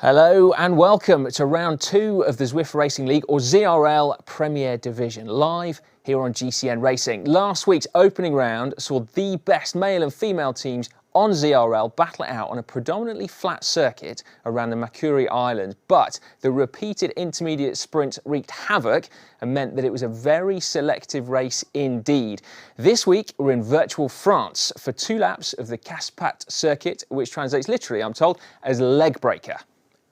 Hello and welcome to round 2 of the Zwift Racing League, or ZRL Premier Division, live here on GCN Racing. Last week's opening round saw the best male and female teams on ZRL battle it out on a predominantly flat circuit around the Makuri Island, but the repeated intermediate sprints wreaked havoc and meant that it was a very selective race indeed. This week we're in virtual France for 2 laps of the Casse-Pattes circuit, which translates literally, I'm told, as leg breaker.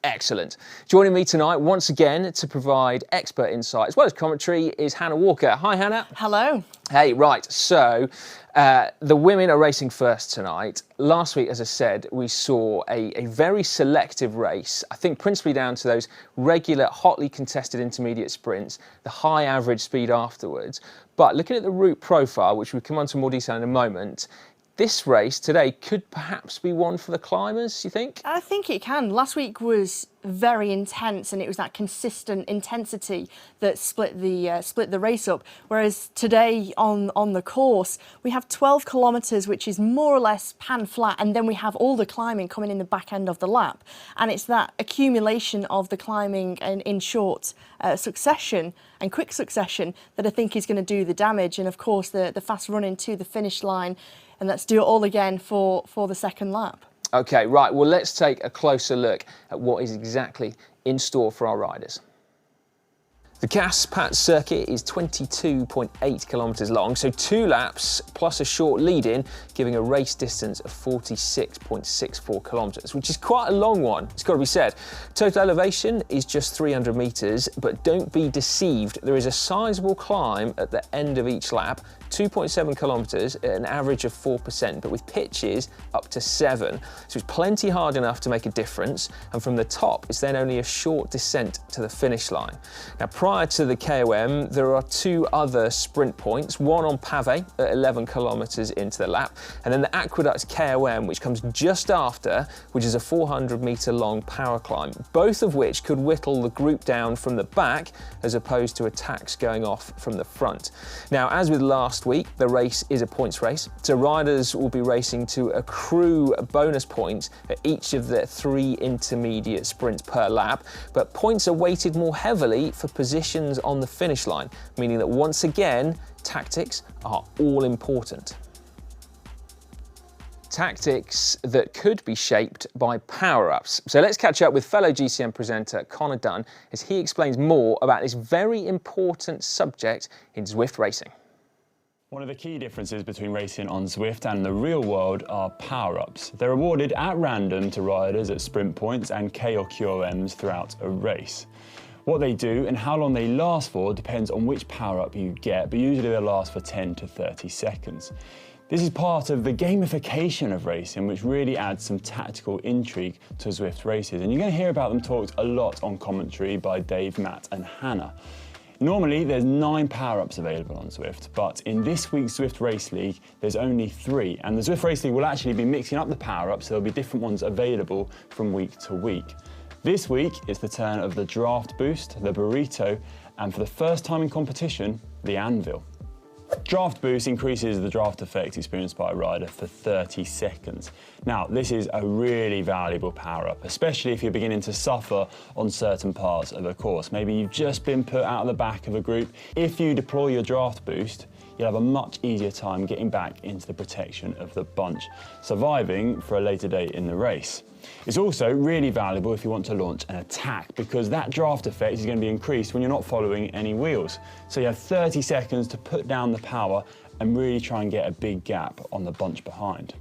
Excellent. Joining me tonight once again to provide expert insight as well as commentary is Hannah Walker. Hi Hannah. Hello. Hey, right, so the women are racing first tonight. Last week, as I said, we saw a very selective race, I think principally down to those regular, hotly contested intermediate sprints, the high average speed afterwards. But looking at the route profile, which we'll come on to more detail in a moment, this race today could perhaps be one for the climbers, you think? I think it can. Last week was very intense, and it was that consistent intensity that split the race up. Whereas today on the course, we have 12 kilometres, which is more or less pan flat, and then we have all the climbing coming in the back end of the lap. And it's that accumulation of the climbing in short succession and quick succession that I think is going to do the damage. And of course, the fast running to the finish line. And let's do it all again for the second lap. Okay, right, well, let's take a closer look at what is exactly in store for our riders. The Casse-Pattes circuit is 22.8 kilometres long, so 2 laps plus a short lead-in, giving a race distance of 46.64 kilometres, which is quite a long one, it's got to be said. Total elevation is just 300 metres, but don't be deceived, there is a sizable climb at the end of each lap, 2.7 kilometres at an average of 4%, but with pitches up to 7. So it's plenty hard enough to make a difference, and from the top, it's then only a short descent to the finish line. Now, prior to the KOM, there are 2 other sprint points, one on Pavé at 11 kilometres into the lap, and then the Aqueduct KOM, which comes just after, which is a 400 metre long power climb, both of which could whittle the group down from the back as opposed to attacks going off from the front. Now, as with last week, the race is a points race, so riders will be racing to accrue bonus points at each of the 3 intermediate sprints per lap, but points are weighted more heavily for positions on the finish line, meaning that once again, tactics are all important. Tactics that could be shaped by power-ups. So let's catch up with fellow GCN presenter Connor Dunn as he explains more about this very important subject in Zwift racing. One of the key differences between racing on Zwift and the real world are power-ups. They're awarded at random to riders at sprint points and K or QOMs throughout a race. What they do and how long they last for depends on which power-up you get, but usually they'll last for 10 to 30 seconds. This is part of the gamification of racing, which really adds some tactical intrigue to Zwift races. And you're going to hear about them talked a lot on commentary by Dave, Matt and Hannah. Normally, there's 9 power-ups available on Zwift, but in this week's Zwift Race League, there's only 3. And the Zwift Race League will actually be mixing up the power-ups, so there'll be different ones available from week to week. This week, it's the turn of the Draft Boost, the Burrito, and for the first time in competition, the Anvil. Draft Boost increases the draft effect experienced by a rider for 30 seconds. Now, this is a really valuable power-up, especially if you're beginning to suffer on certain parts of a course. Maybe you've just been put out of the back of a group. If you deploy your Draft Boost, you'll have a much easier time getting back into the protection of the bunch, surviving for a later date in the race. It's also really valuable if you want to launch an attack, because that draft effect is going to be increased when you're not following any wheels. So you have 30 seconds to put down the power and really try and get a big gap on the bunch behind.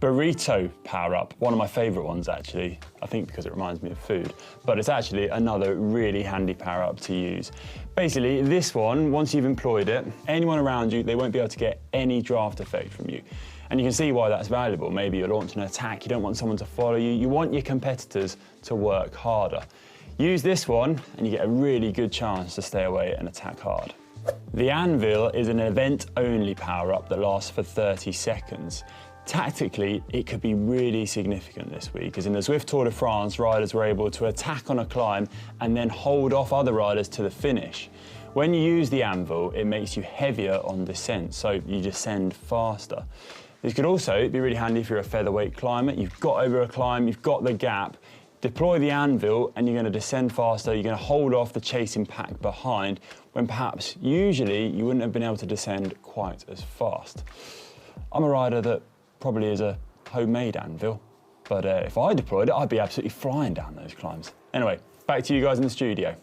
Burrito power-up, one of my favourite ones actually, I think because it reminds me of food, but it's actually another really handy power-up to use. Basically, this one, once you've employed it, anyone around you, they won't be able to get any draft effect from you. And you can see why that's valuable. Maybe you're launching an attack, you don't want someone to follow you, you want your competitors to work harder. Use this one and you get a really good chance to stay away and attack hard. The Anvil is an event-only power-up that lasts for 30 seconds. Tactically, it could be really significant this week, as in the Zwift Tour de France, riders were able to attack on a climb and then hold off other riders to the finish. When you use the Anvil, it makes you heavier on descent, so you descend faster. This could also be really handy if you're a featherweight climber. You've got over a climb, you've got the gap, deploy the anvil and you're going to descend faster, you're going to hold off the chasing pack behind, when perhaps usually you wouldn't have been able to descend quite as fast. I'm a rider that probably is a homemade anvil, but if I deployed it, I'd be absolutely flying down those climbs. Anyway, back to you guys in the studio.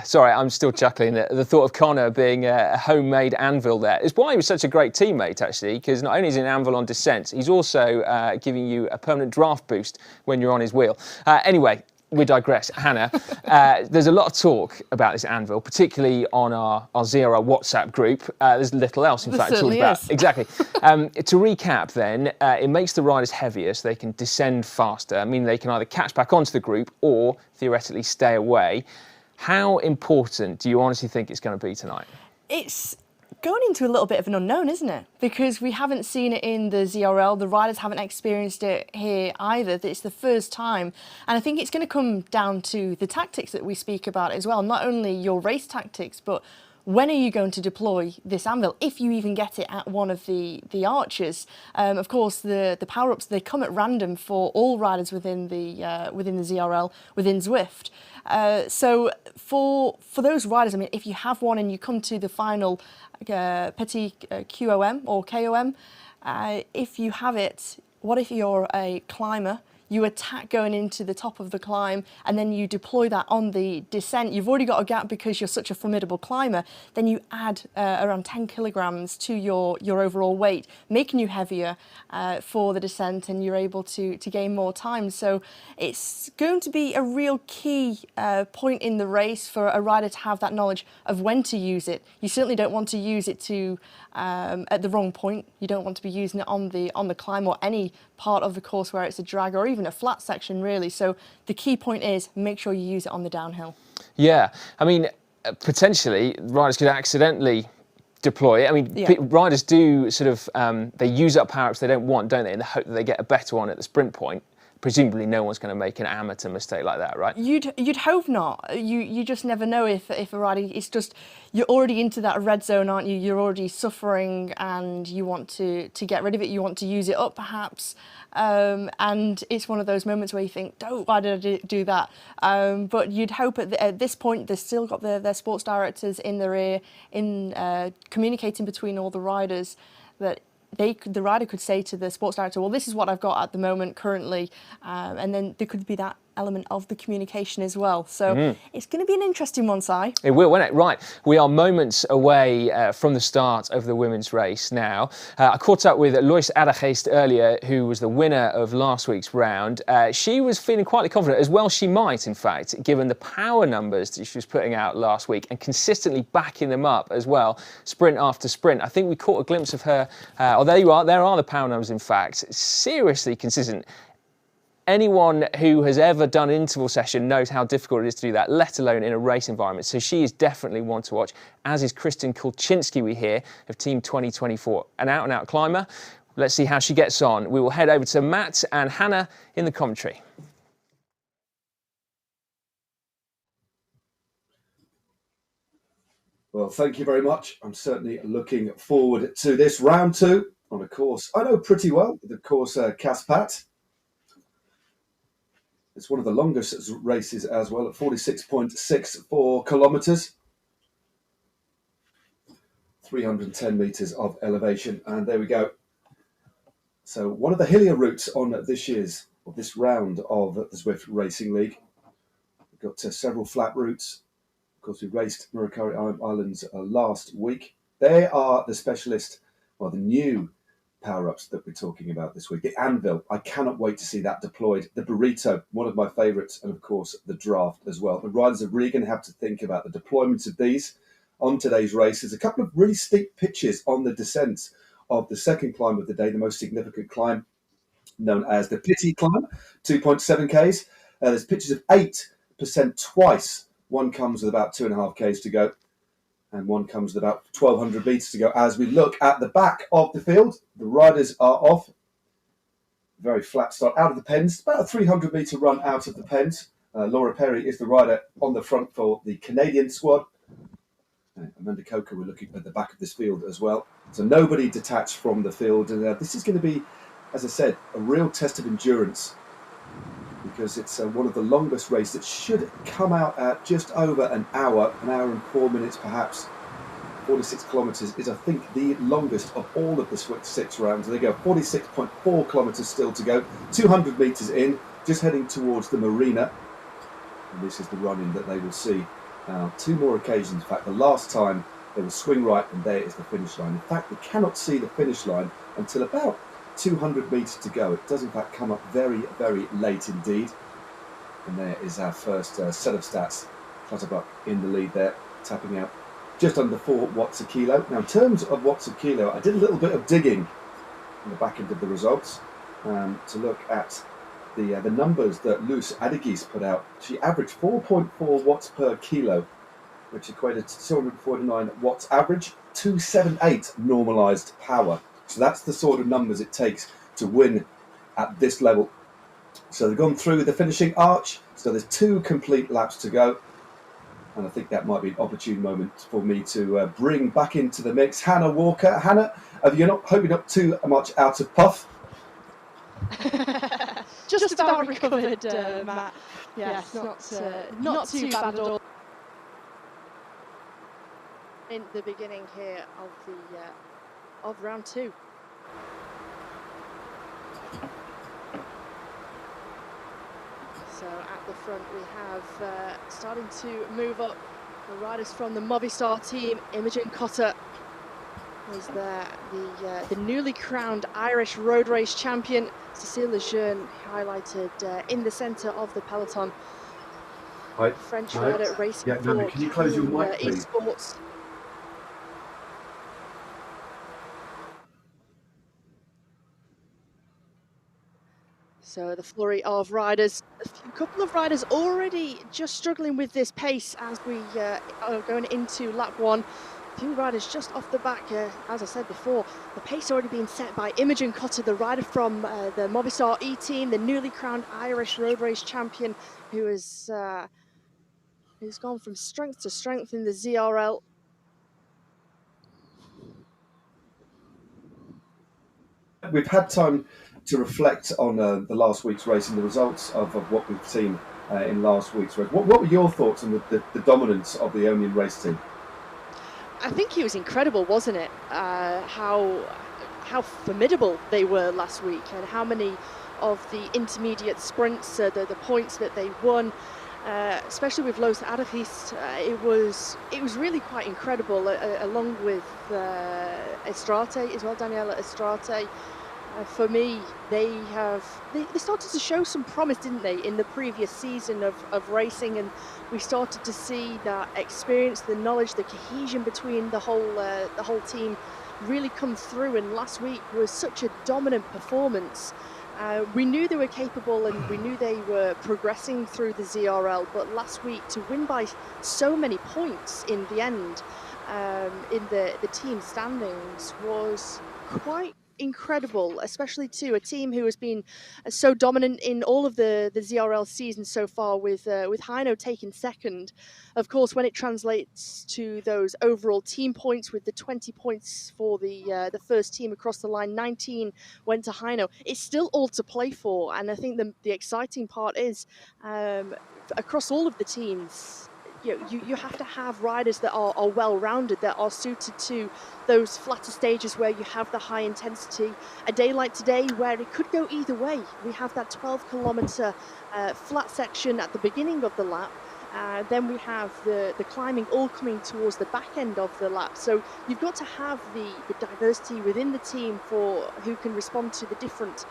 Sorry, I'm still chuckling at the thought of Connor being a homemade anvil there. It's why he was such a great teammate, actually, because not only is he an anvil on descent, he's also giving you a permanent draft boost when you're on his wheel. Anyway, we digress. Hannah, there's a lot of talk about this anvil, particularly on our ZRL WhatsApp group. There's little else, in fact, to talk about. Exactly. To recap then, it makes the riders heavier so they can descend faster. I mean, they can either catch back onto the group or theoretically stay away. How important do you honestly think it's going to be tonight? It's going into a little bit of an unknown, isn't it? Because we haven't seen it in the ZRL. The riders haven't experienced it here either. It's the first time. And I think it's going to come down to the tactics that we speak about as well. Not only your race tactics, but when are you going to deploy this anvil, if you even get it at one of the archers? Of course, the power-ups, they come at random for all riders within the ZRL, within Zwift. So for those riders, I mean, if you have one and you come to the final Petit QOM or KOM, if you have it, what if you're a climber? You attack going into the top of the climb and then you deploy that on the descent. You've already got a gap because you're such a formidable climber. Then you add around 10 kilograms to your overall weight, making you heavier for the descent, and you're able to gain more time. So it's going to be a real key point in the race for a rider to have that knowledge of when to use it. You certainly don't want to use it at the wrong point. You don't want to be using it on the climb or any part of the course where it's a drag or even a flat section, really. So the key point is make sure you use it on the downhill. Yeah, I mean, potentially riders could accidentally deploy it. I mean, riders do sort of, they use up power-ups they don't want, don't they, in the hope that they get a better one at the sprint point. Presumably no one's going to make an amateur mistake like that, right? You'd hope not. You just never know if a rider, it's just, you're already into that red zone, aren't you? You're already suffering and you want to get rid of it. You want to use it up perhaps. And it's one of those moments where you think, why did I do that? But you'd hope at this point they've still got their sports directors in their ear, communicating between all the riders, that the rider could say to the sports director, well, this is what I've got at the moment currently, and then there could be that element of the communication as well. So it's going to be an interesting one, Si. It will, won't it? Right, we are moments away from the start of the women's race now. I caught up with Lois Addergeest earlier, who was the winner of last week's round. She was feeling quite confident, as well she might, in fact, given the power numbers that she was putting out last week and consistently backing them up as well, sprint after sprint. I think we caught a glimpse of her, there you are, there are the power numbers, in fact, seriously consistent. Anyone who has ever done an interval session knows how difficult it is to do that, let alone in a race environment. So she is definitely one to watch, as is Kristen Kulczynski, we hear, of Team 2024. An out-and-out climber. Let's see how she gets on. We will head over to Matt and Hannah in the commentary. Well, thank you very much. I'm certainly looking forward to this round two on a course I know pretty well, the course Casse-Pattes. It's one of the longest races as well, at 46.64 kilometres. 310 metres of elevation, and there we go. So one of the hillier routes on this round of the Zwift Racing League. We've got several flat routes. Of course, we raced Murray Islands last week. They are the the new power-ups that we're talking about this week. The anvil, I cannot wait to see that deployed. The burrito, one of my favourites, and of course the draft as well. The riders are really going to have to think about the deployment of these on today's race. There's a couple of really steep pitches on the descent of the second climb of the day, the most significant climb, known as the Petit Climb, 2.7 Ks. There's pitches of 8% twice. One comes with about 2.5 Ks to go, and one comes with about 1,200 metres to go. As we look at the back of the field, the riders are off. Very flat start out of the pens, about a 300 metre run out of the pens. Laura Perry is the rider on the front for the Canadian squad. Amanda Coker, we're looking at the back of this field as well. So nobody detached from the field. And this is going to be, as I said, a real test of endurance because it's one of the longest races. It should come out at just over an hour and 4 minutes perhaps. 46 kilometres is, I think, the longest of all of the Zwift 6 rounds. There you go, 46.4 kilometres still to go, 200 metres in, just heading towards the marina. And this is the run-in that they will see. 2 more occasions, in fact, the last time they will swing right, and there is the finish line. In fact, we cannot see the finish line until about 200 metres to go. It does, in fact, come up very, very late indeed. And there is our first set of stats. Casse-Pattes in the lead there, tapping out just under 4 watts a kilo. Now, in terms of watts a kilo, I did a little bit of digging in the back end of the results to look at the numbers that Luce Adigis put out. She averaged 4.4 watts per kilo, which equated to 249 watts average, 278 normalised power. So that's the sort of numbers it takes to win at this level. So they've gone through the finishing arch, so there's 2 complete laps to go. And I think that might be an opportune moment for me to bring back into the mix Hannah Walker. Hannah, hope you're not too much out of puff. Just about recovered, Matt. Yes, not too bad at all. In the beginning here of round 2. So at the front we have starting to move up the riders from the Movistar team. Imogen Cotter is there, the newly crowned Irish road race champion. Cécile Lejeune highlighted in the centre of the peloton. Hi. French rider racing yeah, no, can you close your mic, please? Esport. So the flurry of riders, a couple of riders already just struggling with this pace as we are going into lap 1. A few riders just off the back, as I said before, the pace already being set by Imogen Cotter, the rider from the Movistar E team, the newly crowned Irish road race champion, who has who's gone from strength to strength in the ZRL. We've had time to reflect on the last week's race and the results of what we've seen in last week's race. What were your thoughts on the dominance of the Aeonian race team? I think it was incredible, wasn't it? How formidable they were last week, and how many of the intermediate sprints, the points that they won, especially with Los Adigis, it was really quite incredible. Along with Estrate as well, Daniela Estrate. For me, they started to show some promise, didn't they, in the previous season of racing, and we started to see that experience, the knowledge, the cohesion between the whole team really come through. And last week was such a dominant performance. We knew they were capable, and we knew they were progressing through the ZRL, but last week to win by so many points in the end, in the team standings, was quite incredible, especially to a team who has been so dominant in all of the ZRL season so far, with Heino taking second. Of course, when it translates to those overall team points, with the 20 points for the first team across the line, 19 went to Heino. It's still all to play for, and I think the exciting part is across all of the teams, you have to have riders that are well-rounded, that are suited to those flatter stages where you have the high intensity. A day like today, where it could go either way. We have that 12-kilometre flat section at the beginning of the lap. Then we have the climbing all coming towards the back end of the lap. So you've got to have the diversity within the team for who can respond to the different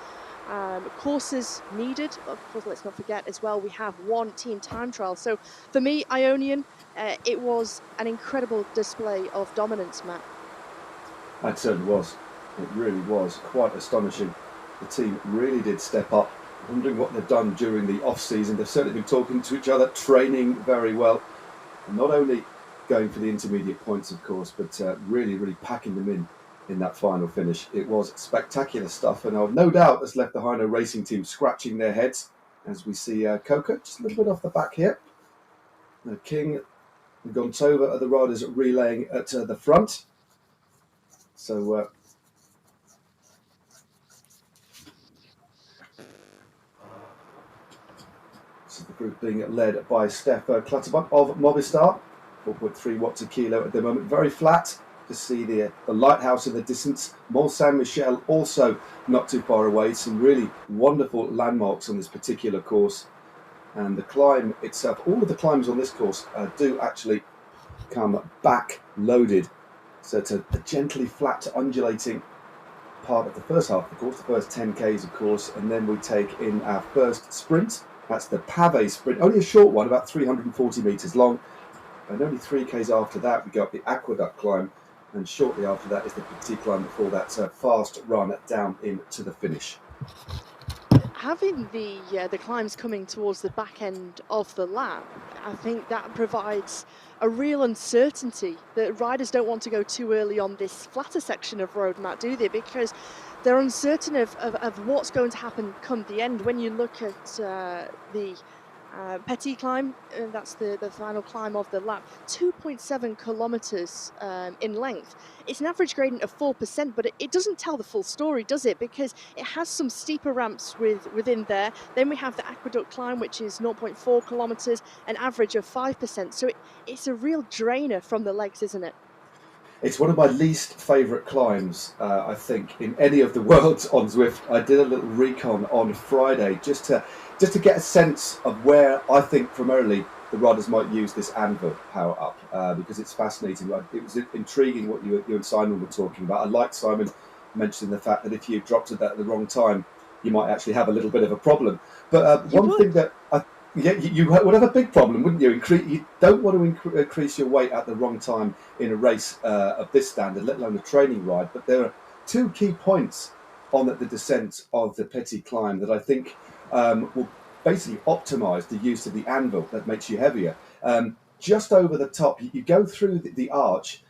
courses needed. Of course, let's not forget as well, we have one team time trial. So for me, Aeonian, it was an incredible display of dominance, Matt. It certainly was. It really was quite astonishing. The team really did step up. Wondering what they've done during the off-season. They've certainly been talking to each other, training very well, and not only going for the intermediate points, of course, but really packing them in that final finish. It was spectacular stuff, and I've no doubt has left the Heino Racing team scratching their heads as we see Coco just a little bit off the back here. King and Gontova are the riders relaying at the front. So the group being led by Steph Clutterbuck of Movistar. 4.3 watts a kilo at the moment, very flat. To see the lighthouse in the distance. Mont Saint-Michel also not too far away. Some really wonderful landmarks on this particular course. And the climb itself, all of the climbs on this course do actually come back loaded. So it's a gently flat, undulating part of the first half of the course, the first 10Ks of course, and then we take in our first sprint. That's the Pavé sprint, only a short one, about 340 metres long. And only 3Ks after that, we go up the Aqueduct Climb. And shortly after that is the Petit Climb before that fast run down into the finish. Having the climbs coming towards the back end of the lap, I think that provides a real uncertainty that riders don't want to go too early on this flatter section of road, Matt, do they? Because they're uncertain of what's going to happen come the end. When you look at the Petit Climb, that's the final climb of the lap, 2.7 kilometres in length. It's an average gradient of 4%, but it doesn't tell the full story, does it? Because it has some steeper ramps within there. Then we have the Aqueduct Climb, which is 0.4 kilometres, an average of 5%. So it's a real drainer from the legs, isn't it? It's one of my least favourite climbs, I think, in any of the worlds on Zwift. I did a little recon on Friday just to get a sense of where I think primarily the riders might use this anvil power up, because it's fascinating. It was intriguing what you and Simon were talking about. I like Simon mentioning the fact that if you dropped it at the wrong time, you might actually have a little bit of a problem. But one thing that you would have a big problem, wouldn't you? You don't want to increase your weight at the wrong time in a race of this standard, let alone a training ride. But there are two key points on the descent of the Petit Climb that I think will basically optimise the use of the anvil that makes you heavier. Just over the top, you go through the arch.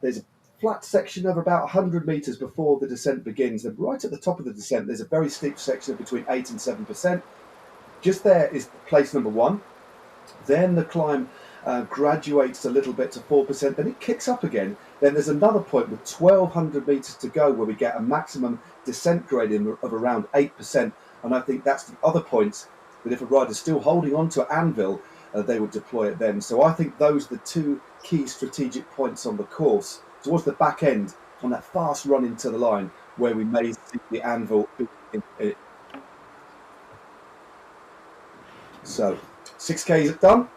There's a flat section of about 100 metres before the descent begins. And right at the top of the descent, there's a very steep section of between 8 and 7%. Just there is place number one. Then the climb graduates a little bit to 4%, then it kicks up again. Then there's another point with 1,200 metres to go where we get a maximum descent gradient of around 8%. And I think that's the other point that if a rider's still holding on to anvil, they would deploy it then. So I think those are the two key strategic points on the course towards the back end on that fast run into the line where we may see the anvil. So 6Ks done.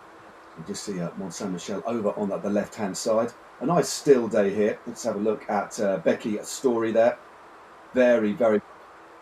You just see Mont Saint-Michel over on the left-hand side. A nice still day here. Let's have a look at Becky's story there. Very, very,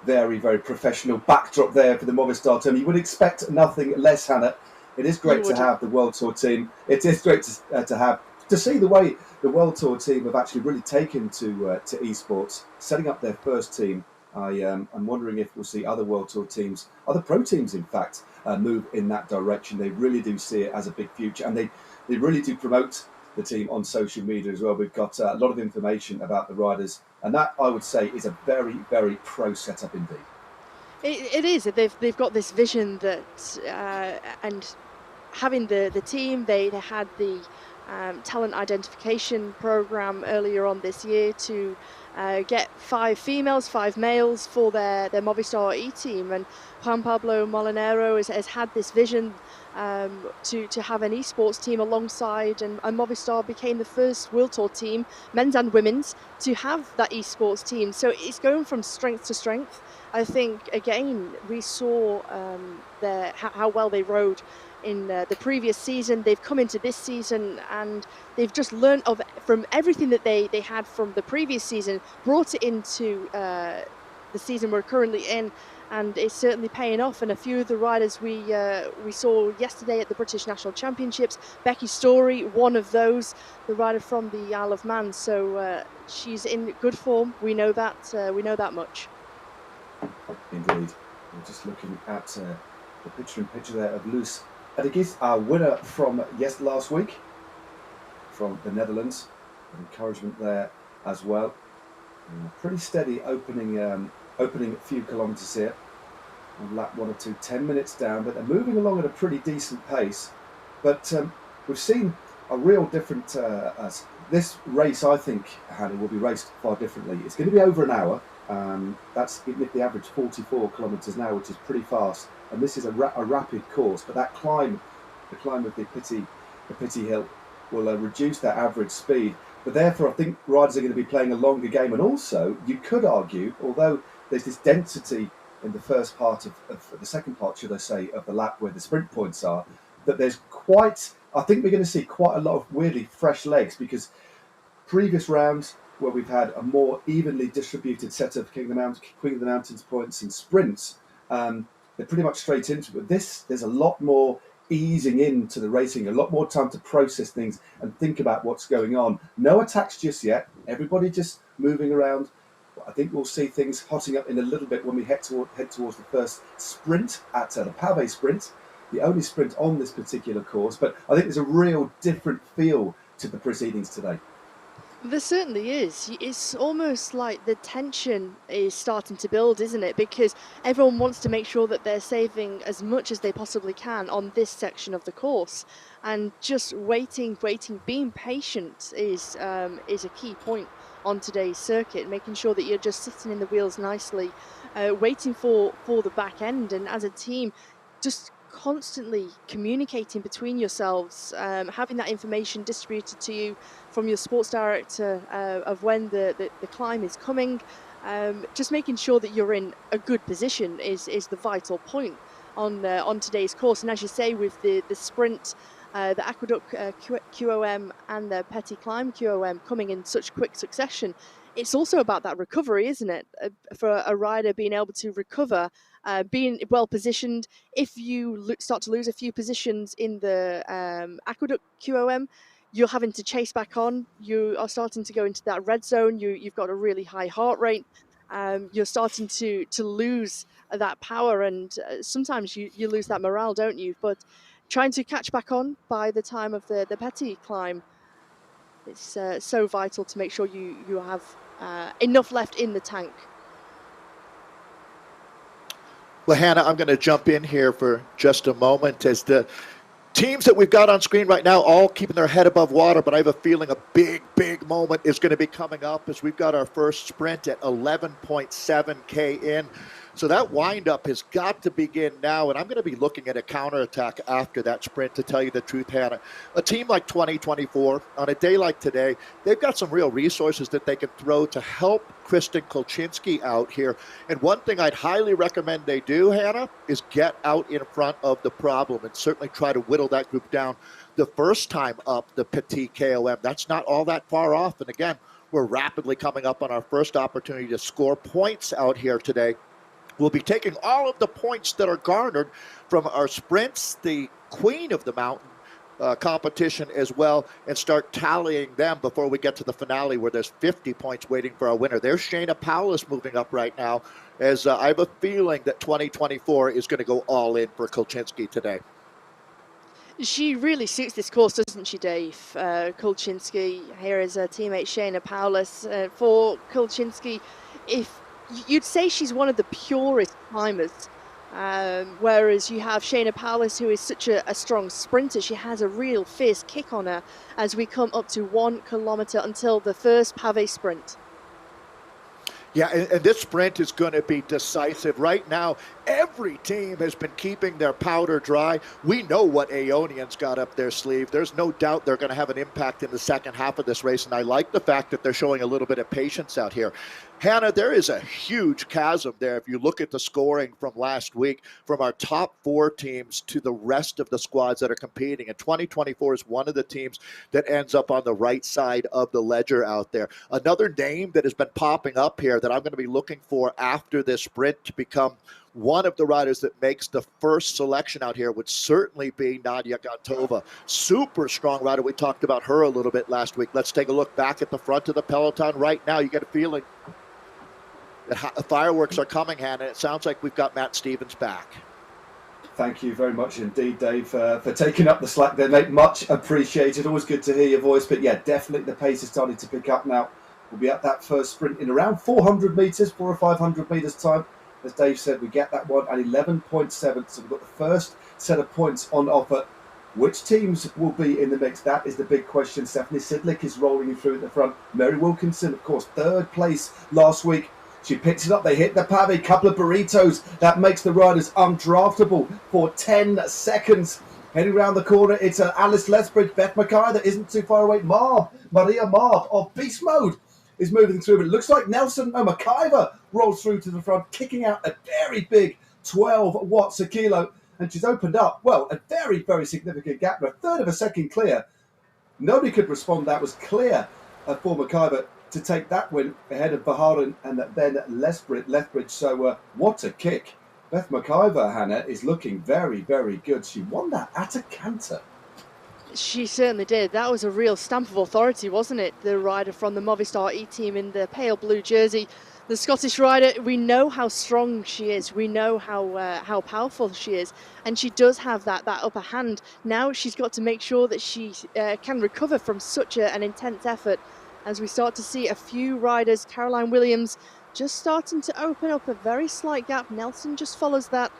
very, very professional backdrop there for the Movistar team. You would expect nothing less, Hannah. It is great to have the World Tour team. It is great to see the way the World Tour team have actually really taken to esports, setting up their first team. I'm wondering if we'll see other World Tour teams, other pro teams in fact, move in that direction. They really do see it as a big future, and they really do promote the team on social media as well. We've got a lot of information about the riders, and that I would say is a very, very pro setup indeed. It is. They've got this vision that, and having the team, they had the talent identification program earlier on this year to get 5 females, 5 males for their Movistar E-team, and Juan Pablo Molinero has had this vision to have an esports team alongside, and Movistar became the first World Tour team, men's and women's, to have that esports team. So it's going from strength to strength. I think again we saw how well they rode in the previous season. They've come into this season and they've just learned from everything that they had from the previous season, brought it into the season we're currently in, and it's certainly paying off. And a few of the riders we saw yesterday at the British National Championships, Becky Story, one of those, the rider from the Isle of Man. So she's in good form. We know that much. Indeed. We're just looking at the picture there of Loes Adegies, our winner from last week from the Netherlands. Encouragement there as well. And pretty steady opening a few kilometres here on lap 1 or 2, 10 minutes down, but they're moving along at a pretty decent pace. But we've seen a real different. This race, I think, Hannah, will be raced far differently. It's going to be over an hour. That's the average 44 kilometres an hour, which is pretty fast. And this is a rapid course, but that climb, the climb of the Pity Hill, will reduce that average speed. But therefore, I think riders are going to be playing a longer game. And also, you could argue, although there's this density in the first part of the second part, should I say, of the lap where the sprint points are, that there's I think we're going to see quite a lot of weirdly fresh legs, because previous rounds where we've had a more evenly distributed set of Queen of the Mountains points and sprints, they're pretty much straight into it. There's a lot more easing into the racing, a lot more time to process things and think about what's going on. No attacks just yet. Everybody just moving around. I think we'll see things hotting up in a little bit when we head towards the first sprint at the Pavé sprint, the only sprint on this particular course. But I think there's a real different feel to the proceedings today. There certainly is. It's almost like the tension is starting to build, isn't it? Because everyone wants to make sure that they're saving as much as they possibly can on this section of the course. And just waiting, being patient is a key point on today's circuit, making sure that you're just sitting in the wheels nicely, waiting for the back end, and as a team, just constantly communicating between yourselves, having that information distributed to you from your sports director of when the climb is coming, just making sure that you're in a good position is the vital point on today's course. And as you say, with the sprint, the Aqueduct QOM and the Petit Climb QOM coming in such quick succession, it's also about that recovery, isn't it? For a rider being able to recover, being well positioned. If you start to lose a few positions in the Aqueduct QOM, you're having to chase back on. You are starting to go into that red zone. You've got a really high heart rate. You're starting to lose that power, and sometimes you lose that morale, don't you? But trying to catch back on by the time of the Petit Climb, it's so vital to make sure you have enough left in the tank. Well, Hannah, I'm going to jump in here for just a moment as the teams that we've got on screen right now all keeping their head above water, but I have a feeling a big moment is going to be coming up as we've got our first sprint at 11.7K in. So that windup has got to begin now, and I'm going to be looking at a counterattack after that sprint, to tell you the truth, Hannah. A team like 2024, on a day like today, they've got some real resources that they can throw to help Kristen Kolchinski out here. And one thing I'd highly recommend they do, Hannah, is get out in front of the problem and certainly try to whittle that group down the first time up the Petit KOM. That's not all that far off. And again, we're rapidly coming up on our first opportunity to score points out here today. We'll be taking all of the points that are garnered from our sprints, the Queen of the Mountain competition as well, and start tallying them before we get to the finale where there's 50 points waiting for our winner. There's Casse-Pattes moving up right now, as I have a feeling that 2024 is going to go all in for Kolchinski today. She really suits this course, doesn't she, Dave? Kolchinski, here is her teammate Casse-Pattes. For Kolchinski, you'd say she's one of the purest climbers, whereas you have Casse-Pattes, who is such a strong sprinter. She has a real fierce kick on her as we come up to 1 kilometre until the first pavé sprint. Yeah, and this sprint is going to be decisive. Right now, every team has been keeping their powder dry. We know what Aeonian's got up their sleeve. There's no doubt they're going to have an impact in the second half of this race, and I like the fact that they're showing a little bit of patience out here. Hannah, there is a huge chasm there if you look at the scoring from last week, from our top 4 teams to the rest of the squads that are competing. And 2024 is one of the teams that ends up on the right side of the ledger out there. Another name that has been popping up here that I'm going to be looking for after this sprint to become one of the riders that makes the first selection out here would certainly be Nadia Gantova. Super strong rider. We talked about her a little bit last week. Let's take a look back at the front of the peloton right now. You get a feeling that the fireworks are coming, Hannah. It sounds like we've got Matt Stevens back. Thank you very much indeed, Dave, for taking up the slack there, mate. Much appreciated. Always good to hear your voice. But yeah, definitely the pace is starting to pick up now. We'll be at that first sprint in around 400 metres, 400 or 500 metres time. As Dave said, we get that one at 11.7. So we've got the first set of points on offer. Which teams will be in the mix? That is the big question. Stephanie Sidlick is rolling through at the front. Mary Wilkinson, of course, third place last week. She picks it up, they hit the pave, couple of burritos. That makes the riders undraftable for 10 seconds. Heading around the corner, it's Alice Lethbridge, Beth Mackay that isn't too far away. Maria Marb of Beast Mode is moving through, but it looks like McIver rolls through to the front, kicking out a very big 12 watts a kilo, and she's opened up, well, a very, very significant gap, a third of a second clear. Nobody could respond. That was clear for McIver to take that win ahead of Verhaeren and then Lethbridge. So what a kick. Beth McIver, Hannah, is looking very, very good. She won that at a canter. She certainly did. That was a real stamp of authority, wasn't it? The rider from the Movistar E team in the pale blue jersey. The Scottish rider, we know how strong she is. We know how powerful she is. And she does have that upper hand. Now she's got to make sure that she can recover from such an intense effort. As we start to see a few riders, Caroline Williams just starting to open up a very slight gap. Nelson just follows that.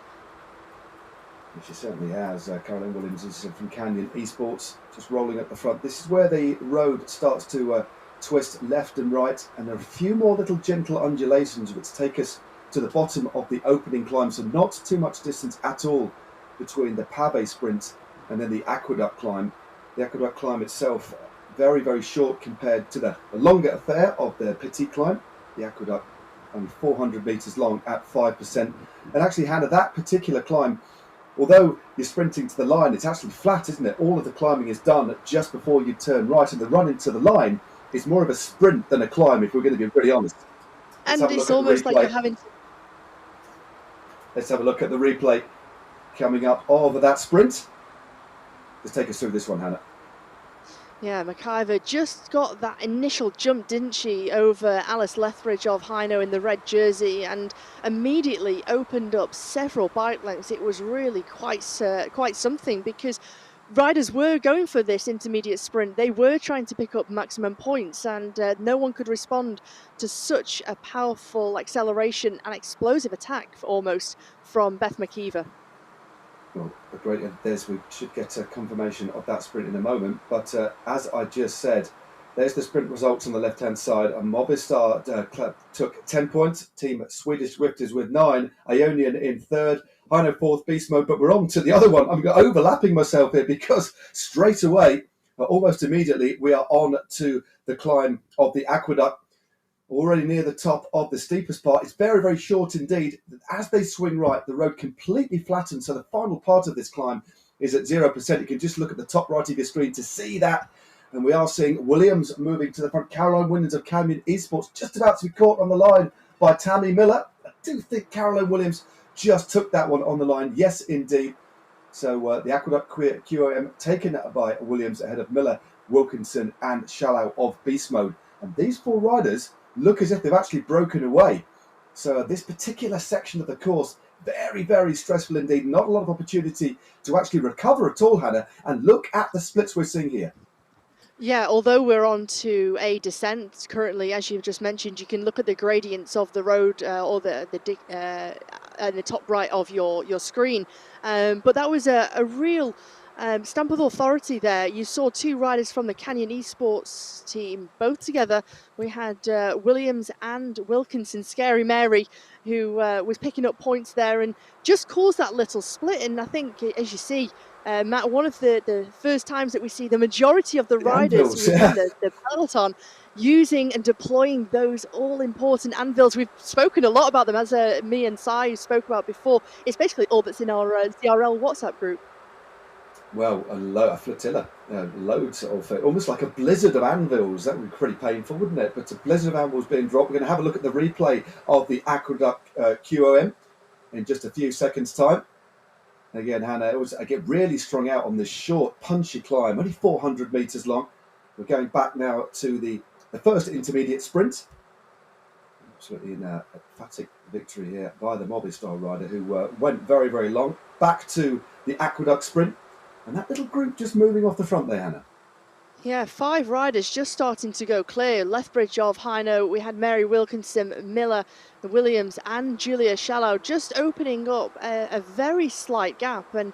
She certainly has. Caroline Williams is from Canyon Esports, just rolling up the front. This is where the road starts to twist left and right, and there are a few more little gentle undulations which take us to the bottom of the opening climb, so not too much distance at all between the Pave sprint and then the Aqueduct Climb. The Aqueduct Climb itself very, very short compared to the longer affair of the Petit Climb. The Aqueduct only 400 metres long at 5%. And actually, Hannah, that particular climb, although you're sprinting to the line, it's actually flat, isn't it? All of the climbing is done just before you turn right, and the run into the line is more of a sprint than a climb, if we're going to be pretty honest. And it's almost like you're having to... Let's have a look at the replay coming up of that sprint. Let's take us through this one, Hannah. Yeah, McIver just got that initial jump, didn't she, over Alice Lethbridge of Hino in the red jersey, and immediately opened up several bike lengths. It was really quite something, because riders were going for this intermediate sprint. They were trying to pick up maximum points, and no one could respond to such a powerful acceleration and explosive attack almost from Beth McIver. Well, great. We should get a confirmation of that sprint in a moment. But as I just said, there's the sprint results on the left-hand side. Movistar took 10 points. Team Swedish Zwifters with 9. Aeonian in third. Hino fourth, beast mode. But we're on to the other one. I'm overlapping myself here because straight away, almost immediately, we are on to the climb of the Aqueduct. Already near the top of the steepest part. It's very, very short indeed. As they swing right, the road completely flattens. So the final part of this climb is at 0%. You can just look at the top right of your screen to see that. And we are seeing Williams moving to the front. Caroline Williams of Canyon Esports just about to be caught on the line by Tammy Miller. I do think Caroline Williams just took that one on the line. Yes, indeed. So the Aqueduct QOM taken by Williams ahead of Miller, Wilkinson and Shallow of Beast Mode. And these four riders look as if they've actually broken away. So this particular section of the course, very, very stressful indeed. Not a lot of opportunity to actually recover at all, Hannah. And look at the splits we're seeing here. Yeah, although we're on to a descent currently, as you've just mentioned, you can look at the gradients of the road or the top right of your screen. But that was a real stamp of authority there. You saw two riders from the Canyon Esports team, both together. We had Williams and Wilkinson, Scary Mary, who was picking up points there and just caused that little split. And I think, as you see, Matt, one of the first times that we see the majority of the riders within the peloton using and deploying those all-important anvils. We've spoken a lot about them, as me and Sai spoke about before. It's basically all that's in our CRL WhatsApp group. Well, a flotilla, loads of it, almost like a blizzard of anvils. That would be pretty painful, wouldn't it? But a blizzard of anvils being dropped. We're going to have a look at the replay of the Aqueduct QOM in just a few seconds' time. Again, Hannah, it was really strung out on this short, punchy climb, only 400 metres long. We're going back now to the first intermediate sprint. Absolutely an emphatic victory here by the Movistar rider, who went very, very long. Back to the Aqueduct sprint. And that little group just moving off the front there, Hannah. Yeah, 5 riders just starting to go clear. Lethbridge of Hino, we had Mary Wilkinson, Miller, Williams and Julia Shallow just opening up a very slight gap. And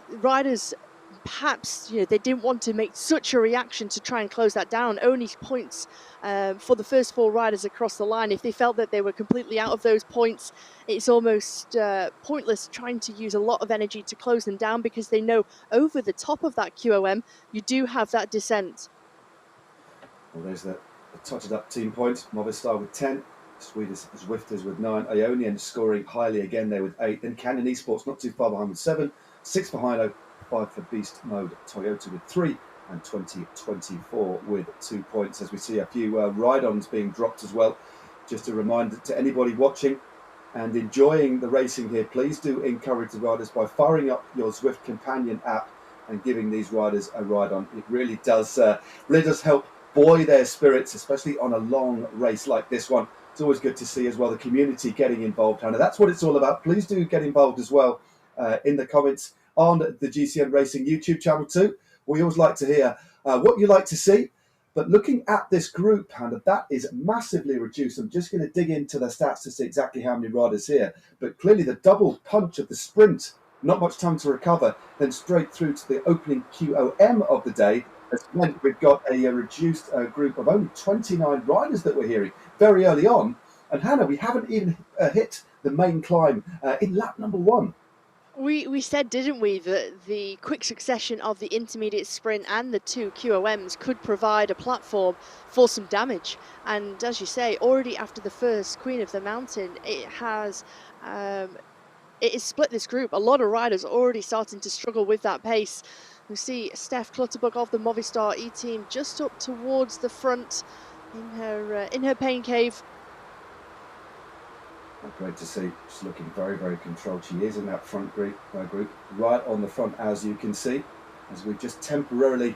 riders perhaps they didn't want to make such a reaction to try and close that down. Only points for the first 4 riders across the line. If they felt that they were completely out of those points, it's almost pointless trying to use a lot of energy to close them down, because they know over the top of that QOM you do have that descent. Well, there's the totted up team points. Movistar with 10, Swedish Zwifters with 9, Aeonian scoring highly again there with 8, then Canyon Esports not too far behind with 7, 6 for Hino, 5 for Beast Mode Toyota with 3, and 2024 with 2 points, as we see a few ride-ons being dropped as well. Just a reminder to anybody watching and enjoying the racing here, please do encourage the riders by firing up your Zwift companion app and giving these riders a ride on. It really does help buoy their spirits, especially on a long race like this one. It's always good to see as well the community getting involved, Hannah. That's what it's all about. Please do get involved as well in the comments on the GCN Racing YouTube channel too. We always like to hear what you like to see. But looking at this group, Hannah, that is massively reduced. I'm just going to dig into the stats to see exactly how many riders here. But clearly the double punch of the sprint, not much time to recover, then straight through to the opening QOM of the day, has meant we've got a reduced group of only 29 riders that we're hearing very early on. And Hannah, we haven't even hit the main climb in lap number 1. We said, didn't we, that the quick succession of the intermediate sprint and the 2 QOMs could provide a platform for some damage. And as you say, already after the first Queen of the Mountain, it has split this group. A lot of riders already starting to struggle with that pace. We see Steph Clutterbuck of the Movistar E-Team just up towards the front in her pain cave. Great to see. She's looking very, very controlled. She is in that front group, right on the front, as you can see, as we just temporarily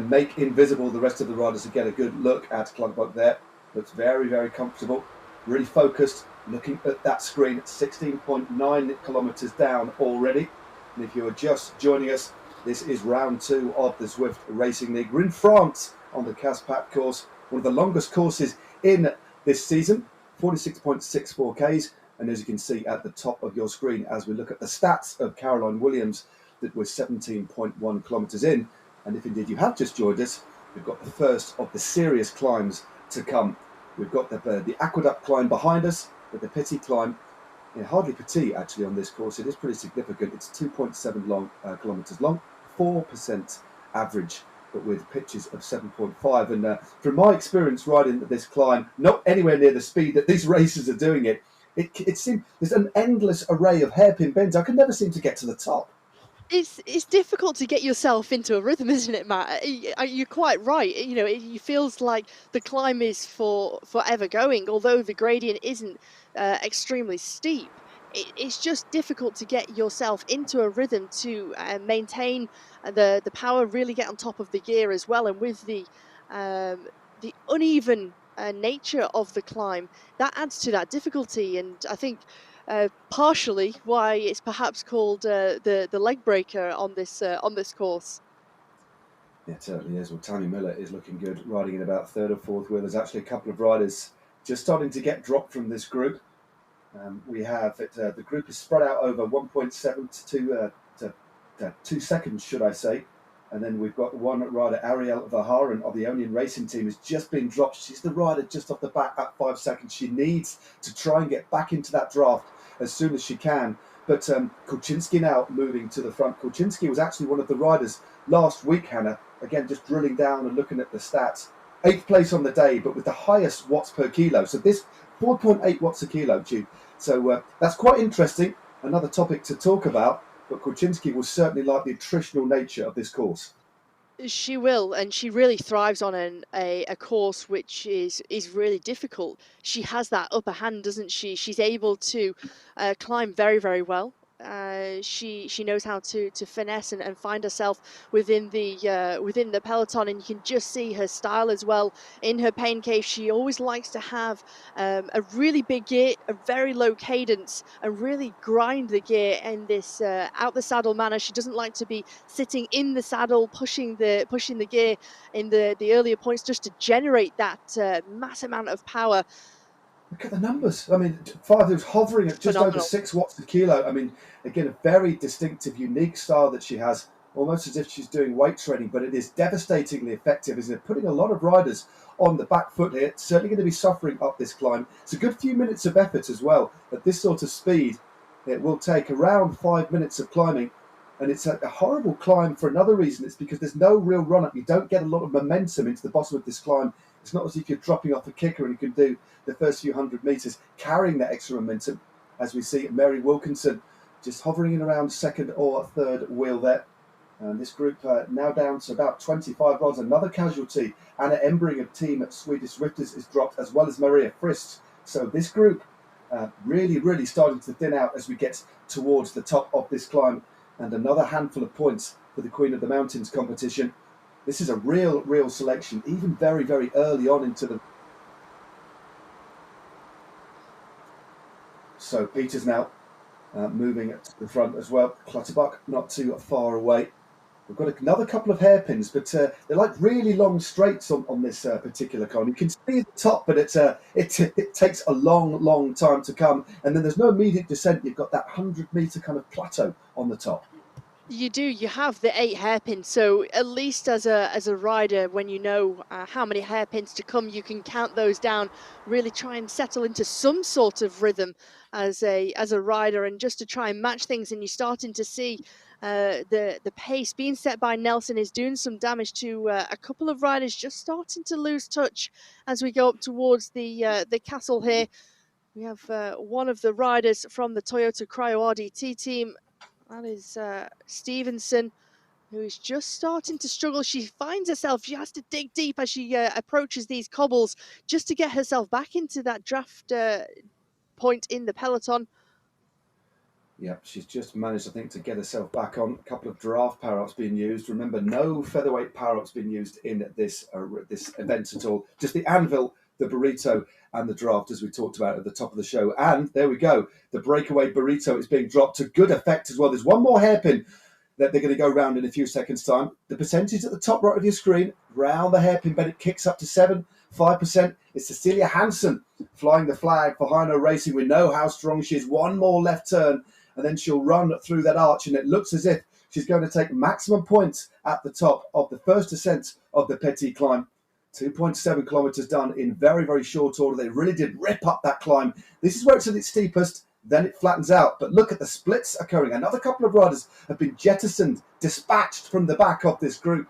make invisible the rest of the riders to get a good look at Clutterbuck there. Looks very, very comfortable, really focused, looking at that screen at 16.9 kilometres down already. And if you are just joining us, this is round 2 of the Zwift Racing League. We're in France on the Casse-Pattes course, one of the longest courses in this season, 46.64 Ks. And as you can see at the top of your screen, as we look at the stats of Caroline Williams, that we're 17.1 kilometres in. And if indeed you have just joined us, we've got the first of the serious climbs to come. We've got the Aqueduct Climb behind us, but the Petit Climb, hardly petit actually on this course. It is pretty significant. It's 2.7 kilometres long, 4% average, but with pitches of 7.5. And from my experience riding this climb, not anywhere near the speed that these racers are doing it, it seems there's an endless array of hairpin bends. I can never seem to get to the top. It's difficult to get yourself into a rhythm, isn't it, Matt? You're quite right. It feels like the climb is forever going, although the gradient isn't extremely steep. It's just difficult to get yourself into a rhythm to maintain the power, really get on top of the gear as well. And with the uneven nature of the climb, that adds to that difficulty. And I think partially why it's perhaps called the leg breaker on this course. Yeah, it certainly is. Well, Tanya Miller is looking good, riding in about 3rd or 4th wheel. There's actually a couple of riders just starting to get dropped from this group. We have it, the group is spread out over 1.7 to 2 seconds, should I say. And then we've got one rider, Ariel Vaharan of the Aeonian Racing team, has just been dropped. She's the rider just off the back at 5 seconds. She needs to try and get back into that draft as soon as she can. But Kulczynski now moving to the front. Kulczynski was actually one of the riders last week, Hannah. Again, just drilling down and looking at the stats. 8th place on the day, but with the highest watts per kilo. So this 4.8 watts a kilo, Jude. So that's quite interesting. Another topic to talk about. But Kulczynski will certainly like the attritional nature of this course. She will, and she really thrives on a course which is really difficult. She has that upper hand, doesn't she? She's able to climb very, very well. She knows how to finesse and find herself within the peloton, and you can just see her style as well in her pain cave. She always likes to have a really big gear, a very low cadence, and really grind the gear in this out the saddle manner. She doesn't like to be sitting in the saddle, pushing the gear in the earlier points just to generate that mass amount of power. Look at the numbers. I mean, 5 was hovering at just Phenomenal. over 6 watts a kilo. I mean, again, a very distinctive, unique style that she has. almost as if she's doing weight training, but it is devastatingly effective, isn't it? Putting a lot of riders on the back foot here, certainly going to be suffering up this climb. It's a good few minutes of effort as well. At this sort of speed, it will take around 5 minutes of climbing, and it's a horrible climb for another reason. It's because there's no real run-up. You don't get a lot of momentum into the bottom of this climb. It's not as if you're dropping off a kicker and you can do the first few hundred metres carrying that extra momentum, as we see Mary Wilkinson just hovering in around second or third wheel there. And this group now down to about 25 rods. Another casualty, Anna Embring of Team Swedish Zwifters, is dropped, as well as Maria Frist. So this group really starting to thin out as we get towards the top of this climb. And another handful of points for the Queen of the Mountains competition. This is a real selection, even very early on into the... So Peters now moving to the front as well. Clutterbuck not too far away. We've got another couple of hairpins, but they're like really long straights on this particular climb. You can see the top, but it takes a long time to come. And then there's no immediate descent. You've got that 100-meter kind of plateau on the top. You do. You have the 8 hairpins, so at least as a rider, when you know how many hairpins to come, you can count those down. Really try and settle into some sort of rhythm as a rider, and just to try and match things. And you're starting to see the pace being set by Nelson is doing some damage to a couple of riders, just starting to lose touch as we go up towards the castle here. We have one of the riders from the Toyota Cryo RDT team. That is Stevenson, who is just starting to struggle. She finds herself, she has to dig deep as she approaches these cobbles just to get herself back into that draft point in the peloton. Yep, she's just managed, I think, to get herself back on. A couple of draft power-ups being used. Remember, no featherweight power-ups being used in this event at all. Just the anvil, the burrito, and the draft, as we talked about at the top of the show. And there we go. The breakaway burrito is being dropped to good effect as well. There's one more hairpin that they're going to go round in a few seconds' time. The percentage at the top right of your screen, round the hairpin bend, it kicks up to 5%. It's Cecilia Hansen flying the flag for Hino Racing. We know how strong she is. One more left turn, and then she'll run through that arch, and it looks as if she's going to take maximum points at the top of the first descent of the Petit climb. 2.7 kilometres done in very short order. They really did rip up that climb. This is where it's at its steepest, then it flattens out. But look at the splits occurring. Another couple of riders have been jettisoned, dispatched from the back of this group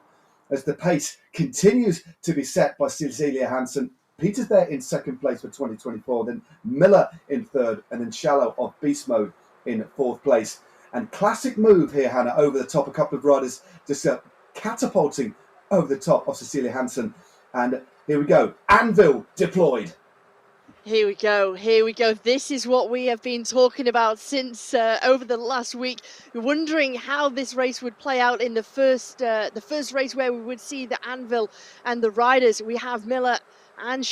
as the pace continues to be set by Cecilia Hansen. Peters there in second place for 2024, then Miller in third, and then Shallow of Beast Mode in fourth place. And classic move here, Hannah, over the top. A couple of riders just catapulting over the top of Cecilia Hansen. And here we go. Anvil deployed. Here we go. This is what we have been talking about since over the last week, wondering how this race would play out in the first race, where we would see the Anvil and the riders. We have Miller and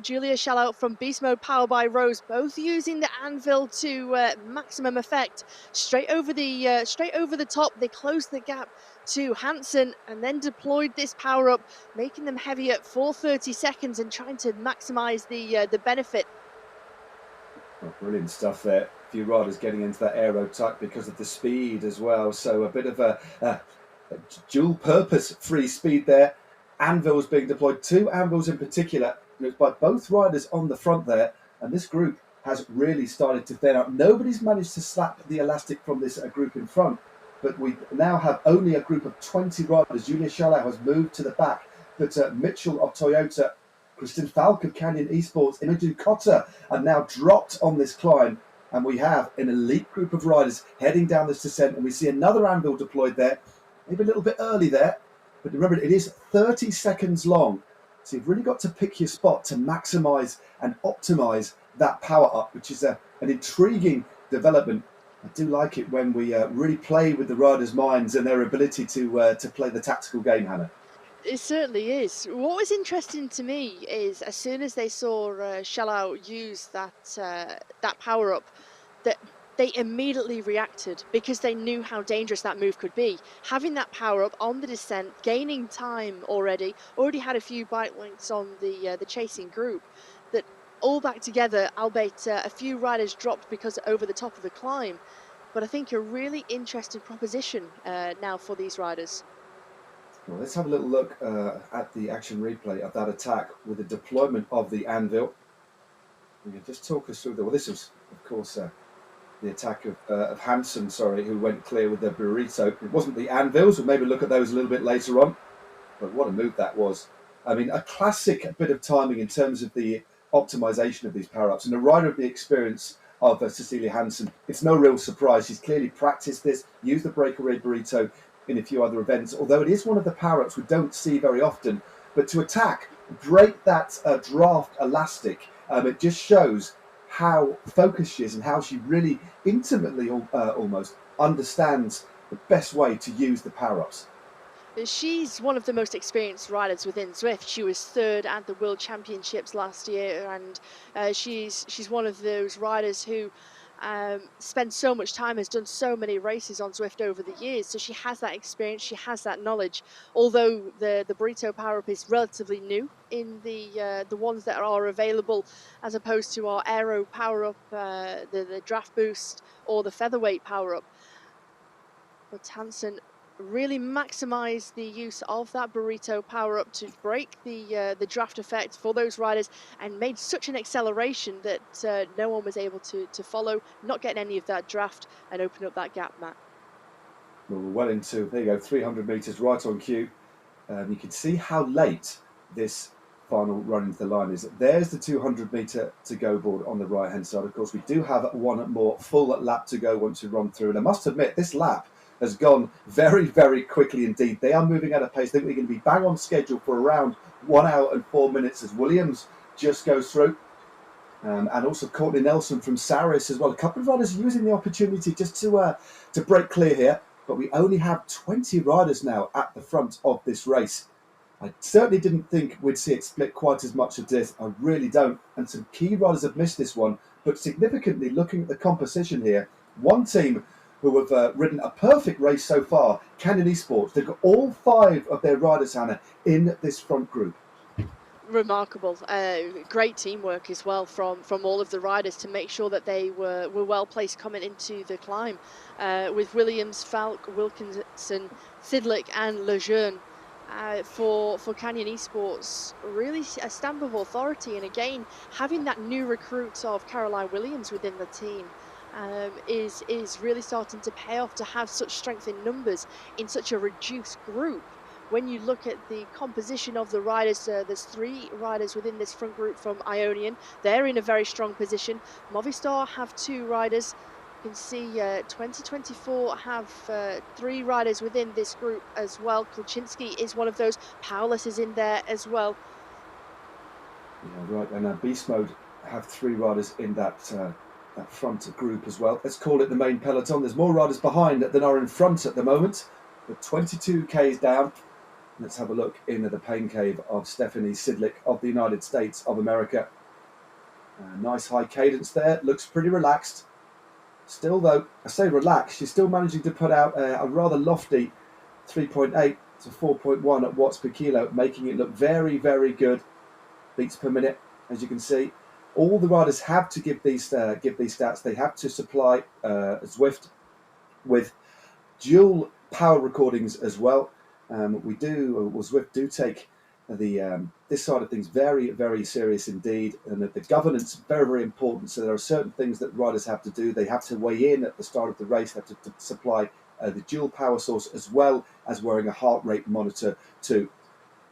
Julia Shallow from Beast Mode powered by Rose, both using the Anvil to maximum effect. Straight over the top, they closed the gap to Hansen and then deployed this power up, making them heavy at 4:30 seconds and trying to maximize the benefit. Oh, brilliant stuff there. A few riders getting into that aero tuck because of the speed as well. So a bit of a dual purpose free speed there. Anvils being deployed, 2 anvils in particular. And it's by both riders on the front there. And this group has really started to thin out. Nobody's managed to slap the elastic from this group in front. But we now have only a group of 20 riders. Julia Shallow has moved to the back. But Mitchell of Toyota, Kristen Falk of Canyon Esports, Imogen Cotter are now dropped on this climb. And we have an elite group of riders heading down this descent. And we see another anvil deployed there. Maybe a little bit early there. But remember, it is 30 seconds long. So you've really got to pick your spot to maximise and optimise that power up, which is an intriguing development. I do like it when we really play with the riders' minds and their ability to play the tactical game, Hannah. It certainly is. What was interesting to me is as soon as they saw Shallow use that power up, that they immediately reacted because they knew how dangerous that move could be. Having that power up on the descent, gaining time already had a few bike lengths on the chasing group. That all back together, albeit a few riders dropped because over the top of the climb. but I think a really interesting proposition now for these riders. Well, let's have a little look at the action replay of that attack with the deployment of the anvil. You can just talk us through well, this was, of course, the attack of Hansen, who went clear with the burrito. It wasn't the anvils. We'll maybe look at those a little bit later on. But what a move that was. I mean, a classic bit of timing in terms of the optimization of these power-ups. And a rider of the experience of Cecilia Hansen, it's no real surprise. She's clearly practiced this, used the breakaway burrito in a few other events, although it is one of the power-ups we don't see very often. But to attack, break that draft elastic, it just shows how focused she is and how she really intimately almost understands the best way to use the power-ups. She's one of the most experienced riders within Zwift. She was third at the World Championships last year, and she's one of those riders who spends so much time, has done so many races on Zwift over the years. So she has that experience, she has that knowledge. Although the burrito power up is relatively new in the ones that are available, as opposed to our aero power up, the draft boost or the featherweight power up. But Hansen really maximise the use of that burrito power up to break the draft effect for those riders, and made such an acceleration that no one was able to follow, not getting any of that draft, and open up that gap, Matt. Well, we're well into, there you go, 300 metres right on cue. You can see how late this final run into the line is. There's the 200 metre to go board on the right hand side. Of course, we do have one more full lap to go once we run through, and I must admit this lap has gone very, very quickly indeed. They are moving at a pace. I think we're going to be bang on schedule for around 1 hour and 4 minutes as Williams just goes through. And also Courtney Nelson from Saris as well. A couple of riders using the opportunity just to break clear here. But we only have 20 riders now at the front of this race. I certainly didn't think we'd see it split quite as much as this. I really don't. And some key riders have missed this one. But significantly, looking at the composition here, one team who have ridden a perfect race so far, Canyon Esport, they've got all 5 of their riders, Hannah, in this front group. Remarkable, great teamwork as well from all of the riders to make sure that they were well placed coming into the climb, with Williams, Falk, Wilkinson, Sidlick and Lejeune. For Canyon Esports, really a stamp of authority, and again having that new recruit of Caroline Williams within the team is really starting to pay off, to have such strength in numbers in such a reduced group. When you look at the composition of the riders, there's 3 riders within this front group from Aeonian. They're in a very strong position. Movistar have 2 riders. You can see 2024 have 3 riders within this group as well. Kulczynski is one of those. Paulus is in there as well. Yeah, right. And Beast Mode have 3 riders in that front group as well. Let's call it the main peloton. There's more riders behind than are in front at the moment. But 22 Ks down. Let's have a look in the pain cave of Stephanie Sidlick of the United States of America. Nice high cadence there. Looks pretty relaxed. Still, though, I say relaxed, she's still managing to put out a rather lofty 3.8 to 4.1 at watts per kilo, making it look very, very good. Beats per minute, as you can see. All the riders have to give these stats. They have to supply Zwift with dual power recordings as well. Zwift do take this side of things very, very serious indeed, and the governance is very, very important. So there are certain things that riders have to do. They have to weigh in at the start of the race. They have to supply the dual power source as well as wearing a heart rate monitor too.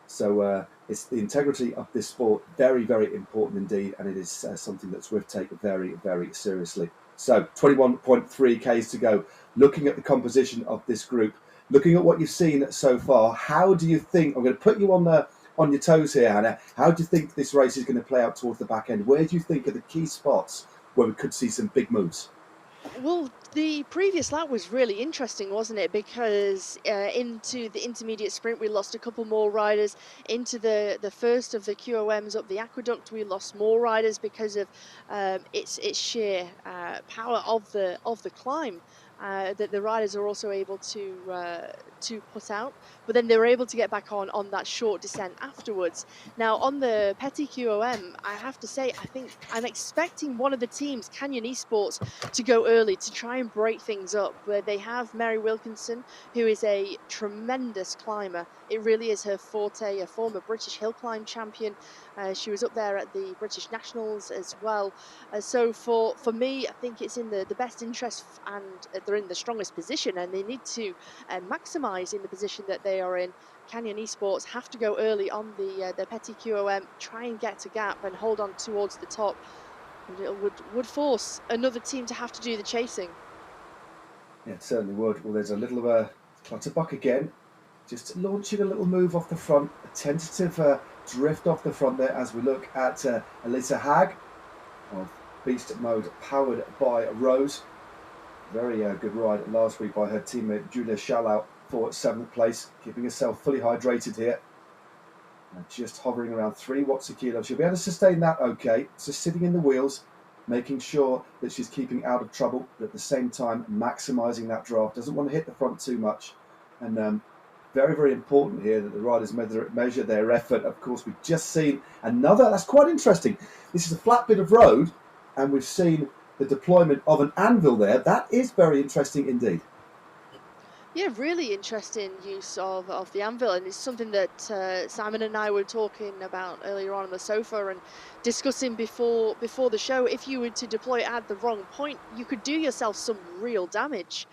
So it's the integrity of this sport, very, very important indeed, and it is something that Zwift take very, very seriously. So 21.3 Ks to go. Looking at the composition of this group, looking at what you've seen so far, how do you think, I'm going to put you on your toes here, Hannah, how do you think this race is going to play out towards the back end? Where do you think are the key spots where we could see some big moves? Well, the previous lap was really interesting, wasn't it? Because into the intermediate sprint, we lost a couple more riders. Into the first of the QOMs up the Aqueduct, we lost more riders because of its sheer power of the climb. that the riders are also able to put out, but then they were able to get back on that short descent afterwards. Now on the Petit QOM, I have to say, I think I'm expecting one of the teams, Canyon Esports, to go early to try and break things up. Where they have Mary Wilkinson, who is a tremendous climber. It really is her forte, a former British hill climb champion. She was up there at the British Nationals as well. So for me, I think it's in the best interest, and they're in the strongest position, and they need to maximise in the position that they are in. Canyon Esports have to go early on the Petit QOM, try and get to gap and hold on towards the top. And it would force another team to have to do the chasing. Yeah, it certainly would. Well, there's a little of a Clutterbuck again, just launching a little move off the front, a tentative drift off the front there as we look at Elisa Hag of Beast Mode, powered by Rose. Very good ride last week by her teammate Julia Shallout for 7th place, keeping herself fully hydrated here. And just hovering around 3 watts a kilo. She'll be able to sustain that okay. So sitting in the wheels, making sure that she's keeping out of trouble, but at the same time maximising that draft. Doesn't want to hit the front too much. And very, very important here that the riders measure their effort. Of course, we've just seen another, that's quite interesting. This is a flat bit of road, and we've seen the deployment of an anvil there. That is very interesting indeed. Yeah, really interesting use of the anvil, and it's something that Simon and I were talking about earlier on the sofa and discussing before the show. If you were to deploy it at the wrong point, you could do yourself some real damage.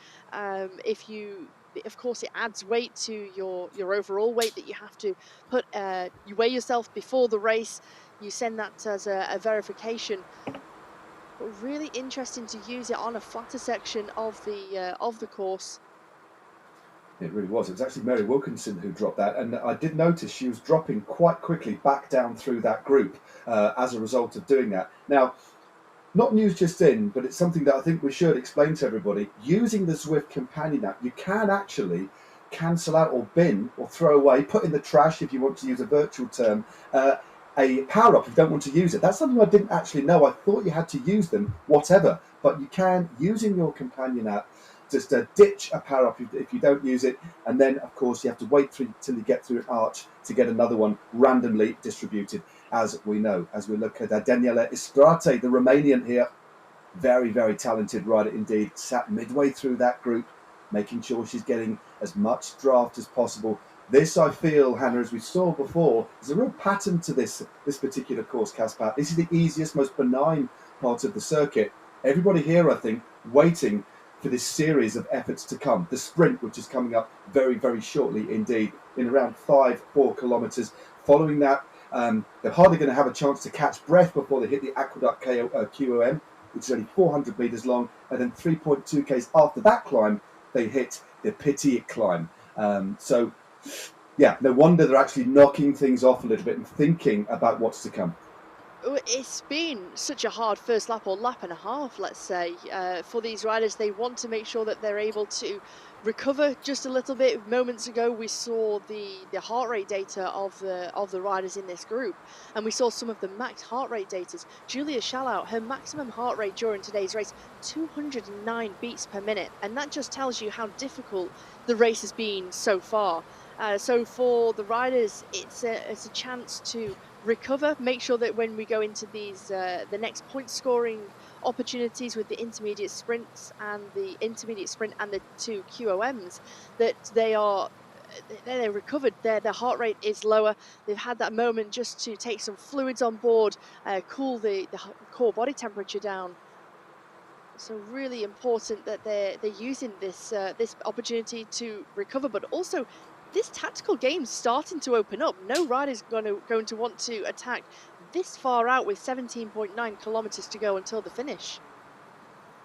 Of course, it adds weight to your overall weight that you have to put. You weigh yourself before the race. You send that as a verification. But really interesting to use it on a flatter section of the course. It really was. It was actually Mary Wilkinson who dropped that, and I did notice she was dropping quite quickly back down through that group as a result of doing that. Now, not news just in, but it's something that I think we should explain to everybody. Using the Zwift companion app, you can actually cancel out or bin or throw away, put in the trash if you want to use a virtual term, a power up if you don't want to use it. That's something I didn't actually know. I thought you had to use them, whatever, but you can, using your companion app, just ditch a power up if you don't use it, and then of course you have to wait till you get through an arch to get another one randomly distributed, as we know. As we look at Daniela Istrate, the Romanian here, very, very talented rider indeed, sat midway through that group, making sure she's getting as much draft as possible. This, I feel, Hannah, as we saw before, is a real pattern to this particular course, Casse-Pattes. This is the easiest, most benign part of the circuit. Everybody here, I think, waiting for this series of efforts to come. The sprint, which is coming up very, very shortly indeed, in around 4 kilometres. Following that, they're hardly going to have a chance to catch breath before they hit the Aqueduct QOM, which is only 400 metres long, and then 3.2 k's after that climb, they hit the Petit Climb. So, yeah, no wonder they're actually knocking things off a little bit and thinking about what's to come. It's been such a hard first lap, or lap and a half, let's say, for these riders. They want to make sure that they're able to recover just a little bit. Moments ago, we saw the heart rate data of the riders in this group, and we saw some of the max heart rate data. Julia Shallout, her maximum heart rate during today's race, 209 beats per minute, and that just tells you how difficult the race has been so far. So for the riders, it's a chance to recover, make sure that when we go into these the next point scoring opportunities with the intermediate sprints and the intermediate sprint and the 2 QOMs, that they're recovered. Their heart rate is lower. They've had that moment just to take some fluids on board, cool the core body temperature down. So really important that they're using this opportunity to recover, but also this tactical game's starting to open up. No rider's going to want to attack this far out with 17.9 kilometres to go until the finish.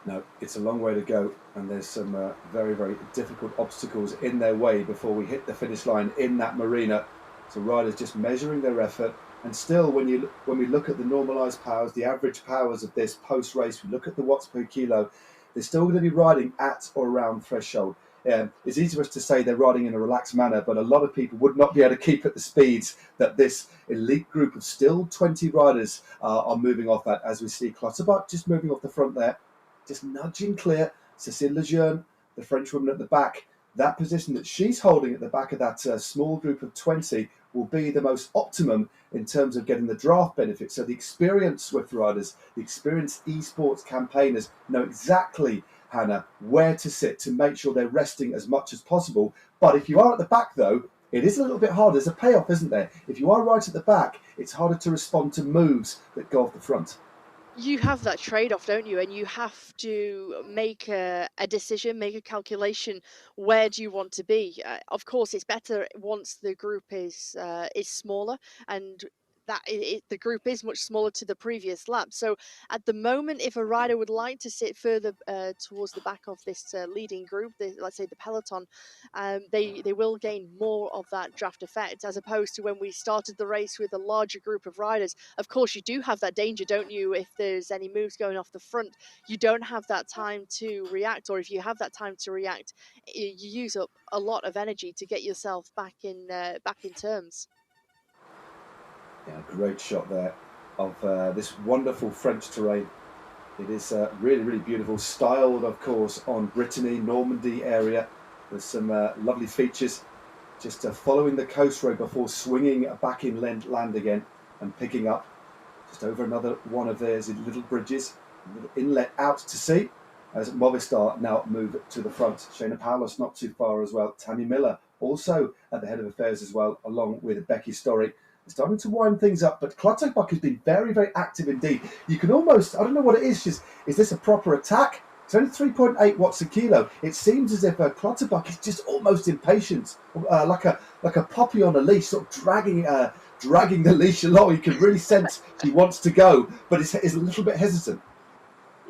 No, it's a long way to go, and there's some very, very difficult obstacles in their way before we hit the finish line in that marina. So riders just measuring their effort, and still, when we look at the normalised powers, the average powers of this post-race, we look at the watts per kilo, they're still going to be riding at or around threshold. It's easy for us to say they're riding in a relaxed manner, but a lot of people would not be able to keep at the speeds that this elite group of still 20 riders are moving off at, as we see Clutterbuck just moving off the front there, just nudging clear. Cécile Lejeune the French woman at the back, that position that she's holding at the back of that small group of 20 will be the most optimum in terms of getting the draft benefit. So the experienced Zwift riders, the experienced esports campaigners know exactly, Hannah, where to sit to make sure they're resting as much as possible. But if you are at the back, though, it is a little bit harder. There's a payoff, isn't there? If you are right at the back, it's harder to respond to moves that go off the front. You have that trade-off, don't you? And you have to make a decision, make a calculation. Where do you want to be? Of course, it's better once the group is smaller, and the group is much smaller to the previous lap. So at the moment, if a rider would like to sit further towards the back of this leading group, let's say the peloton, they will gain more of that draft effect, as opposed to when we started the race with a larger group of riders. Of course, you do have that danger, don't you? If there's any moves going off the front, you don't have that time to react, or if you have that time to react, you use up a lot of energy to get yourself back in terms. Yeah, great shot there of this wonderful French terrain. It is really, really beautiful, styled, of course, on Brittany, Normandy area. There's some lovely features, just following the coast road before swinging back inland land again and picking up just over another one of those little bridges, a little inlet out to sea, as Movistar now move to the front. Casse-Pattes not too far as well. Tammy Miller also at the head of affairs as well, along with Becky Story. Starting to wind things up, but Clutterbuck has been very, very active indeed. You can almost, I don't know what it is, just, is this a proper attack? It's only 3.8 watts a kilo. It seems as if Clutterbuck is just almost impatient, like a puppy on a leash, sort of dragging the leash along. You can really sense she wants to go, but is a little bit hesitant.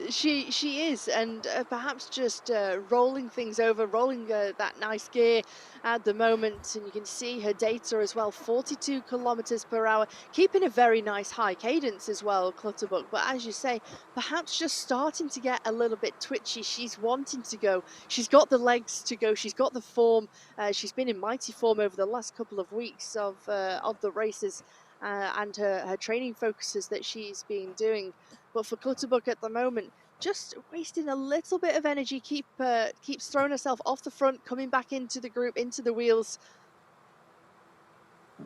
She is, and perhaps just rolling things over, rolling that nice gear at the moment, and you can see her data as well, 42 kilometers per hour, keeping a very nice high cadence as well, Clutterbuck. But as you say, perhaps just starting to get a little bit twitchy. She's wanting to go. She's got the legs to go. She's got the form. She's been in mighty form over the last couple of weeks of the races. And her training focuses that she's been doing. But for Clutterbuck at the moment, just wasting a little bit of energy, keeps throwing herself off the front, coming back into the group, into the wheels.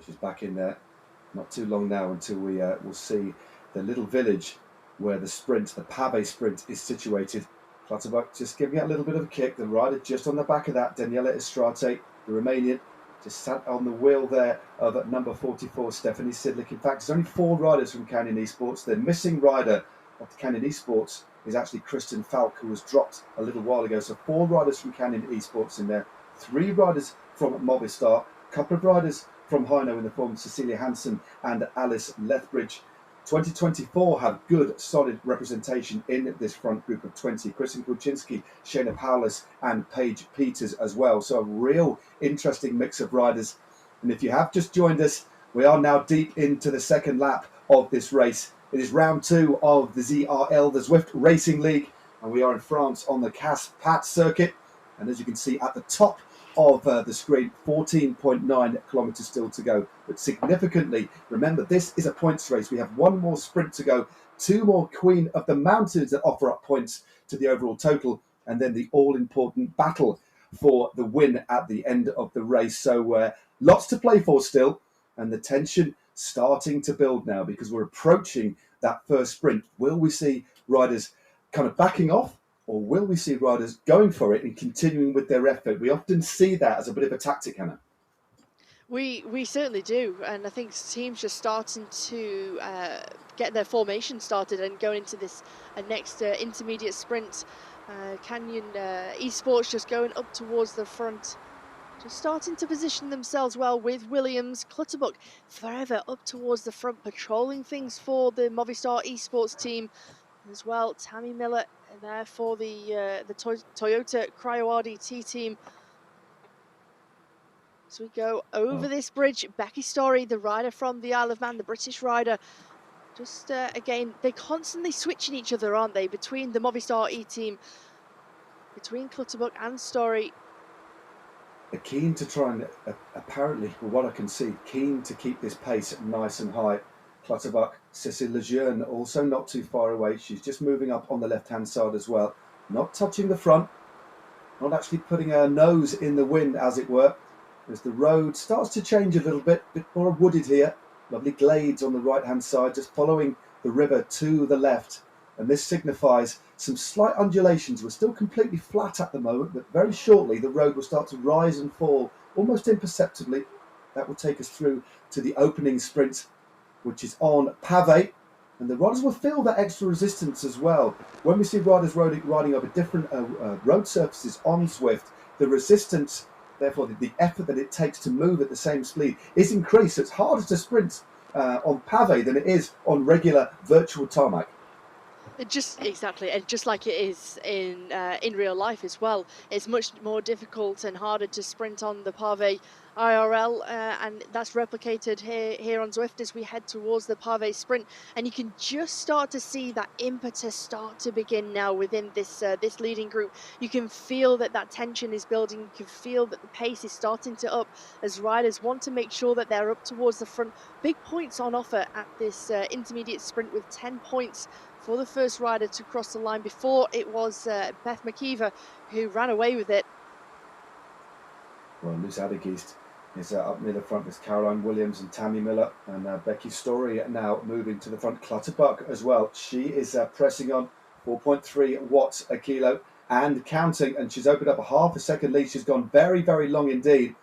She's back in there. Not too long now until we will see the little village where the Pavé sprint is situated. Clutterbuck just giving it a little bit of a kick. The rider just on the back of that, Daniela Estrate, the Romanian, just sat on the wheel there of number 44, Stephanie Sidlick. In fact, there's only 4 riders from Canyon Esports. The missing rider of the Canyon Esports is actually Kristen Falk, who was dropped a little while ago. So 4 riders from Canyon Esports in there, 3 riders from Movistar, a couple of riders from Hino in the form of Cecilia Hansen and Alice Lethbridge. 2024 have good, solid representation in this front group of 20. Kristen Kuczynski, Shayna Paulus and Paige Peters as well. So a real interesting mix of riders. And if you have just joined us, we are now deep into the second lap of this race. It is round 2 of the ZRL, the Zwift Racing League, and we are in France on the Casse-Pattes circuit. And as you can see at the top of the screen, 14.9 kilometers still to go. But significantly, remember, this is a points race. We have 1 more sprint to go, 2 more Queen of the Mountains that offer up points to the overall total, and then the all-important battle for the win at the end of the race. So lots to play for still, and the tension starting to build now because we're approaching that first sprint. Will we see riders kind of backing off, or will we see riders going for it and continuing with their effort? We often see that as a bit of a tactic, Hannah. We certainly do, and I think teams just starting to get their formation started and going into this next intermediate sprint. Canyon Esports just going up towards the front, just starting to position themselves well with Williams. Clutterbuck forever up towards the front, patrolling things for the Movistar Esports team as well. Tammy Miller there for the Toyota Cryo RDT team. So we go over this bridge. Becky Story, the rider from the Isle of Man, the British rider. Just again, they're constantly switching each other, aren't they? Between the Movistar E team, between Clutterbuck and Story. They're keen to try and, apparently, from what I can see, keen to keep this pace nice and high. Clutterbuck, Cécile Lejeune, also not too far away. She's just moving up on the left-hand side as well. Not touching the front. not actually putting her nose in the wind, as it were, as the road starts to change a little bit more wooded here. Lovely glades on the right-hand side, just following the river to the left. And this signifies some slight undulations. We're still completely flat at the moment, but very shortly the road will start to rise and fall almost imperceptibly. That will take us through to the opening sprint, which is on pave. And the riders will feel that extra resistance as well. When we see riders riding over different road surfaces on Zwift, the resistance, therefore the effort that it takes to move at the same speed, is increased. So it's harder to sprint on pave than it is on regular virtual tarmac. Exactly, and just like it is in real life as well, it's much more difficult and harder to sprint on the pave IRL, and that's replicated here on Zwift as we head towards the pave sprint. And you can just start to see that impetus start to begin now within this leading group. You can feel that tension is building. You can feel that the pace is starting to up as riders want to make sure that they're up towards the front. Big points on offer at this intermediate sprint, with 10 points for the first rider to cross the line. Before it was Beth McKeever who ran away with it. Well, Loes Adegeest is up near the front with Caroline Williams and Tammy Miller, and Becky Story now moving to the front. Clutterbuck as well. She is pressing on, 4.3 watts a kilo and counting, and she's opened up a half a second lead. She's gone very, very long indeed,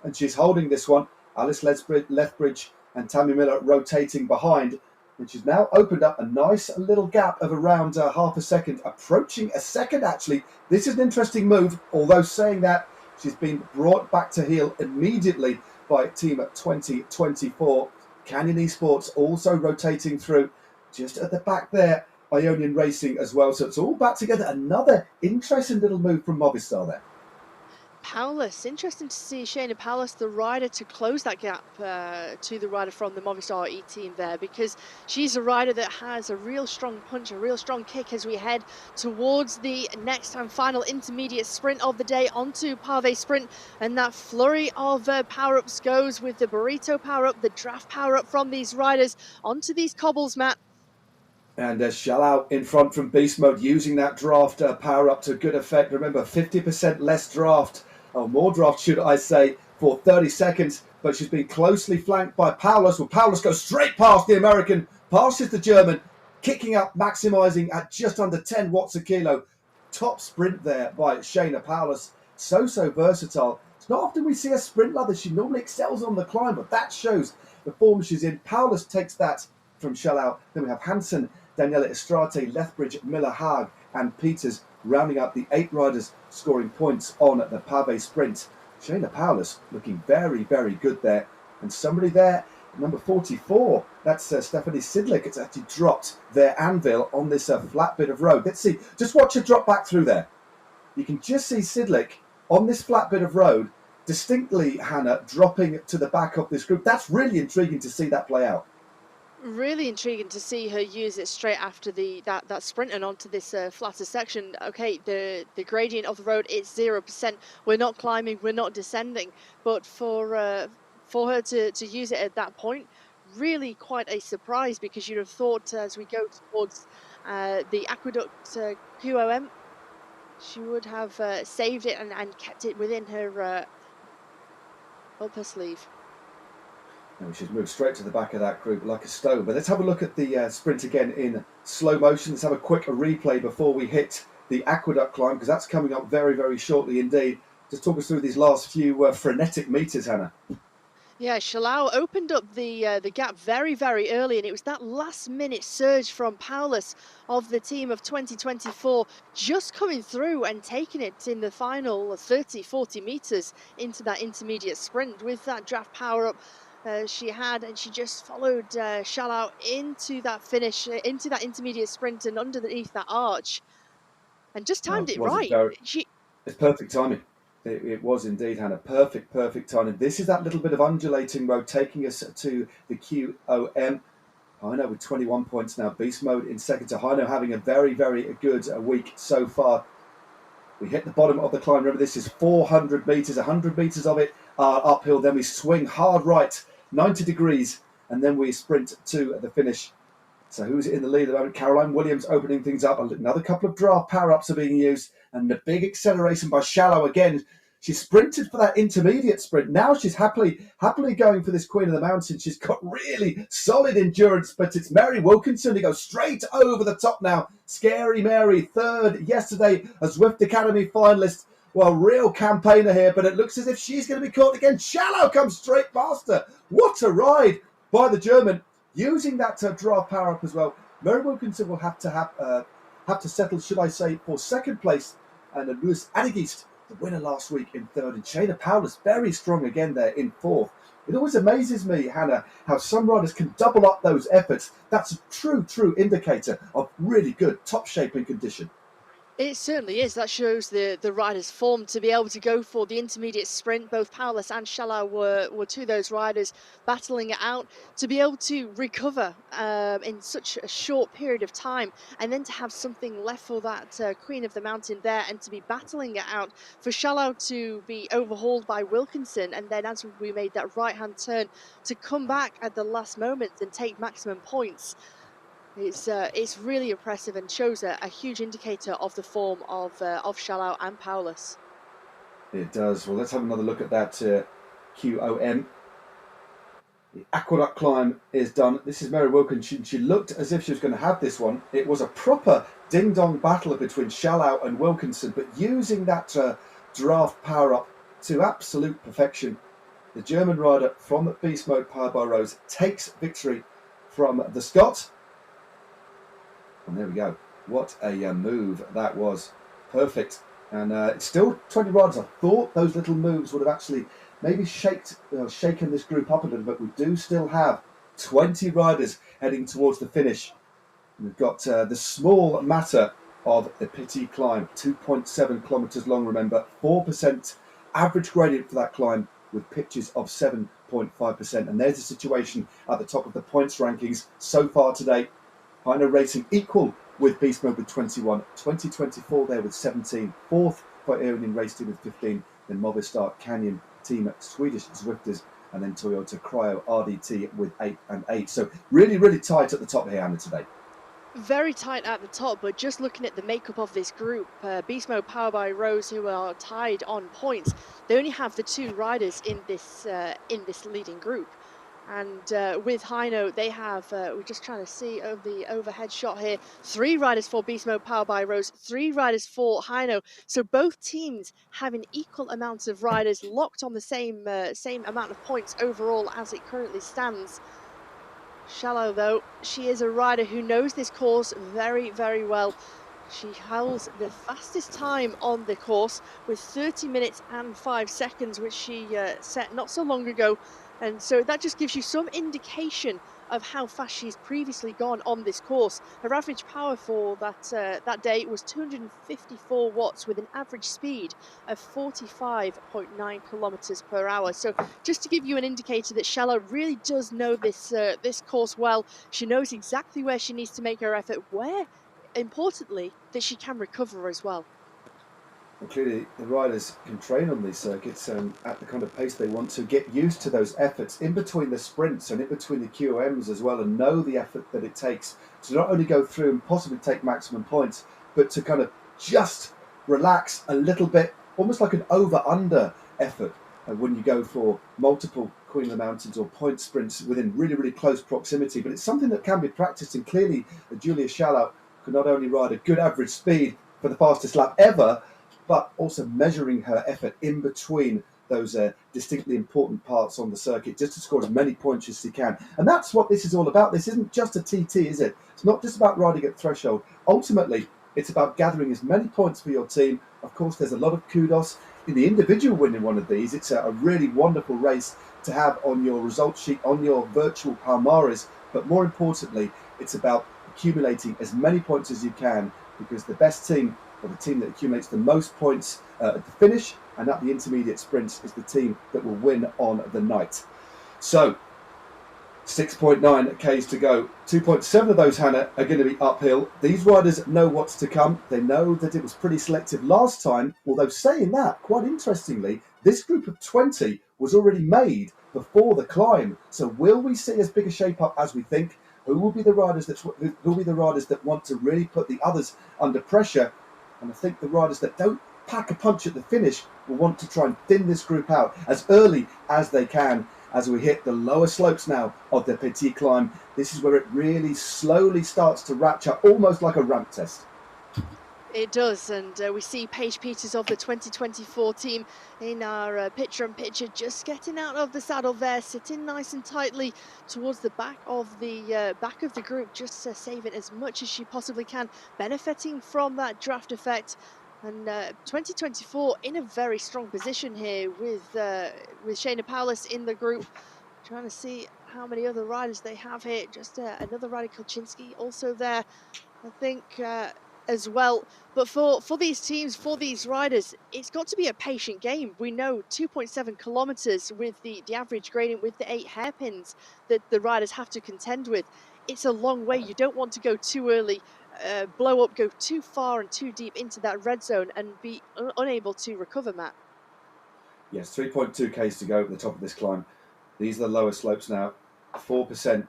and she's holding this one. Alice Lethbridge and Tammy Miller rotating behind. And she's now opened up a nice little gap of around half a second, approaching a second actually. This is an interesting move, although saying that, she's been brought back to heel immediately by Team 2024. Canyon Esports also rotating through just at the back there. Aeonian Racing as well. So it's all back together. Another interesting little move from Movistar there. Paulus, interesting to see Shayna Paulus, the rider, to close that gap to the rider from the Movistar E team there, because she's a rider that has a real strong punch, a real strong kick as we head towards the next and final intermediate sprint of the day onto pave sprint. And that flurry of power-ups goes with the burrito power-up, the draft power-up from these riders onto these cobbles, Matt. And Shallow in front from Beast Mode, using that draft power-up to good effect. Remember, 50% less draft, or more draft, should I say, for 30 seconds. But she's been closely flanked by Paulus. Well, Paulus goes straight past the American, passes the German, kicking up, maximising at just under 10 watts a kilo. Top sprint there by Shayna Paulus. So versatile. It's not often we see a sprint like this. She normally excels on the climb, but that shows the form she's in. Paulus takes that from Shallow. Then we have Hansen, Daniela Estrate, Lethbridge, Miller, Haag and Peters rounding up the 8 riders scoring points on the pave sprint. Shayna Paulus looking very, very good there. And somebody there, number 44, that's Stephanie Sidlick. It's actually dropped their anvil on this flat bit of road. Let's see, just watch her drop back through there. You can just see Sidlick on this flat bit of road, distinctly, Hannah, dropping to the back of this group. That's really intriguing to see that play out. Really intriguing to see her use it straight after that sprint and onto this flatter section. Okay, the gradient of the road is 0%. We're not climbing, we're not descending, but for her to use it at that point, really quite a surprise, because you'd have thought as we go towards the Aqueduct QOM, she would have saved it and kept it within her up her sleeve. And she's moved straight to the back of that group like a stone. But let's have a look at the sprint again in slow motion. Let's have a quick replay before we hit the Aqueduct Climb, because that's coming up very, very shortly indeed. Just talk us through these last few frenetic meters, Hannah. Yeah, Shallow opened up the gap very, very early, and it was that last-minute surge from Paulus of the team of 2024 just coming through and taking it in the final 30, 40 meters into that intermediate sprint with that draft power-up she had, and she just followed Shallow into that finish, into that intermediate sprint and underneath that arch, and just timed it right. It's perfect timing. It was indeed, Hannah. Perfect timing. This is that little bit of undulating road taking us to the QOM. Heino with 21 points now. Beast Mode in second to Heino, having a very, very good week so far. We hit the bottom of the climb. Remember, this is 400 metres. 100 metres of it are uphill. Then we swing hard right, 90 degrees, and then we sprint to the finish. So who's in the lead at the moment? Caroline Williams opening things up. Another couple of draft power-ups are being used. And the big acceleration by Shallow again. She sprinted for that intermediate sprint. Now she's happily going for this Queen of the Mountain. She's got really solid endurance, but it's Mary Wilkinson who goes straight over the top now. Scary Mary, third yesterday, a Zwift Academy finalist. Well, real campaigner here, but it looks as if she's going to be caught again. Shallow comes straight past her. What a ride by the German, using that draft power up as well. Mary Wilkinson will have to settle, should I say, for second place, and Louis Adigist, the winner last week, in third, and Shayna Paulus very strong again there in fourth. It always amazes me, Hannah, how some riders can double up those efforts. That's a true indicator of really good top shape and condition. It certainly is. That shows the riders' form to be able to go for the intermediate sprint. Both Paulus and Shallow were two of those riders battling it out, to be able to recover in such a short period of time, and then to have something left for that Queen of the Mountain there, and to be battling it out, for Shallow to be overhauled by Wilkinson, and then as we made that right-hand turn, to come back at the last moment and take maximum points. It's really impressive and shows a huge indicator of the form of Shallow and Paulus. It does. Well, let's have another look at that QOM. The Aqueduct Climb is done. This is Mary Wilkinson. She looked as if she was going to have this one. It was a proper ding-dong battle between Shallow and Wilkinson, but using that draft power-up to absolute perfection, the German rider from Beast Mode powered by Rose takes victory from the Scot. And there we go. What a move that was. Perfect. And it's still 20 riders. I thought those little moves would have actually maybe shaken this group up a little bit. We do still have 20 riders heading towards the finish. We've got the small matter of the Petit climb, 2.7 kilometres long, remember, 4% average gradient for that climb with pitches of 7.5%. And there's the situation at the top of the points rankings so far today. GCN Racing equal with Beast Mode with 21, 2024 there with 17, fourth by Aeonian Race Team with 15, then Movistar Canyon Team Swedish Zwifters, and then Toyota Cryo RDT with 8 and 8. So really tight at the top here, Anna, today. Very tight at the top, but just looking at the makeup of this group, Beast Mode powered by Rose, who are tied on points, they only have the two riders in this leading group. And with Hino, they have, we're just trying to see over the overhead shot here, 3 riders for Beast Mode powered by Rose, 3 riders for Hino. So both teams have an equal amount of riders locked on the same amount of points overall as it currently stands. Shallow, though, she is a rider who knows this course very well. She holds the fastest time on the course with 30 minutes and 5 seconds, which she set not so long ago. And so that just gives you some indication of how fast she's previously gone on this course. Her average power for that day was 254 watts with an average speed of 45.9 kilometers per hour. So just to give you an indicator that Shallow really does know this course well. She knows exactly where she needs to make her effort, where, importantly, that she can recover as well. And clearly, the riders can train on these circuits at the kind of pace they want to, get used to those efforts in between the sprints and in between the QOMs as well, and know the effort that it takes to not only go through and possibly take maximum points, but to kind of just relax a little bit, almost like an over-under effort when you go for multiple Queen of the Mountains or point sprints within really close proximity. But it's something that can be practiced, and clearly Julia Shallow could not only ride a good average speed for the fastest lap ever, but also measuring her effort in between those distinctly important parts on the circuit, just to score as many points as she can. And that's what this is all about. This isn't just a TT, is it? It's not just about riding at threshold. Ultimately, it's about gathering as many points for your team. Of course, there's a lot of kudos in the individual winning one of these. It's a really wonderful race to have on your result sheet, on your virtual Palmares. But more importantly, it's about accumulating as many points as you can, because the best team, or the team that accumulates the most points at the finish and at the intermediate sprints, is the team that will win on the night. So 6.9 Ks to go. 2.7 of those, Hannah, are going to be uphill. These riders know what's to come. They know that it was pretty selective last time, although saying that, quite interestingly, this group of 20 was already made before the climb. So will we see as big a shape up as we think? who will be the riders that want to really put the others under pressure. And I think the riders that don't pack a punch at the finish will want to try and thin this group out as early as they can. As we hit the lower slopes now of the Petit Climb, this is where it really slowly starts to ratchet up, almost like a ramp test. It does, and we see Casse-Pattes of the 2024 team in our picture-in-picture, just getting out of the saddle there, sitting nice and tightly towards the back of the group, just saving as much as she possibly can, benefiting from that draft effect. And 2024 in a very strong position here with Shayna Paulus in the group. Trying to see how many other riders they have here. Just another rider, Kulczynski, also there, I think, as well. But for these teams, for these riders, it's got to be a patient game. We know 2.7 kilometers with the average gradient, with the 8 hairpins that the riders have to contend with. It's a long way. You don't want to go too early, blow up, go too far and too deep into that red zone and be unable to recover, Matt. Yes, 3.2 k's to go at the top of this climb. These are the lower slopes now, 4%,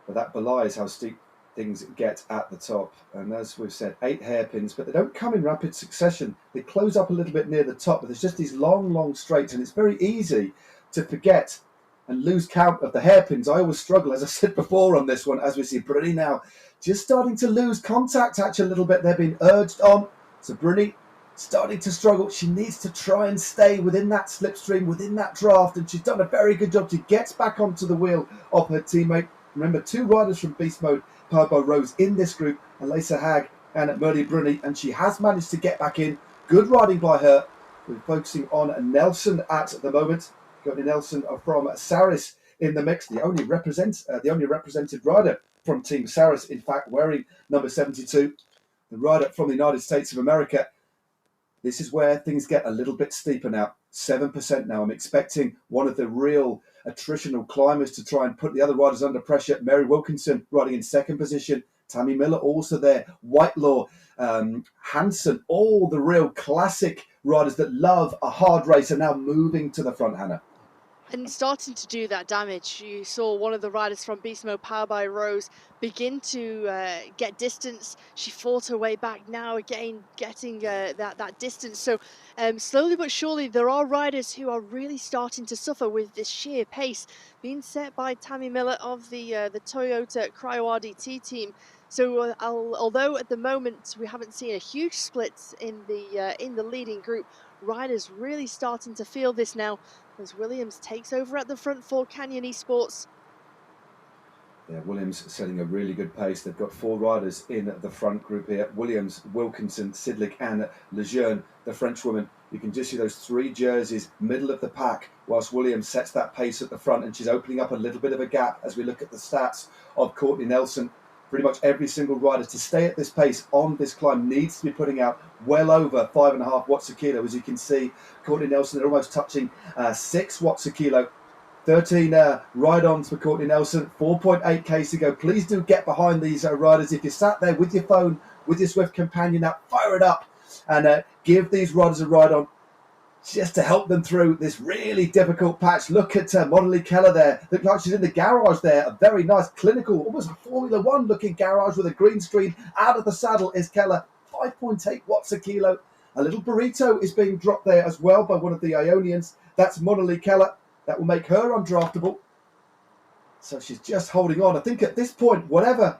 but that belies how steep things get at the top. And as we've said, 8 hairpins, but they don't come in rapid succession. They close up a little bit near the top, but there's just these long straights, and it's very easy to forget and lose count of the hairpins. I always struggle, as I said before, on this one, as we see Bruni now just starting to lose contact actually a little bit. They're being urged on. So Bruni starting to struggle. She needs to try and stay within that slipstream, within that draft, and she's done a very good job. She gets back onto the wheel of her teammate. Remember, 2 riders from Beast Mode, powered by Rose, in this group, Elisa Hag and Merle Bruni, and she has managed to get back in. Good riding by her. We're focusing on Nelson at the moment. Got Nelson from Saris in the mix, the only represented rider from Team Saris, in fact, wearing number 72. The rider from the United States of America. This is where things get a little bit steeper now. 7% now. I'm expecting one of the real attritional climbers to try and put the other riders under pressure. Mary Wilkinson riding in 2nd position. Tammy Miller also there. Whitelaw, Hansen, all the real classic riders that love a hard race are now moving to the front, Hannah. And starting to do that damage. You saw one of the riders from Beast Mode, powered by Rose, begin to get distance. She fought her way back now, again getting that distance. So slowly but surely, there are riders who are really starting to suffer with this sheer pace being set by Tammy Miller of the Toyota Cryo RDT team. So although at the moment we haven't seen a huge split in the leading group, riders really starting to feel this now, as Williams takes over at the front for Canyon Esports. Yeah, Williams setting a really good pace. They've got 4 riders in the front group here. Williams, Wilkinson, Sidlick and Lejeune, the French woman. You can just see those 3 jerseys, middle of the pack, whilst Williams sets that pace at the front, and she's opening up a little bit of a gap as we look at the stats of Courtney Nelson. Pretty much every single rider to stay at this pace on this climb needs to be putting out well over 5.5 watts a kilo. As you can see, Courtney Nelson, they're almost touching 6 watts a kilo. 13 ride-ons for Courtney Nelson, 4.8 k's to go. Please do get behind these riders. If you're sat there with your phone, with your Zwift companion app, fire it up and give these riders a ride-on, just to help them through this really difficult patch. Look at Monolly Keller there. Looks like she's in the garage there. A very nice clinical, almost a Formula 1 looking garage with a green screen. Out of the saddle is Keller. 5.8 watts a kilo. A little burrito is being dropped there as well by one of the Aeonians. That's Monolly Keller. That will make her undraftable. So she's just holding on. I think at this point, whatever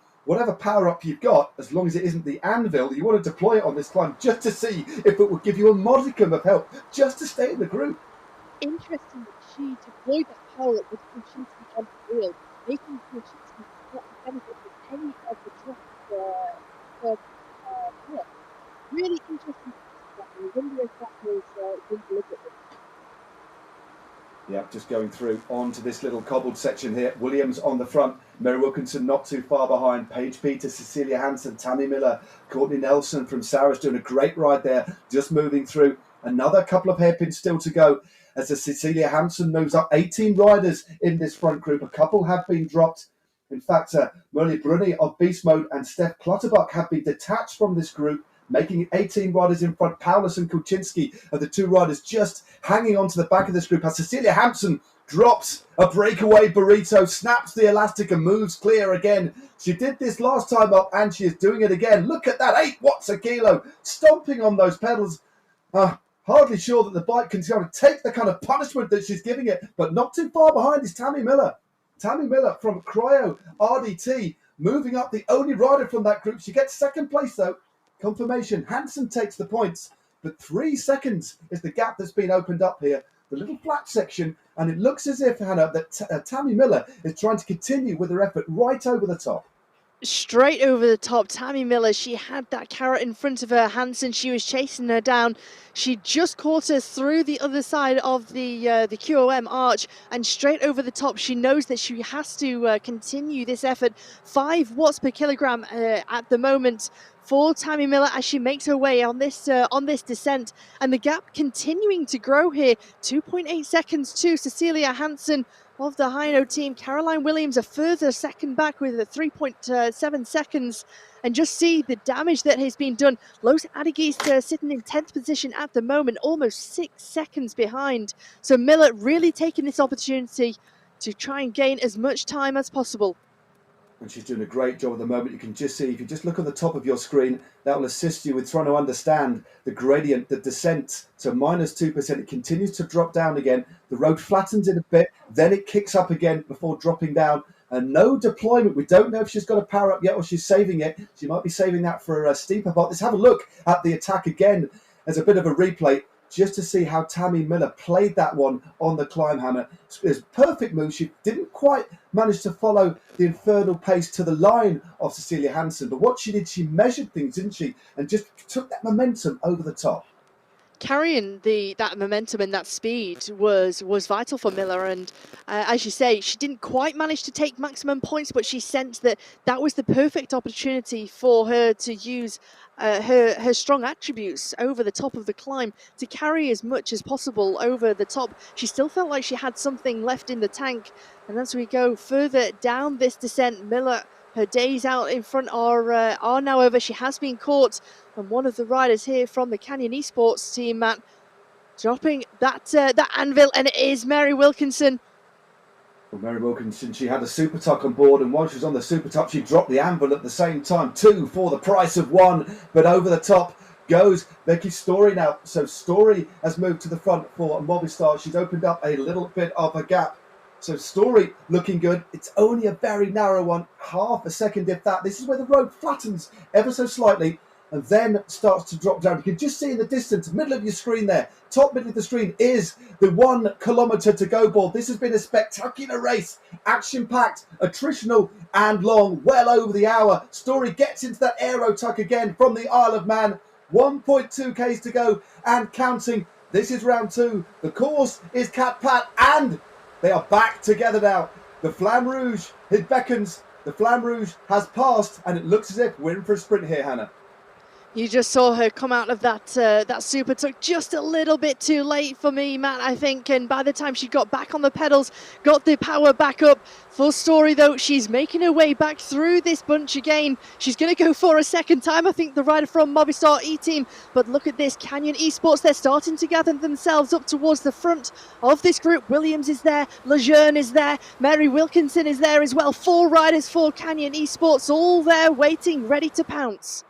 power-up you've got, as long as it isn't the anvil, you want to deploy it on this climb just to see if it will give you a modicum of help, just to stay in the group. Interesting that she deployed that power-up with Kulczynski on the wheel, making Kulczynski not benefit from any of the draft. Really interesting. I wonder if that was done deliberately. Yeah, just going through onto this little cobbled section here. Williams on the front, Mary Wilkinson not too far behind, Casse-Pattes, Cecilia Hansen, Tammy Miller, Courtney Nelson from Saris doing a great ride there, just moving through. Another couple of hairpins still to go as the Cecilia Hansen moves up. 18 riders in this front group. A couple have been dropped. In fact, Merle Bruni of Beast Mode and Steph Clutterbuck have been detached from this group, making it 18 riders in front. Paulus and Kulczynski are the 2 riders just hanging on to the back of this group. As Cecilia Hansen drops a breakaway burrito, snaps the elastic and moves clear again. She did this last time up and she is doing it again. Look at that, 8 watts a kilo, stomping on those pedals. Hardly sure that the bike can kind of take the kind of punishment that she's giving it, but not too far behind is Tammy Miller. Tammy Miller from Cryo RDT, moving up, the only rider from that group. She gets second place though. Confirmation, Hansen takes the points, but 3 seconds is the gap that's been opened up here. The little flat section, and it looks as if, Hannah, that Tammy Miller is trying to continue with her effort right over the top. Straight over the top, Tammy Miller, she had that carrot in front of her. Hansen, she was chasing her down. She just caught her through the other side of the QOM arch and straight over the top. She knows that she has to continue this effort. 5 watts per kilogram at the moment for Tammy Miller as she makes her way on this descent, and the gap continuing to grow here. 2.8 seconds to Cecilia Hansen of the Hino team. Caroline Williams a further second back with a 3.7 seconds. And just see the damage that has been done. Los Adigis sitting in 10th position at the moment, almost 6 seconds behind. So Miller really taking this opportunity to try and gain as much time as possible. And she's doing a great job at the moment. You can just see, if you just look on the top of your screen, that will assist you with trying to understand the gradient, the descent. So -2%, it continues to drop down again. The road flattens in a bit, then it kicks up again before dropping down. And no deployment. We don't know if she's got a power up yet or she's saving it. She might be saving that for a steeper part. Let's have a look at the attack again as a bit of a replay, just to see how Tammy Miller played that one on the climb, Hannah. It's a perfect move. She didn't quite manage to follow the infernal pace to the line of Cecilia Hansen, but what she did, she measured things, didn't she? And just took that momentum over the top. Carrying that momentum and that speed was vital for Miller, and as you say, she didn't quite manage to take maximum points, but she sensed that was the perfect opportunity for her to use her strong attributes over the top of the climb to carry as much as possible over the top. She still felt like she had something left in the tank, and as we go further down this descent, Miller, her days out in front are now over. She has been caught, and one of the riders here from the Canyon Esports team, Matt, dropping that anvil, and it is Mary Wilkinson. Well, Mary Wilkinson, she had a super tuck on board, and while she was on the super tuck, she dropped the anvil at the same time. 2 for the price of 1, but over the top goes Becky Story now. So Story has moved to the front for Movistar. She's opened up a little bit of a gap. So Story looking good. It's only a very narrow one, half a second if that. This is where the road flattens ever so slightly and then starts to drop down. You can just see in the distance, middle of your screen there, top middle of the screen is the 1 kilometre to go board. This has been a spectacular race, action-packed, attritional and long, well over the hour. Story gets into that aero tuck again from the Isle of Man. 1.2 Ks to go and counting. This is round 2. The course is Casse-Pattes, and they are back together now. The Flamme Rouge, it beckons. The Flamme Rouge has passed, and it looks as if we're in for a sprint here, Hannah. You just saw her come out of that super tuck just a little bit too late for me, Matt, I think. And by the time she got back on the pedals, got the power back up. Full Story, though, she's making her way back through this bunch again. She's going to go for a second time, I think, the rider from Movistar E-Team. But look at this, Canyon Esports, they're starting to gather themselves up towards the front of this group. Williams is there, Lejeune is there, Mary Wilkinson is there as well. 4 riders for Canyon Esports, all there waiting, ready to pounce.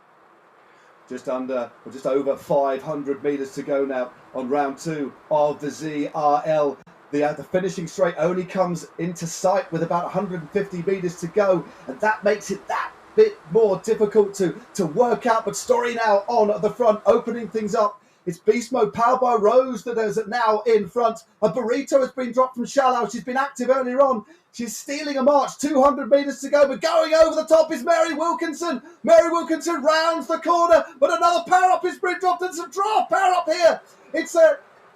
Just over 500 metres to go now on round 2 of the ZRL. The finishing straight only comes into sight with about 150 metres to go, and that makes it that bit more difficult to work out. But Story now on the front, opening things up. It's Beast Mode powered by Rose that is now in front. A burrito has been dropped from Shallow. She's been active earlier on. She's stealing a march, 200 metres to go, but going over the top is Mary Wilkinson. Mary Wilkinson rounds the corner, but another power up has been dropped and some draft power up here. It's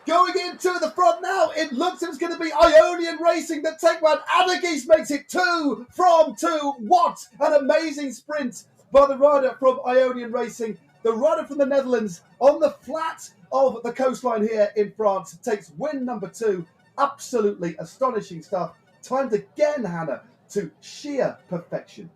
going into the front now. It looks like it's going to be Aeonian Racing that take one. Adagis makes it 2 from 2. What an amazing sprint by the rider from Aeonian Racing. The rider from the Netherlands on the flat of the coastline here in France takes win number 2. Absolutely astonishing stuff. Timed again, Hannah, to sheer perfection.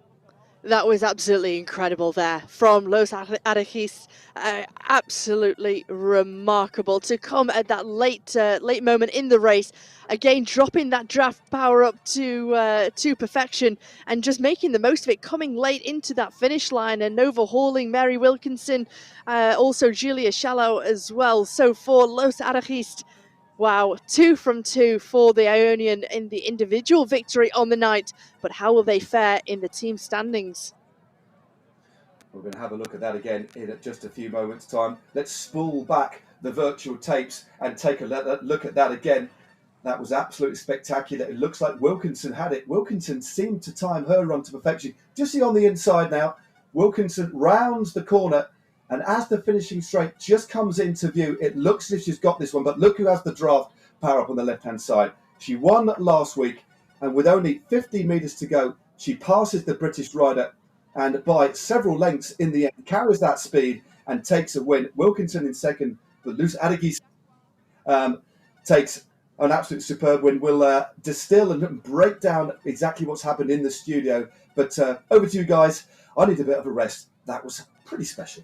That was absolutely incredible there from Los Arakis. Absolutely remarkable to come at that late moment in the race. Again, dropping that draft power up to perfection and just making the most of it, coming late into that finish line and overhauling Mary Wilkinson, also Julia Shallow as well. So for Los Arakis, wow, 2 from 2 for the Aeonian in the individual victory on the night. But how will they fare in the team standings? We're going to have a look at that again in just a few moments' time. Let's spool back the virtual tapes and take a look at that again. That was absolutely spectacular. It looks like Wilkinson had it. Wilkinson seemed to time her run to perfection. Just see on the inside now, Wilkinson rounds the corner, and as the finishing straight just comes into view, it looks as if she's got this one, but look who has the draft power up on the left-hand side. She won last week, and with only 50 metres to go, she passes the British rider, and by several lengths in the end, carries that speed and takes a win. Wilkinson in second, but Los Arakis takes an absolute superb win. We'll distill and break down exactly what's happened in the studio. But over to you guys. I need a bit of a rest. That was pretty special.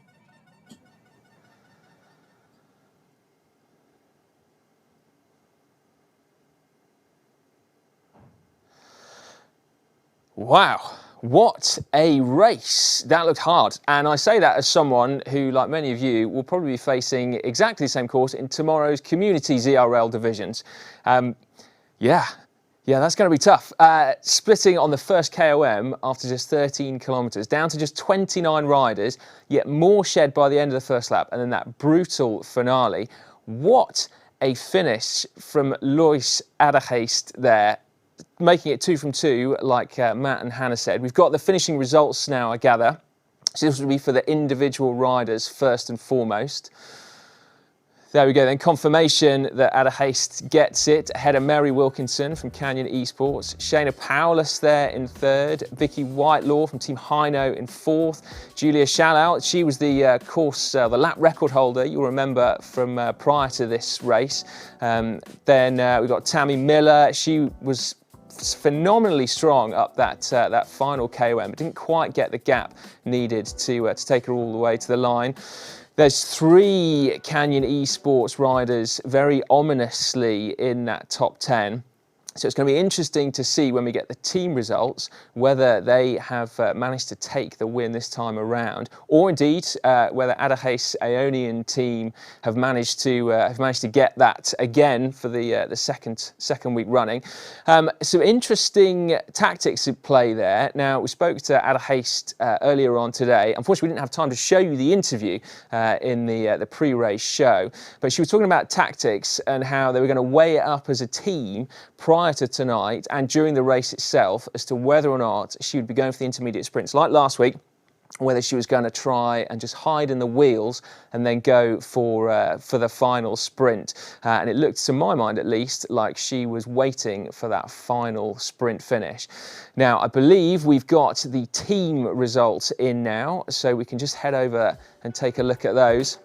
Wow, what a race. That looked hard. And I say that as someone who, like many of you, will probably be facing exactly the same course in tomorrow's community ZRL divisions. Yeah, that's going to be tough. Splitting on the first KOM after just 13 kilometres, down to just 29 riders, yet more shed by the end of the first lap, and then that brutal finale. What a finish from Los Arakis there, making it 2 from 2, like Matt and Hannah said. We've got the finishing results now, I gather. So this will be for the individual riders first and foremost. There we go then, confirmation that Arakis gets it ahead of Mary Wilkinson from Canyon Esports. Shayna Powless there in third. Vicky Whitelaw from Team Hino in fourth. Julia Shallow, she was the the lap record holder, you'll remember from prior to this race. Then we've got Tammy Miller. She was phenomenally strong up that final KOM, but didn't quite get the gap needed to take her all the way to the line. There's 3 Canyon Esports riders very ominously in that top 10. So it's going to be interesting to see when we get the team results whether they have managed to take the win this time around, or indeed whether Arakis Aeonian team have managed to get that again for the second week running. Some interesting tactics at play there. Now we spoke to Arakis earlier on today. Unfortunately, we didn't have time to show you the interview in the pre-race show, but she was talking about tactics and how they were going to weigh it up as a team prior to tonight and during the race itself as to whether or not she would be going for the intermediate sprints like last week, whether she was going to try and just hide in the wheels and then go for the final sprint. And it looked, to my mind at least, like she was waiting for that final sprint finish. Now, I believe we've got the team results in now, so we can just head over and take a look at those.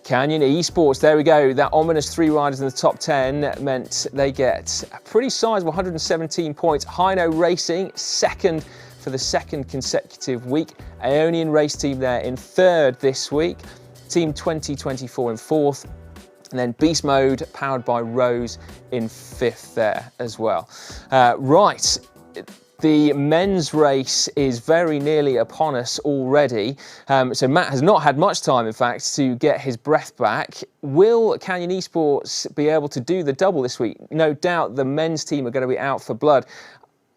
Canyon Esports, there we go. That ominous 3 riders in the top 10 meant they get a pretty sizable 117 points. Hino Racing, second for the second consecutive week. Aeonian race team there in third this week. Team 2024 in fourth. And then Beast Mode, powered by Rose, in fifth there as well. Right. The men's race is very nearly upon us already. So Matt has not had much time, in fact, to get his breath back. Will Canyon Esports be able to do the double this week? No doubt the men's team are going to be out for blood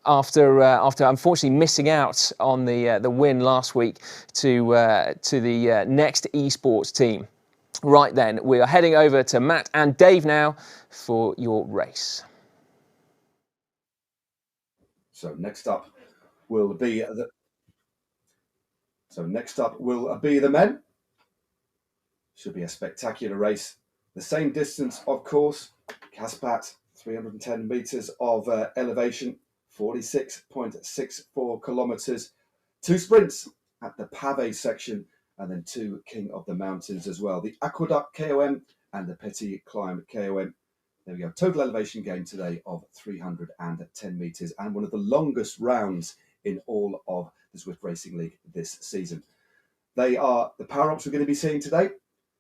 after unfortunately missing out on the win last week to the next esports team. Right then, we are heading over to Matt and Dave now for your race. So next up will be the men. Should be a spectacular race. The same distance, of course. Casse-Pattes, 310 metres of elevation, 46.64 kilometres. 2 sprints at the Pavé section, and then 2 King of the Mountains as well. The Aqueduct KOM and the Petit Climb KOM. There we go. Total elevation gain today of 310 metres, and one of the longest rounds in all of the Zwift Racing League this season. They are the power-ups we're going to be seeing today.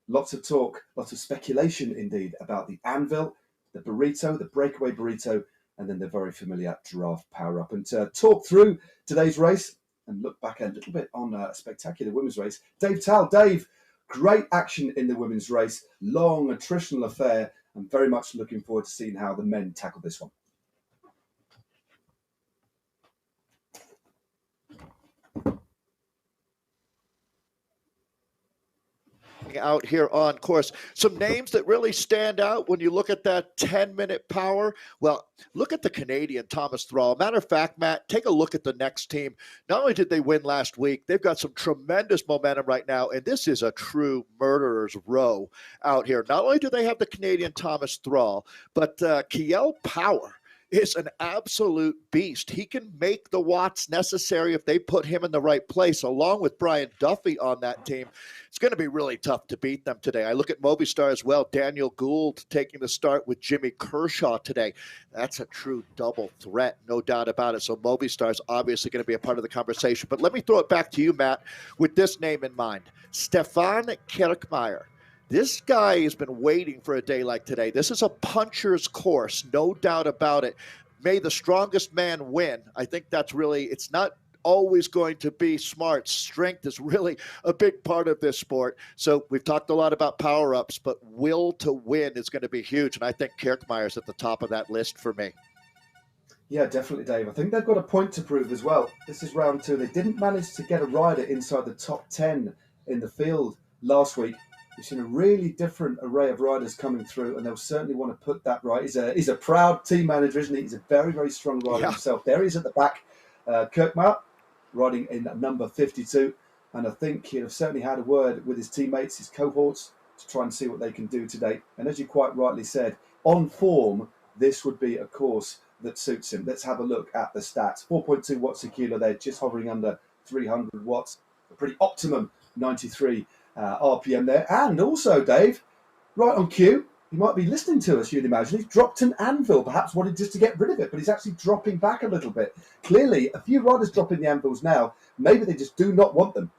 Lots of talk, lots of speculation indeed about the anvil, the burrito, the breakaway burrito, and then the very familiar giraffe power-up. And to talk through today's race and look back a little bit on a spectacular women's race, Dave Tal. Dave, great action in the women's race, long attritional affair. I'm very much looking forward to seeing how the men tackle this one. Out here on course. Some names that really stand out when you look at that 10-minute power. Well, look at the Canadian Thomas Thrall. Matter of fact, Matt, take a look at the next team. Not only did they win last week, they've got some tremendous momentum right now, and this is a true murderer's row out here. Not only do they have the Canadian Thomas Thrall, but Kiel Power is an absolute beast. He can make the watts necessary if they put him in the right place, along with Brian Duffy on that team. It's going to be really tough to beat them today. I look at Movistar as well. Daniel Gould taking the start with Jimmy Kershaw today. That's a true double threat, no doubt about it. So Movistar is obviously going to be a part of the conversation. But let me throw it back to you, Matt, with this name in mind. Stefan Kirchmeier. This guy has been waiting for a day like today. This is a puncher's course, no doubt about it. May the strongest man win. I think that's really, it's not always going to be smart. Strength is really a big part of this sport. So we've talked a lot about power-ups, but will to win is going to be huge. And I think Kirchmeier's at the top of that list for me. Yeah, definitely, Dave. I think they've got a point to prove as well. This is round 2. They didn't manage to get a rider inside the top 10 in the field last week. We've seen a really different array of riders coming through, and they'll certainly want to put that right. He's a proud team manager, isn't he? He's a very, very strong rider himself. There he is at the back. Kirchmeier riding in number 52, and I think he'll have certainly had a word with his teammates, his cohorts, to try and see what they can do today. And as you quite rightly said, on form, this would be a course that suits him. Let's have a look at the stats. 4.2 watts a kilo there, just hovering under 300 watts. A pretty optimum 93 RPM there. And also, Dave, right on cue, he might be listening to us, you'd imagine. He's dropped an anvil, perhaps wanted just to get rid of it, but he's actually dropping back a little bit. Clearly, a few riders dropping the anvils now. Maybe they just do not want them.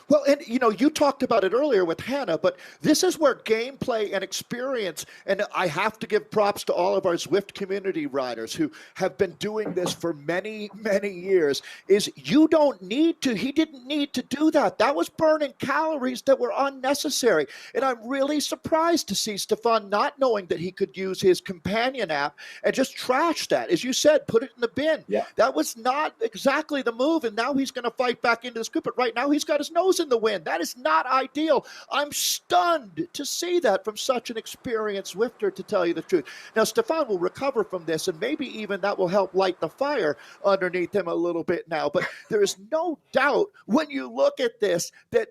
Well, and you talked about it earlier with Hannah, but this is where gameplay and experience, and I have to give props to all of our Zwift community riders who have been doing this for many, many years, is he didn't need to do that. That was burning calories that were unnecessary. And I'm really surprised to see Stefan not knowing that he could use his companion app and just trash that. As you said, put it in the bin. Yeah. That was not exactly the move, and now he's going to fight back into this group. But right now he's got his nose in the wind. That is not ideal. I'm stunned to see that from such an experienced Zwifter, to tell you the truth. Now, Stefan will recover from this, and maybe even that will help light the fire underneath him a little bit now. But there is no doubt when you look at this that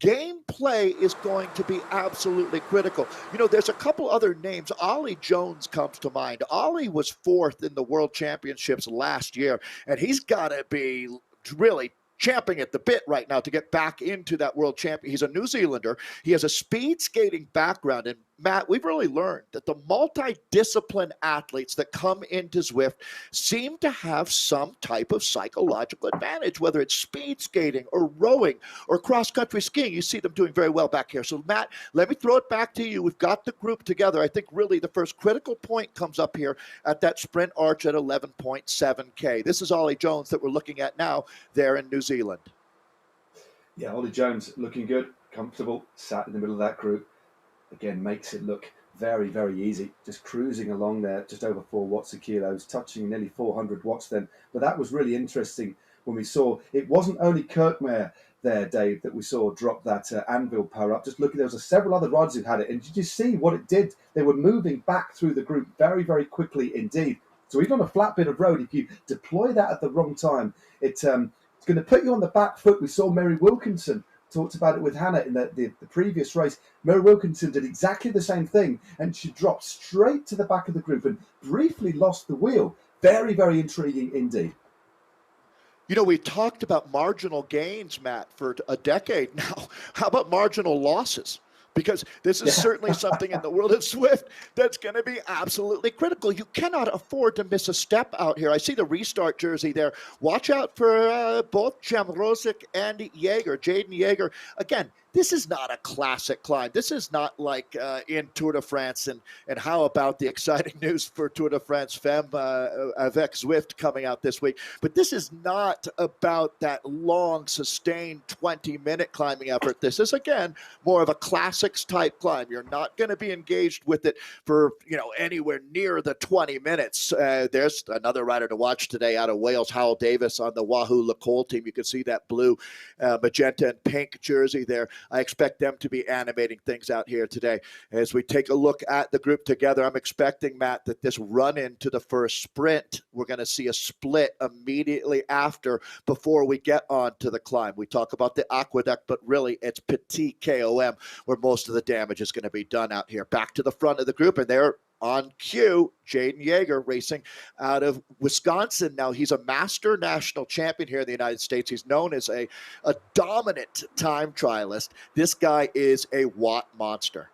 gameplay is going to be absolutely critical. There's a couple other names. Ollie Jones comes to mind. Ollie was 4th in the World Championships last year, and he's got to be really champing at the bit right now to get back into that world champion. He's a New Zealander. He has a speed skating background. And Matt, we've really learned that the multi-discipline athletes that come into Zwift seem to have some type of psychological advantage, whether it's speed skating or rowing or cross-country skiing. You see them doing very well back here. So Matt, let me throw it back to you. We've got the group together. I think really the first critical point comes up here at that sprint arch at 11.7K. This is Ollie Jones that we're looking at now there in New Zealand. Yeah, Ollie Jones looking good, comfortable, sat in the middle of that group. Again, makes it look very, very easy. Just cruising along there, just over 4 watts a kilo, touching nearly 400 watts then. But that was really interesting when we saw, it wasn't only Kirchmeier there, Dave, that we saw drop that anvil power up. Just looking, there was several other riders who had it. And did you see what it did? They were moving back through the group very, very quickly indeed. So even on a flat bit of road, if you deploy that at the wrong time, it's going to put you on the back foot. We saw Mary Wilkinson talked about it with Hannah in the previous race. Mary Wilkinson did exactly the same thing, and she dropped straight to the back of the group and briefly lost the wheel. Very, very intriguing indeed. We talked about marginal gains, Matt, for a decade now. How about marginal losses? because this is certainly something in the world of Zwift that's going to be absolutely critical. You cannot afford to miss a step out here. I see the restart jersey there. Watch out for both Jem Rosick and Jaden Yeager. Again, this is not a classic climb. This is not like in Tour de France. And how about the exciting news for Tour de France Femme avec Zwift coming out this week? But this is not about that long, sustained 20-minute climbing effort. This is, again, more of a classics type climb. You're not going to be engaged with it for, anywhere near the 20 minutes. There's another rider to watch today out of Wales, Howell Davis on the Wahoo LaCole team. You can see that blue, magenta, and pink jersey there. I expect them to be animating things out here today. As we take a look at the group together, I'm expecting, Matt, that this run into the first sprint, we're going to see a split immediately after, before we get on to the climb. We talk about the Aqueduct, but really it's Petit KOM where most of the damage is going to be done out here. Back to the front of the group, and they're on cue, Jaden Yeager racing out of Wisconsin. Now, he's a master national champion here in the United States. He's known as a dominant time trialist. This guy is a watt monster.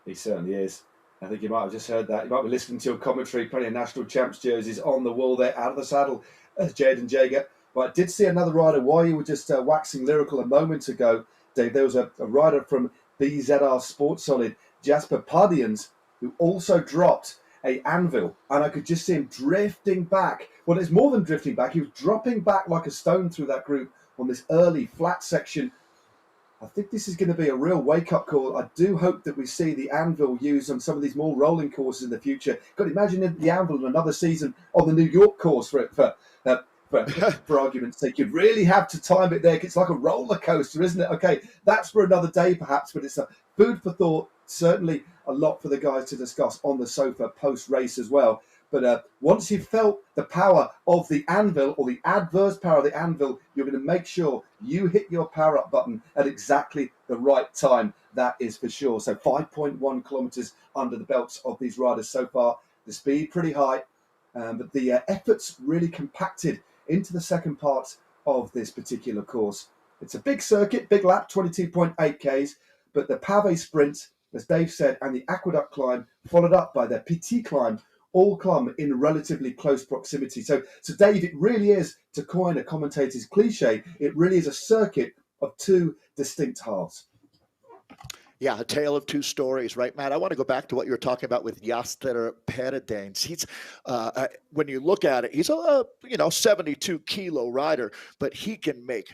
He certainly is. I think you might have just heard that. You might be listening to your commentary. Plenty of national champs jerseys on the wall there, out of the saddle, as Jaden Yeager. But I did see another rider while you were just waxing lyrical a moment ago, Dave. There was a rider from BZR Sports Solid, Jasper Pardians, who also dropped a anvil, and I could just see him drifting back. Well, it's more than drifting back. He was dropping back like a stone through that group on this early flat section. I think this is going to be a real wake-up call. I do hope that we see the anvil used on some of these more rolling courses in the future. Got to imagine the anvil in another season on the New York course for argument's sake. You'd really have to time it there. It's like a roller coaster, isn't it? Okay, that's for another day perhaps, but it's a food for thought. Certainly a lot for the guys to discuss on the sofa post-race as well. But once you've felt the power of the anvil, or the adverse power of the anvil, you're going to make sure you hit your power up button at exactly the right time. That is for sure. So 5.1 kilometers under the belts of these riders so far. The speed pretty high, but the efforts really compacted into the second part of this particular course. It's a big circuit, big lap, 22.8 Ks, but the pavé sprint, as Dave said, and the Aqueduct Climb, followed up by the Petit Climb, all come in relatively close proximity. So Dave, it really is, to coin a commentator's cliche, it really is a circuit of two distinct halves. Yeah, a tale of two stories, right, Matt? I want to go back to what you were talking about with Jasper Pardians. He's, when you look at it, he's a 72 kilo rider, but he can make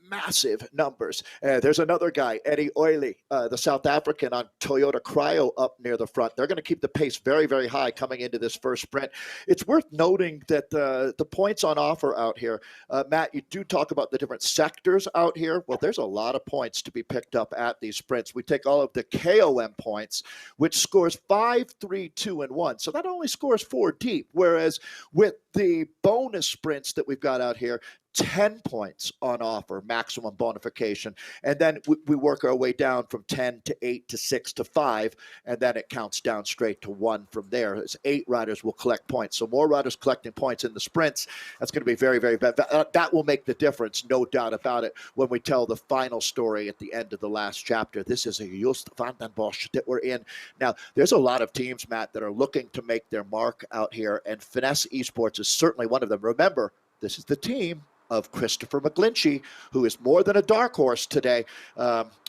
massive numbers. There's another guy, Eddie Oily, the South African on Toyota Cryo up near the front. They're going to keep the pace very, very high coming into this first sprint. It's worth noting that the points on offer out here, Matt, you do talk about the different sectors out here. Well, there's a lot of points to be picked up at these sprints. We take all of the KOM points, which scores 5, 3, 2, and 1. So that only scores 4 deep, whereas with the bonus sprints that we've got out here, 10 points on offer, maximum bonification. And then we work our way down from 10 to 8 to 6 to 5, and then it counts down straight to 1 from there. As 8 riders will collect points. So more riders collecting points in the sprints, that's going to be very, very bad. That will make the difference, no doubt about it, when we tell the final story at the end of the last chapter. This is a Just van den Bosch that we're in. Now, there's a lot of teams, Matt, that are looking to make their mark out here, and Finesse Esports is certainly one of them. Remember, this is the team of Christopher McGlinchey, who is more than a dark horse today.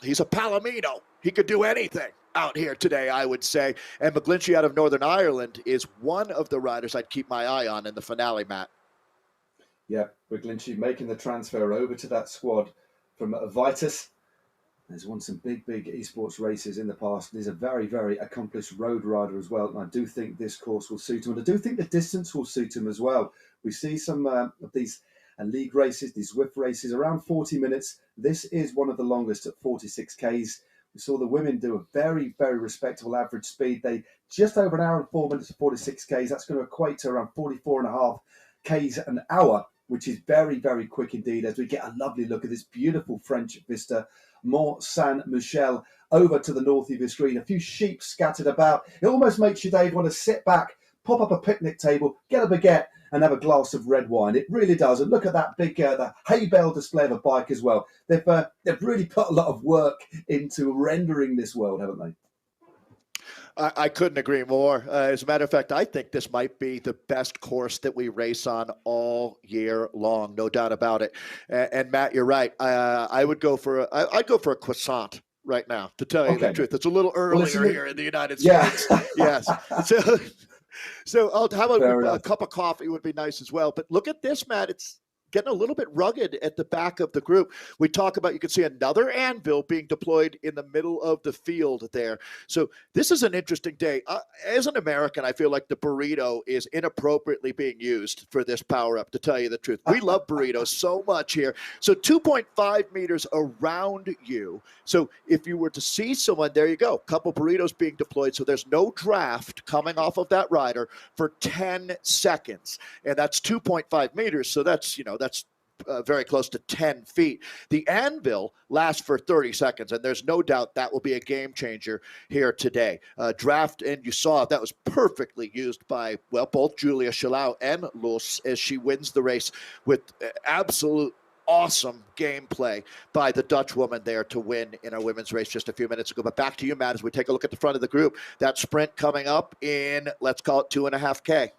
He's a Palomino. He could do anything out here today, I would say. And McGlinchey out of Northern Ireland is one of the riders I'd keep my eye on in the finale, Matt. Yeah, McGlinchey making the transfer over to that squad from Vitus. He's won some big esports races in the past. He's a very, very accomplished road rider as well. And I do think this course will suit him. And I do think the distance will suit him as well. We see some of these league races, these Zwift races, around 40 minutes. This is one of the longest at 46 Ks. We saw the women do a very, very respectable average speed. They just over an hour and 4 minutes at 46 Ks. That's going to equate to around 44.5 Ks an hour, which is very, very quick indeed, as we get a lovely look at this beautiful French vista. Mont Saint-Michel over to the north of your screen. A few sheep scattered about. It almost makes you, Dave, want to sit back, pop up a picnic table, get a baguette, and have a glass of red wine. It really does. And look at that big the hay bale display of a bike as well. They've really put a lot of work into rendering this world, haven't they? I couldn't agree more. As a matter of fact, I think this might be the best course that we race on all year long, no doubt about it. And Matt, you're right. I'd go for a croissant right now, to tell you the truth. It's a little earlier here in the United States. Yes. So how about a cup of coffee would be nice as well. But look at this, Matt. It's getting a little bit rugged at the back of the group. We talk about, you can see another anvil being deployed in the middle of the field there. So this is an interesting day. As an American, I feel like the burrito is inappropriately being used for this power up, to tell you the truth. We love burritos so much here. So 2.5 meters around you. So if you were to see someone, there you go, a couple burritos being deployed. So there's no draft coming off of that rider for 10 seconds. And that's 2.5 meters. So that's, that's very close to 10 feet. The anvil lasts for 30 seconds, and there's no doubt that will be a game changer here today. Draft, and you saw that was perfectly used by, both Julia Chalau and Loos as she wins the race with absolute awesome gameplay by the Dutch woman there to win in our women's race just a few minutes ago. But back to you, Matt, as we take a look at the front of the group. That sprint coming up in, let's call it 2.5K.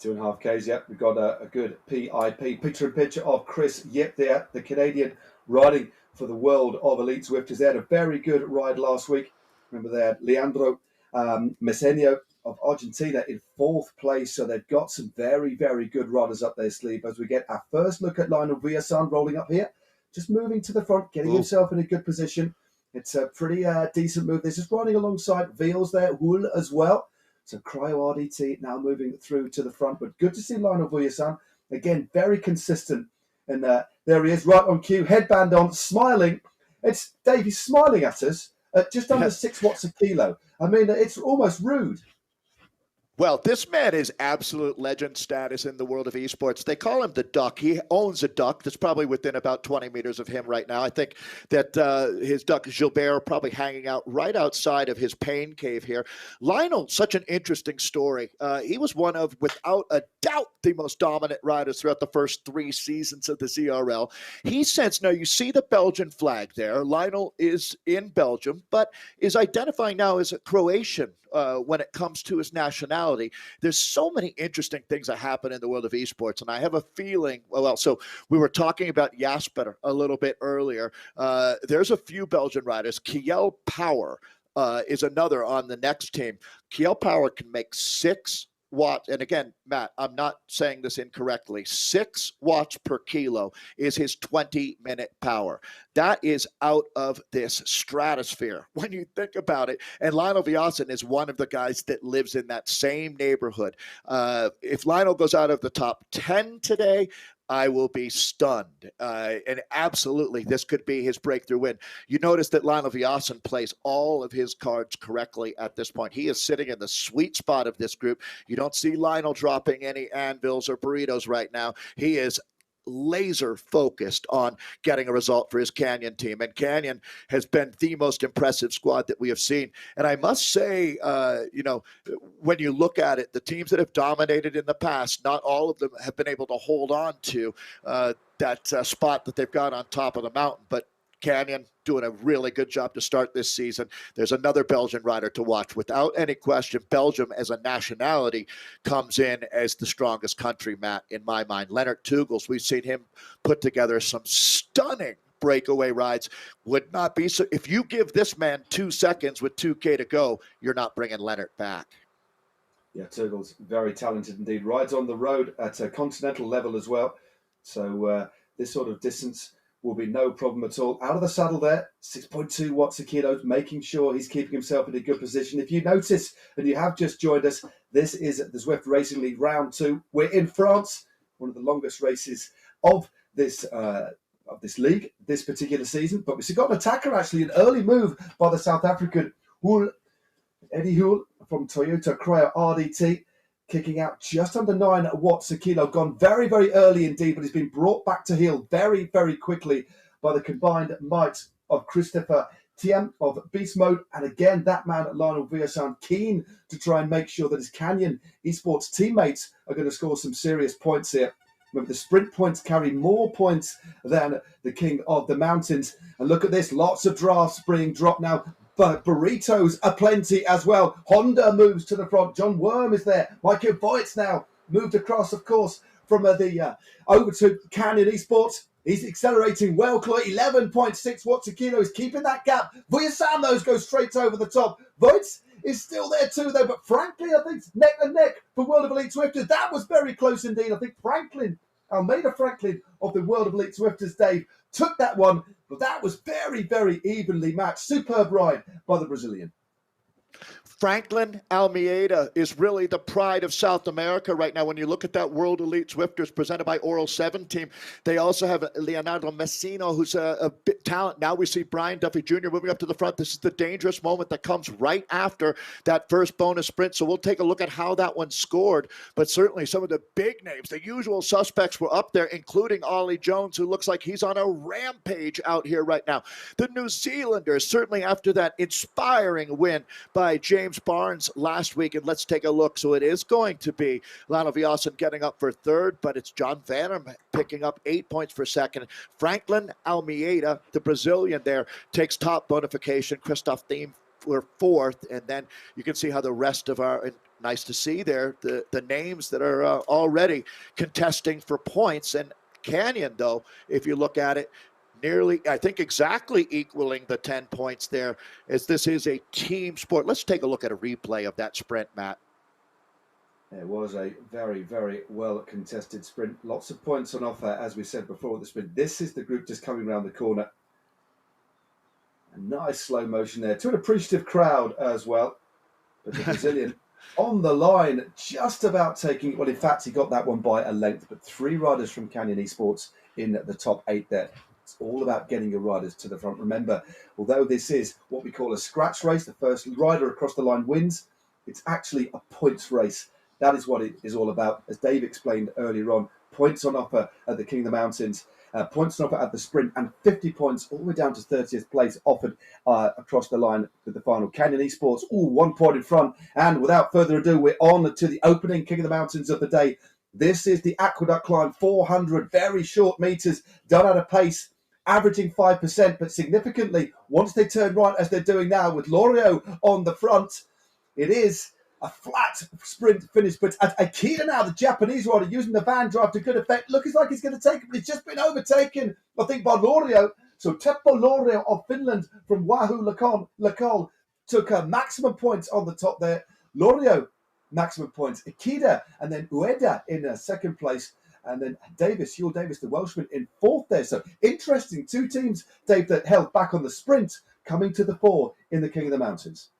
2.5 Ks, yep. We've got a good PIP, picture-in-picture of Chris Yip there, the Canadian riding for the world of elite Zwifters. They had a very good ride last week. Remember, they had Leandro Mesenio of Argentina in 4th place, so they've got some very, very good riders up their sleeve. As we get our first look at Lionel Villasan rolling up here, just moving to the front, getting himself in a good position. It's a pretty decent move. They're just riding alongside Veals there, Wool as well. So Cryo RDT now moving through to the front, but good to see Lionel Villasan. Again, very consistent. And there he is, right on cue, headband on, smiling. It's Dave, he's smiling at us at just under 6 watts a kilo. I mean, it's almost rude. Well, this man is absolute legend status in the world of esports. They call him the Duck. He owns a duck that's probably within about 20 meters of him right now. I think that his duck, Gilbert, probably hanging out right outside of his pain cave here. Lionel, such an interesting story. He was one of, without a doubt, the most dominant riders throughout the first 3 seasons of the ZRL. He says, now you see the Belgian flag there. Lionel is in Belgium, but is identifying now as a Croatian when it comes to his nationality. There's so many interesting things that happen in the world of esports, and I have a feeling, so we were talking about Jasper a little bit earlier. There's a few Belgian riders. Kiel Power is another on the next team. Kiel Power can make 6 watts, and again, Matt, I'm not saying this incorrectly, 6 watts per kilo is his 20-minute power. That is out of this stratosphere when you think about it. And Lionel Villasan is one of the guys that lives in that same neighborhood. If Lionel goes out of the top 10 today, I will be stunned. And absolutely, this could be his breakthrough win. You notice that Lionel Villasan plays all of his cards correctly at this point. He is sitting in the sweet spot of this group. You don't see Lionel dropping any anvils or burritos right now. He is laser focused on getting a result for his Canyon team, and Canyon has been the most impressive squad that we have seen. And I must say, when you look at it, the teams that have dominated in the past, not all of them have been able to hold on to that spot that they've got on top of the mountain, but Canyon doing a really good job to start this season. There's another Belgian rider to watch. Without any question, Belgium as a nationality comes in as the strongest country, Matt, in my mind. Leonard Tugels, we've seen him put together some stunning breakaway rides. Would not be so. If you give this man 2 seconds with 2K to go, you're not bringing Leonard back. Yeah, Tugels, very talented indeed. Rides on the road at a continental level as well. So this sort of distance will be no problem at all. Out of the saddle there, 6.2 watts a kilo, making sure he's keeping himself in a good position. If you notice, and you have just joined us, this is the Zwift Racing League Round 2. We're in France, one of the longest races of this league this particular season. But we've got an attacker, actually, an early move by the South African Eddie Hull from Toyota Cryo RDT. Kicking out just under 9 watts a kilo, gone very, very early indeed, but he's been brought back to heel very, very quickly by the combined might of Christopher TM of Beast Mode, and again, that man, Lionel Villasan, keen to try and make sure that his Canyon Esports teammates are going to score some serious points here. Remember, the sprint points carry more points than the King of the Mountains. And look at this, lots of drafts being dropped now. But burritos are plenty as well. Honda moves to the front. John Worm is there. Michael Voigt now moved across, of course, from over to Canyon Esports. He's accelerating well. 11.6 watts a kilo. He's keeping that gap. Vuyasan, those go straight over the top. Voigt is still there too, though. But frankly, I think it's neck and neck for World of Elite Swifters. That was very close indeed. I think Almeida Franklin of the World of Elite Swifters, Dave, took that one. But that was very, very evenly matched. Superb ride by the Brazilian. Franklin Almeida is really the pride of South America right now. When you look at that World Elite Swifters presented by Oral 7 team, they also have Leonardo Messino, who's a bit talent. Now we see Brian Duffy Jr. moving up to the front. This is the dangerous moment that comes right after that first bonus sprint. So we'll take a look at how that one scored. But certainly some of the big names, the usual suspects were up there, including Ollie Jones, who looks like he's on a rampage out here right now. The New Zealanders, certainly after that inspiring win by James Barnes last week, and let's take a look. So it is going to be Lionel Villasan getting up for third, but it's John Vanham picking up 8 points for second. Franklin Almeida, the Brazilian there, takes top bonification. Christoph Thiem for fourth, and then you can see how the rest of our, and nice to see there, the names that are already contesting for points. And Canyon, though, if you look at it, nearly, I think exactly equaling the 10 points there, as this is a team sport. Let's take a look at a replay of that sprint, Matt. It was a very, very well contested sprint. Lots of points on offer, as we said before the sprint. This is the group just coming around the corner. A nice slow motion there to an appreciative crowd as well. But the Brazilian on the line, just about taking, well, in fact, he got that one by a length, but 3 riders from Canyon Esports in the top 8 there. It's all about getting your riders to the front. Remember, although this is what we call a scratch race, the first rider across the line wins, it's actually a points race. That is what it is all about. As Dave explained earlier on, points on offer at the King of the Mountains, points on offer at the sprint, and 50 points all the way down to 30th place offered across the line with the final. Canyon Esports, 1 point in front. And without further ado, we're on to the opening King of the Mountains of the day. This is the Aqueduct Climb, 400 very short meters, done at a pace averaging 5%, but significantly, once they turn right, as they're doing now with Loriot on the front, it is a flat sprint finish. But Akita now, the Japanese rider, using the van drive to good effect, looks like he's going to take it, but he's just been overtaken, I think, by Loriot. So Teppo Loriot of Finland from Wahoo Lakol took maximum points on the top there. Loriot, maximum points. Akita, and then Ueda in second place. And then Hugh Davis, the Welshman, in fourth there. So interesting. 2 teams, Dave, that held back on the sprint, coming to the fore in the King of the Mountains.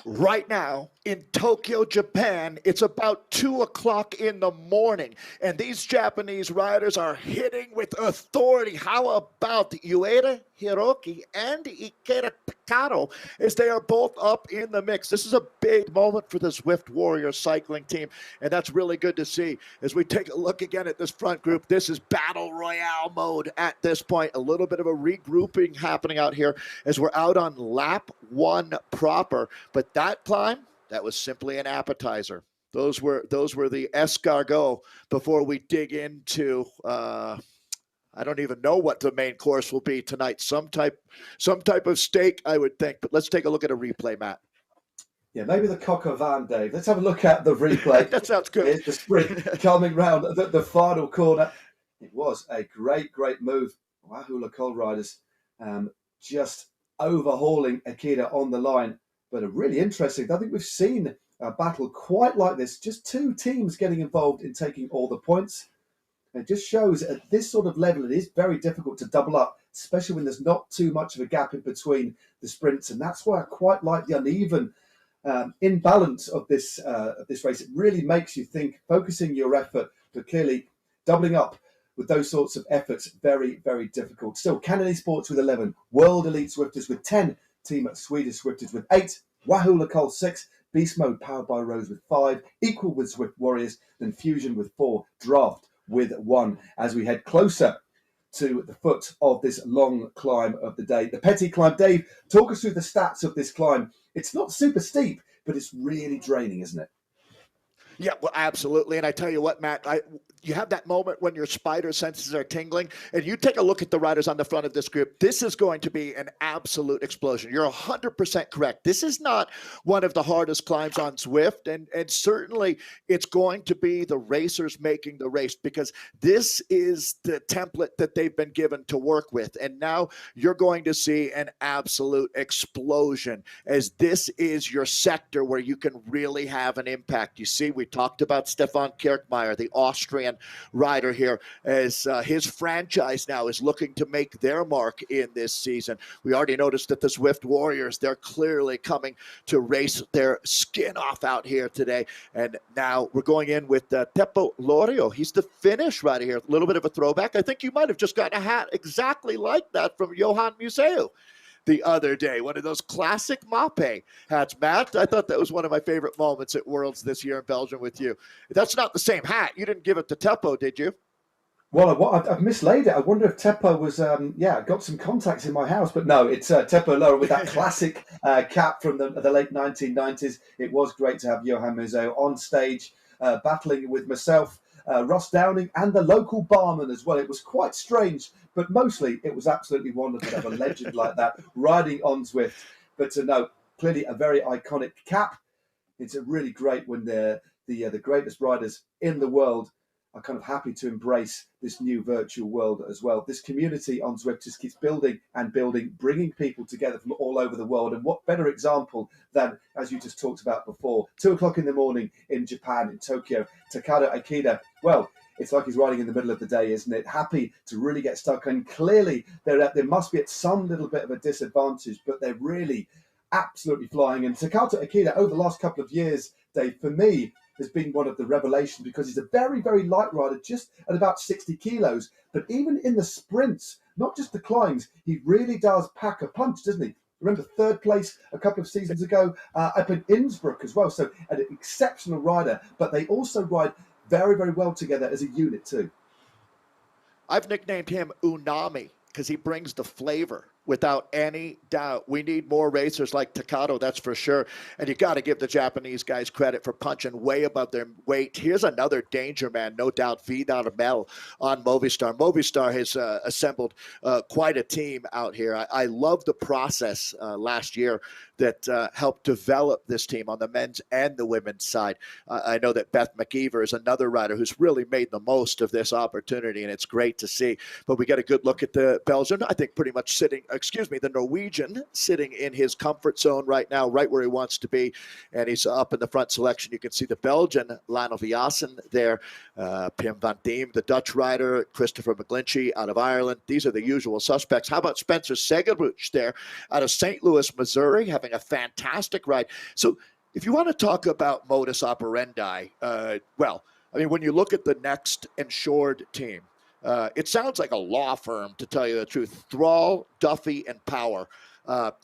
Right now in Tokyo, Japan, it's about 2 o'clock in the morning, and these Japanese riders are hitting with authority. How about Ueda Hiroki and Ikeda Picaro, as they are both up in the mix? This is a big moment for the Zwift Warriors cycling team, and that's really good to see. As we take a look again at this front group, this is battle royale mode at this point. A little bit of a regrouping happening out here as we're out on lap 1 proper, but that climb, that was simply an appetizer. Those were the escargot before we dig into I don't even know what the main course will be tonight. Some type of steak, I would think. But let's take a look at a replay, Matt. Yeah, maybe the coq au vin, Dave. Let's have a look at the replay. That sounds good. Here's the sprint coming round the final corner. It was a great, great move. Wahoo Lakol riders just overhauling Akita on the line. But a really interesting, I think we've seen a battle quite like this. Just 2 teams getting involved in taking all the points. It just shows at this sort of level, it is very difficult to double up, especially when there's not too much of a gap in between the sprints. And that's why I quite like the uneven imbalance of this race. It really makes you think, focusing your effort, but clearly doubling up with those sorts of efforts, very, very difficult. Still, Canyon Esports with 11, World Elite Swifters with 10, Team Swedish Swifters with 8, Wahoo Lakol 6, Beast Mode powered by Rose with 5, equal with Zwift Warriors, then Fusion with 4, Draft with 1, as we head closer to the foot of this long climb of the day. The Petit climb. Dave, talk us through the stats of this climb. It's not super steep, but it's really draining, isn't it? Yeah, well, absolutely. And I tell you what, Matt, you have that moment when your spider senses are tingling, and you take a look at the riders on the front of this group. This is going to be an absolute explosion. You're 100% correct. This is not one of the hardest climbs on Zwift, and certainly it's going to be the racers making the race, because this is the template that they've been given to work with. And now you're going to see an absolute explosion, as this is your sector where you can really have an impact. You see, we talked about Stefan Kirchmeier, the Austrian rider here, as his franchise now is looking to make their mark in this season. We already noticed that the Zwift Warriors, they're clearly coming to race their skin off out here today. And now we're going in with Teppo Lorio. He's the Finnish rider here. A little bit of a throwback. I think you might have just gotten a hat exactly like that from Johan Museu the other day. One of those classic Mape hats, Matt. I thought that was one of my favorite moments at Worlds this year in Belgium with you. That's not the same hat. You didn't give it to Teppo, did you? Well, I've mislaid it. I wonder if Teppo was, got some contacts in my house. But no, it's Teppo Lorio with that classic cap from the late 1990s. It was great to have Johan Museu on stage, battling with myself, Ross Downing, and the local barman as well. It was quite strange, but mostly it was absolutely wonderful to have a legend like that riding on Zwift. But no, clearly a very iconic cap. It's really great when the greatest riders in the world are kind of happy to embrace this new virtual world as well. This community on Zwift just keeps building and building, bringing people together from all over the world. And what better example than, as you just talked about before, 2:00 in the morning in Japan, in Tokyo, Takado Akida. Well, it's like he's riding in the middle of the day, isn't it? Happy to really get stuck. And clearly there must be at some little bit of a disadvantage, but they're really absolutely flying. And Takato Akida, over the last couple of years, Dave, for me, has been one of the revelations, because he's a very, very light rider, just at about 60 kilos. But even in the sprints, not just the climbs, he really does pack a punch, doesn't he? Remember, third place a couple of seasons ago up in Innsbruck as well. So an exceptional rider, but they also ride very, very well together as a unit too. I've nicknamed him Unami because he brings the flavor. Without any doubt, we need more racers like Takato, that's for sure. And you got to give the Japanese guys credit for punching way above their weight. Here's another danger man, no doubt, Vidar Mel on Movistar. Movistar has assembled quite a team out here. I love the process last year that helped develop this team on the men's and the women's side. I know that Beth McKeever is another rider who's really made the most of this opportunity, and it's great to see. But we got a good look at the Belgian, I think pretty much the Norwegian sitting in his comfort zone right now, right where he wants to be. And he's up in the front selection. You can see the Belgian, Lionel Viassen there, Pim van Diem, the Dutch rider, Christopher McGlinchey out of Ireland. These are the usual suspects. How about Spencer Segeruch there out of St. Louis, Missouri, having a fantastic ride. So if you want to talk about modus operandi, when you look at the next Enshored team, it sounds like a law firm, to tell you the truth. Thrall, Duffy, and Power.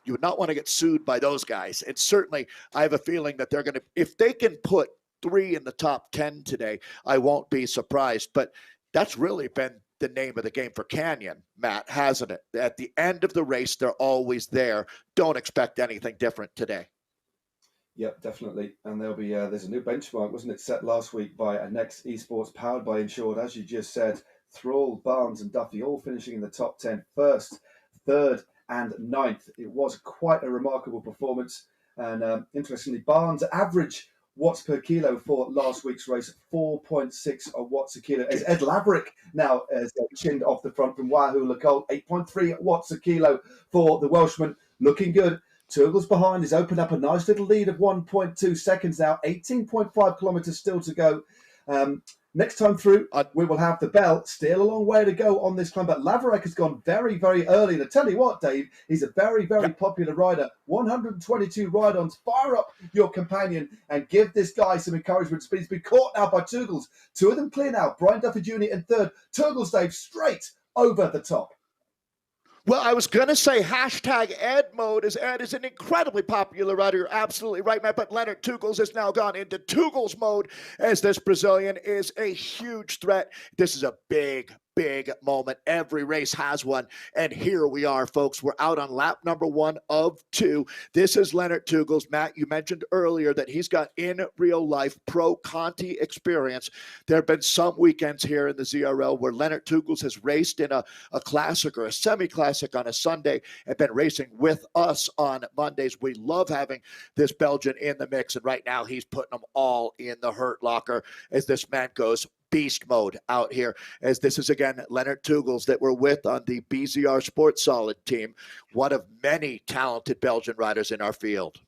You would not want to get sued by those guys. And certainly, I have a feeling that they're going to, if they can put 3 in the top 10 today, I won't be surprised. But that's really been the name of the game for Canyon, Matt, hasn't it? At the end of the race, they're always there. Don't expect anything different today. Yep, definitely. And there'll be there's a new benchmark, wasn't it, set last week by Next Esports, powered by Enshored, as you just said. Thrall, Barnes and Duffy all finishing in the top 10, first, third and ninth. It was quite a remarkable performance. And interestingly, Barnes' average watts per kilo for last week's race, 4.6 watts a kilo. As Ed Laverick now has chinned off the front from Wahoo Lacole, 8.3 watts a kilo for the Welshman. Looking good. Turgles behind has opened up a nice little lead of 1.2 seconds now, 18.5 kilometres still to go. Next time through, we will have the bell. Still a long way to go on this climb, but Laverick has gone very, very early. And I tell you what, Dave, he's a very, very popular rider. 122 ride-ons. Fire up your companion and give this guy some encouragement. He's been caught now by Turgles. 2 of them clear now. Brian Duffy Jr. in third. Turgles, Dave, straight over the top. Well, I was going to say hashtag Ed mode, as Ed is an incredibly popular rider. You're absolutely right, Matt. But Leonard Tugels has now gone into Tugels mode, as this Brazilian is a huge threat. This is a big, big moment. Every race has one. And here we are, folks. We're out on lap number 1 of 2. This is Leonard Tugels. Matt, you mentioned earlier that he's got in real life pro Conti experience. There have been some weekends here in the ZRL where Leonard Tugels has raced in a classic or a semi-classic on a Sunday and been racing with us on Mondays. We love having this Belgian in the mix. And right now he's putting them all in the hurt locker as this man goes beast mode out here, as this is again Leonard Tugels that we're with on the BZR Sports Solid team, one of many talented Belgian riders in our field.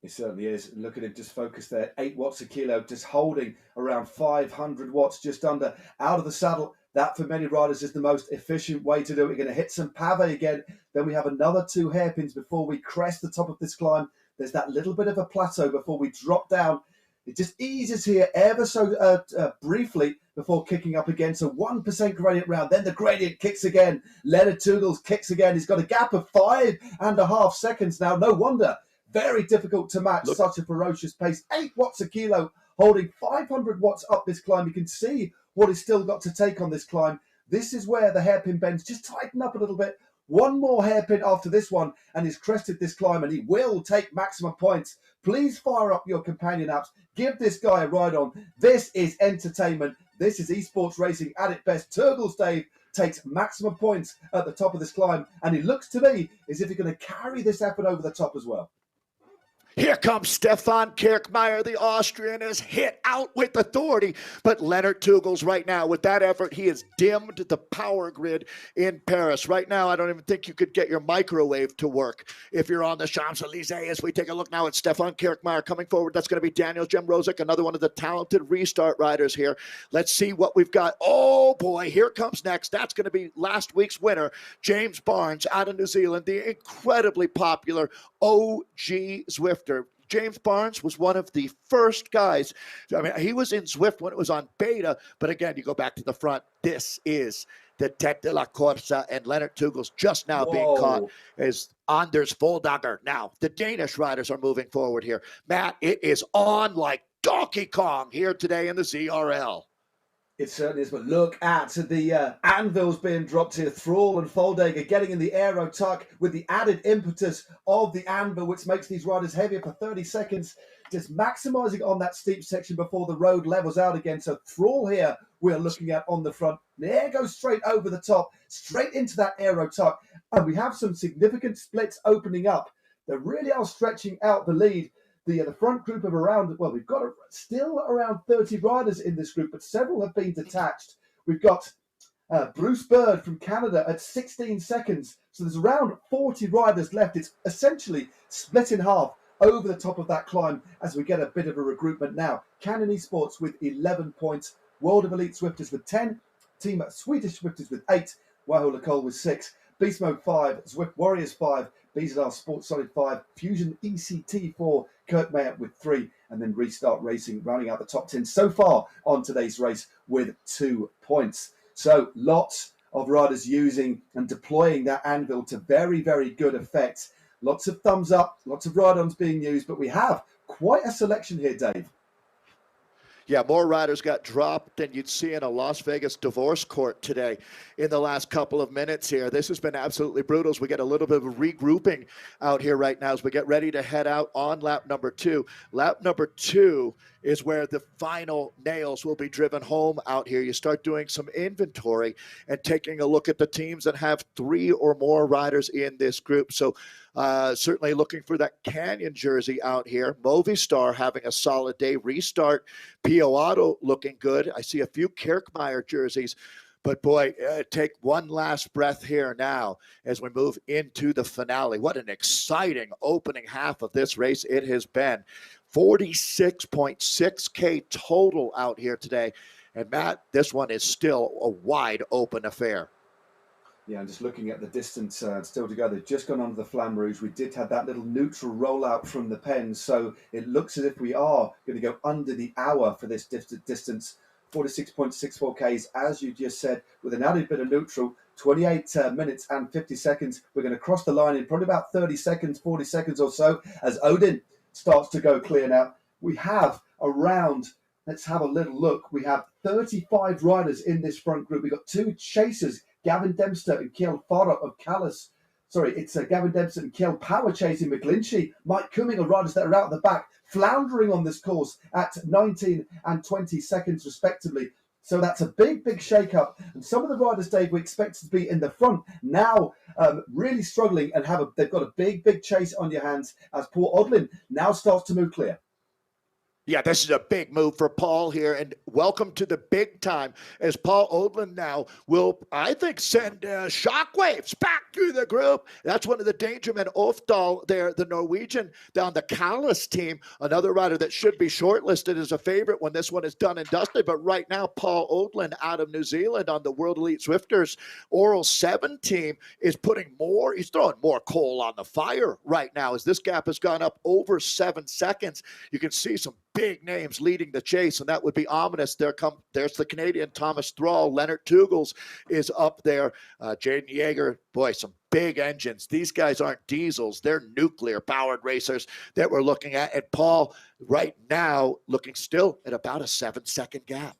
It certainly is. Look at him just focused there, 8 watts a kilo, just holding around 500 watts, just under, out of the saddle. That for many riders is the most efficient way to do it. We're going to hit some pave again. Then we have another 2 hairpins before we crest the top of this climb. There's that little bit of a plateau before we drop down. It just eases here ever so briefly before kicking up again. So 1% gradient round. Then the gradient kicks again. Leonard Tugels kicks again. He's got a gap of 5.5 seconds now. No wonder. Very difficult to match such a ferocious pace. 8 watts a kilo, holding 500 watts up this climb. You can see what he's still got to take on this climb. This is where the hairpin bends. Just tighten up a little bit. One more hairpin after this one, and he's crested this climb, and he will take maximum points. Please fire up your companion apps. Give this guy a ride on. This is entertainment. This is esports racing at its best. Tugels Dave takes maximum points at the top of this climb, and it looks to me as if he's going to carry this effort over the top as well. Here comes Stefan Kirchmeier. The Austrian is hit out with authority. But Leonard Tugels right now, with that effort, he has dimmed the power grid in Paris. Right now, I don't even think you could get your microwave to work if you're on the Champs-Élysées. As we take a look now at Stefan Kirchmeier coming forward, that's going to be Daniel Jemrozik, another one of the talented restart riders here. Let's see what we've got. Oh, boy, here comes next. That's going to be last week's winner, James Barnes out of New Zealand, the incredibly popular OG Zwift. James Barnes was one of the first guys. I mean, he was in Zwift when it was on beta, but again, you go back to the front. This is the Tête de la Corsa, and Leonard Tugels just now being caught as Anders Voldagger. Now, the Danish riders are moving forward here. Matt, it is on like Donkey Kong here today in the ZRL. It certainly is, but look at the anvils being dropped here. Thrall and Foldager getting in the aero tuck with the added impetus of the anvil, which makes these riders heavier for 30 seconds, just maximising on that steep section before the road levels out again. So Thrall here we're looking at on the front. The air goes straight over the top, straight into that aero tuck, and we have some significant splits opening up. They really are stretching out the lead. The front group of around, well, we've got still around 30 riders in this group, but several have been detached. We've got Bruce Bird from Canada at 16 seconds. So there's around 40 riders left. It's essentially split in half over the top of that climb as we get a bit of a regroupment now. Canon Esports with 11 points, World of Elite Swifters with 10, Team Swedish Swifters with 8, Wahoo Lacole with 6, Beast Mode 5, Zwift Warriors 5, BZR Sports Solid 5, Fusion ECT 4, Kirchmeier with 3, and then Restart Racing rounding out the top 10 so far on today's race with 2 points. So lots of riders using and deploying that anvil to very, very good effect. Lots of thumbs up, lots of ride-ons being used, but we have quite a selection here, Dave. Yeah, more riders got dropped than you'd see in a Las Vegas divorce court today in the last couple of minutes here. This has been absolutely brutal as we get a little bit of regrouping out here right now as we get ready to head out on lap number 2. Lap number 2 is where the final nails will be driven home out here. You start doing some inventory and taking a look at the teams that have 3 or more riders in this group. So certainly looking for that Canyon jersey out here. Movistar having a solid day. Restart, Pio Auto looking good. I see a few Kirchmeier jerseys. But boy, take one last breath here now as we move into the finale. What an exciting opening half of this race it has been. 46.6K total out here today. And Matt, this one is still a wide open affair. Yeah, and just looking at the distance still to go, they've just gone under the Flamme Rouge. We did have that little neutral rollout from the pens, so it looks as if we are going to go under the hour for this distance. 46.64 Ks, as you just said, with an added bit of neutral, 28 minutes and 50 seconds. We're going to cross the line in probably about 30 seconds, 40 seconds or so, as Odin starts to go clear now. We have around, let's have a little look, we have 35 riders in this front group. We've got two chasers, Gavin Dempster and Kjell Farah of Calais. Sorry, it's Gavin Dempster and Kjell Power chasing McGlinchey. Mike Cumming are riders that are out the back, floundering on this course at 19 and 20 seconds respectively. So that's a big, big shake-up. And some of the riders, Dave, we expected to be in the front now really struggling and they've got a big, big chase on your hands as Paul Odlin now starts to move clear. Yeah, this is a big move for Paul here, and welcome to the big time as Paul Odlin now will, I think, send shockwaves back through the group. That's one of the danger men, Ofdal there, the Norwegian down the Calais team, another rider that should be shortlisted as a favorite when this one is done and dusted. But right now, Paul Odlin out of New Zealand on the World Elite Zwifters Oral 7 team is he's throwing more coal on the fire right now as this gap has gone up over 7 seconds. You can see some big names leading the chase, and that would be ominous. There's the Canadian Thomas Thrall. Leonard Tugels is up there. Jaden Yeager, boy, some big engines. These guys aren't diesels. They're nuclear-powered racers that we're looking at. And Paul, right now, looking still at about a 7-second gap.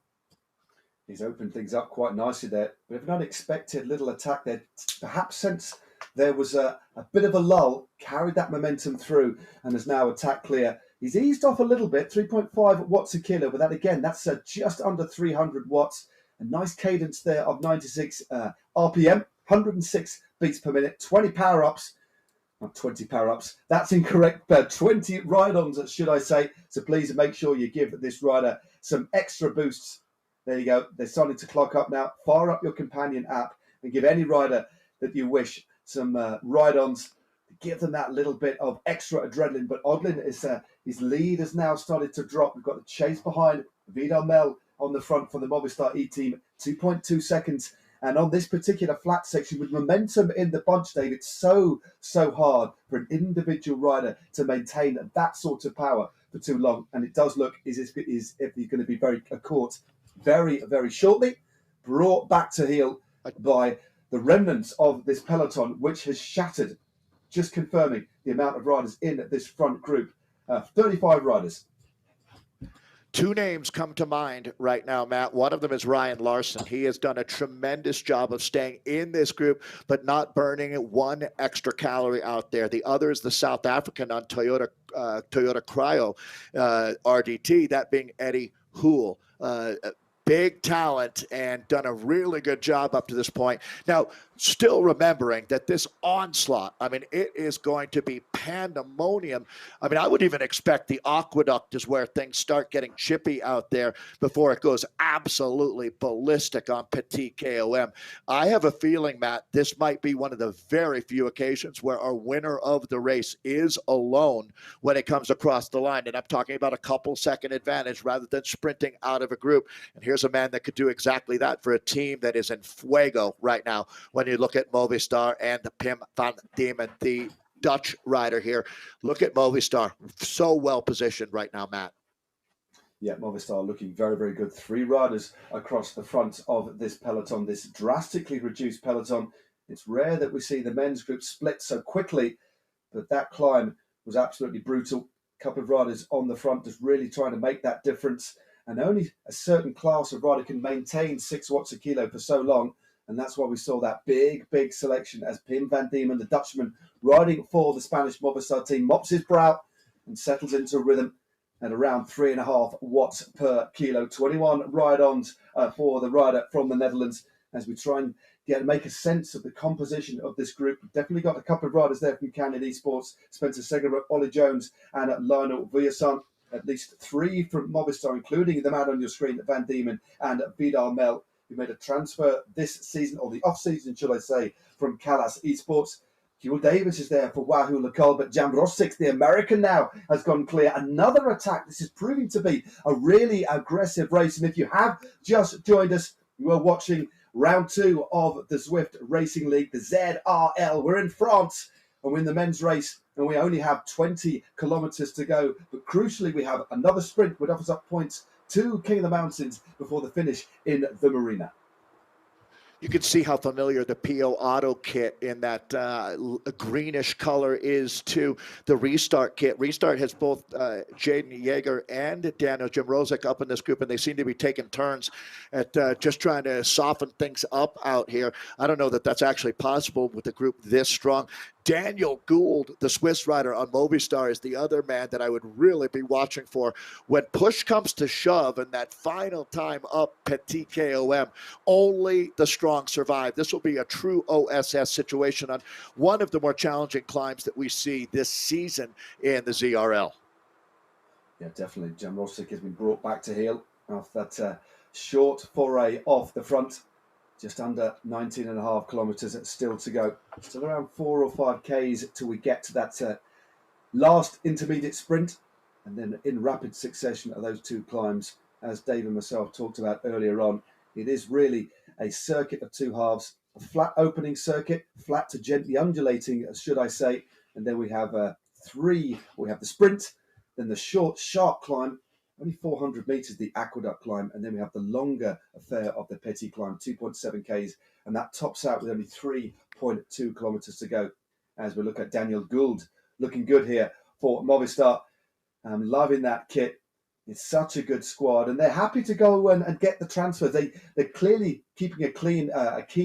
He's opened things up quite nicely there. But if an unexpected little attack there, perhaps since there was a bit of a lull, carried that momentum through and is now attack clear. He's eased off a little bit, 3.5 watts a kilo, but that again, that's just under 300 watts. A nice cadence there of 96 RPM, 106 beats per minute, 20 power-ups. Not 20 power-ups, that's incorrect, 20 ride-ons, should I say. So please make sure you give this rider some extra boosts. There you go, they're starting to clock up now. Fire up your companion app and give any rider that you wish some ride-ons. Give them that little bit of extra adrenaline. But Odlin is his lead has now started to drop. We've got the chase behind. Vidal Mel on the front for the Movistar E team, 2.2 seconds. And on this particular flat section with momentum in the bunch, Dave, it's so hard for an individual rider to maintain that sort of power for too long. And it does look as if he's going to be caught very, very shortly, brought back to heel by the remnants of this peloton, which has shattered. Just confirming the amount of riders in this front group, 35 riders. Two names come to mind right now, Matt. One of them is Ryan Larson. He has done a tremendous job of staying in this group, but not burning one extra calorie out there. The other is the South African on Toyota Cryo RDT, that being Eddie Houle. Big talent and done a really good job up to this point. Now, still remembering that this onslaught, I mean, it is going to be pandemonium. I mean, I would even expect the Aqueduct is where things start getting chippy out there before it goes absolutely ballistic on Petit KOM. I have a feeling, Matt, this might be one of the very few occasions where our winner of the race is alone when it comes across the line. And I'm talking about a couple second advantage rather than sprinting out of a group. And here's a man that could do exactly that for a team that is in fuego right now. When you look at Movistar and the Pim van Diemen, the Dutch rider here, look at Movistar. So well positioned right now, Matt. Yeah, Movistar looking very, very good. 3 riders across the front of this peloton, this drastically reduced peloton. It's rare that we see the men's group split so quickly, but that climb was absolutely brutal. A couple of riders on the front just really trying to make that difference. And only a certain class of rider can maintain 6 watts a kilo for so long. And that's why we saw that big, big selection as Pim van Diemen, the Dutchman, riding for the Spanish Movistar team, mops his brow and settles into a rhythm at around 3.5 watts per kilo. 21 ride-ons for the rider from the Netherlands as we try and make a sense of the composition of this group. We've definitely got a couple of riders there from Canyon Esports, Spencer Segerow, Ollie Jones and Lionel Vuillerson. At least 3 from Movistar, including the man on your screen, Van Diemen and Vidal Mel, who made a transfer this season, or the off-season, should I say, from Calais Esports. Hugh Davis is there for Wahoo Lekol, but Jan Rosix, the American now, has gone clear. Another attack. This is proving to be a really aggressive race. And if you have just joined us, you are watching round 2 of the Zwift Racing League, the ZRL. We're in France, and we're in the men's race, and we only have 20 kilometres to go. But crucially, we have another sprint which offers up points to King of the Mountains before the finish in the Marina. You can see how familiar the PO Auto kit in that greenish color is to the Restart kit. Restart has both Jaden Yeager and Daniel Jimrosek up in this group, and they seem to be taking turns at just trying to soften things up out here. I don't know that that's actually possible with a group this strong. Daniel Gould, the Swiss rider on Movistar, is the other man that I would really be watching for when push comes to shove and that final time up Petit KOM. Only the strong survive. This will be a true OSS situation on one of the more challenging climbs that we see this season in the ZRL. Yeah, definitely. Jan Rosick has been brought back to heel after that short foray off the front. Just under 19.5 kilometres still to go. Still around 4 or 5 Ks till we get to that last intermediate sprint. And then in rapid succession of those 2 climbs, as Dave and myself talked about earlier on, it is really a circuit of 2 halves. A flat opening circuit, flat to gently undulating, should I say. And then we have 3, we have the sprint, then the short, sharp climb, only 400 metres, the Aqueduct Climb, and then we have the longer affair of the Petit Climb, 2.7 Ks, and that tops out with only 3.2 kilometres to go. As we look at Daniel Gould, looking good here for Movistar. Loving that kit. It's such a good squad, and they're happy to go and get the transfers. They're clearly keeping a keen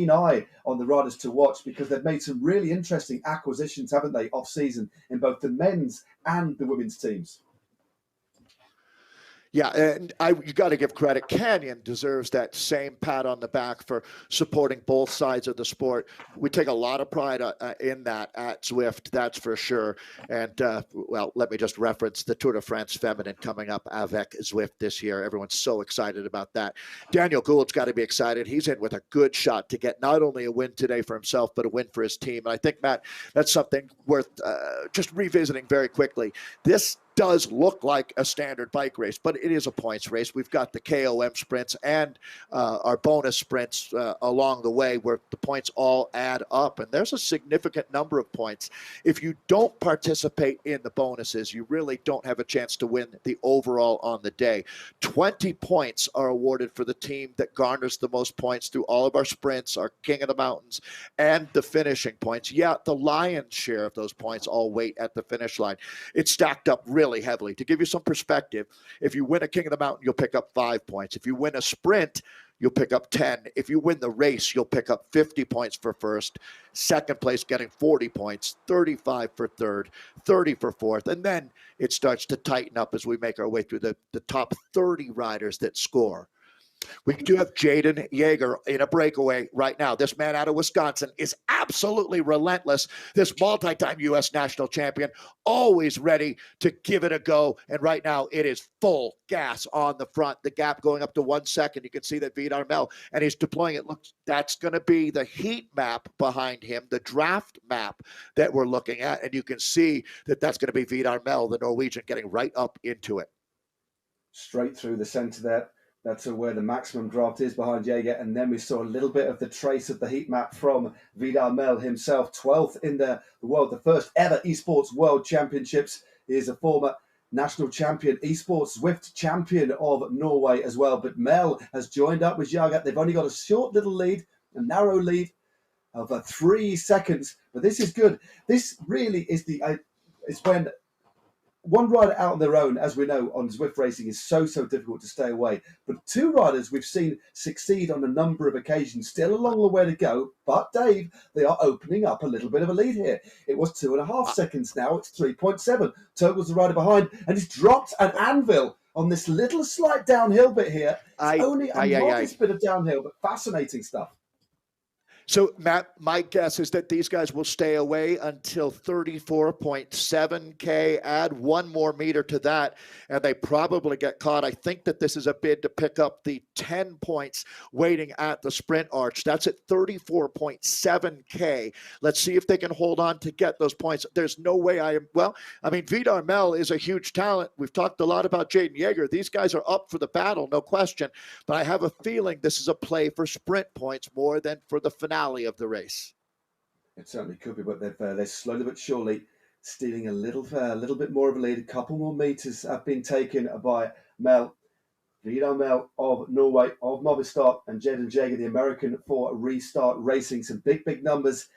eye on the riders to watch, because they've made some really interesting acquisitions, haven't they, off-season in both the men's and the women's teams. Yeah, and you got to give credit. Canyon deserves that same pat on the back for supporting both sides of the sport. We take a lot of pride in that at Zwift, that's for sure. And, well, let me just reference the Tour de France Feminine coming up avec Zwift this year. Everyone's so excited about that. Daniel Gould's got to be excited. He's in with a good shot to get not only a win today for himself, but a win for his team. And I think, Matt, that's something worth just revisiting very quickly. This does look like a standard bike race, but it is a points race. We've got the KOM sprints and our bonus sprints along the way where the points all add up, and there's a significant number of points. If you don't participate in the bonuses, you really don't have a chance to win the overall on the day. 20 points are awarded for the team that garners the most points through all of our sprints, our King of the Mountains, and the finishing points. Yeah, the lion's share of those points all wait at the finish line. It's stacked up really heavily. To give you some perspective, if you win a King of the Mountain, you'll pick up 5 points. If you win a sprint, you'll pick up 10. If you win the race, you'll pick up 50 points for first, second place getting 40 points, 35 for third, 30 for fourth, and then it starts to tighten up as we make our way through the top 30 riders that score. We do have Jaden Yeager in a breakaway right now. This man out of Wisconsin is absolutely relentless. This multi-time U.S. national champion, always ready to give it a go. And right now it is full gas on the front. The gap going up to 1 second. You can see that Vidar Mel, and he's deploying it. Look, that's going to be the heat map behind him, the draft map that we're looking at. And you can see that that's going to be Vidar Mel, the Norwegian, getting right up into it. Straight through the centre there. That's where the maximum draft is behind Jaeger. And then we saw a little bit of the trace of the heat map from Vidar Mel himself. 12th in the world, the first ever esports world championships. He is a former national champion, esports Zwift champion of Norway as well. But Mel has joined up with Jaeger. They've only got a short little lead, a narrow lead of 3 seconds. But this is good. This really is is when one rider out on their own, as we know, on Zwift racing is so difficult to stay away. But 2 riders we've seen succeed on a number of occasions, still a long way to go. But, Dave, they are opening up a little bit of a lead here. It was 2.5 seconds now. It's 3.7. Total's the rider behind, and he's dropped an anvil on this little slight downhill bit here. It's only a modest bit of downhill, but fascinating stuff. So, Matt, my guess is that these guys will stay away until 34.7K, add 1 more meter to that, and they probably get caught. I think that this is a bid to pick up the 10 points waiting at the sprint arch. That's at 34.7K. Let's see if they can hold on to get those points. There's no way Vidar Mel is a huge talent. We've talked a lot about Jaden Yeager. These guys are up for the battle, no question, but I have a feeling this is a play for sprint points more than for the finale of the race. It certainly could be, but they're slowly but surely stealing a little bit more of a lead. A couple more meters have been taken by Mel. Vidar Mel of Norway, of Movistar, and Jaden Jager, the American, for Restart Racing. Some big numbers.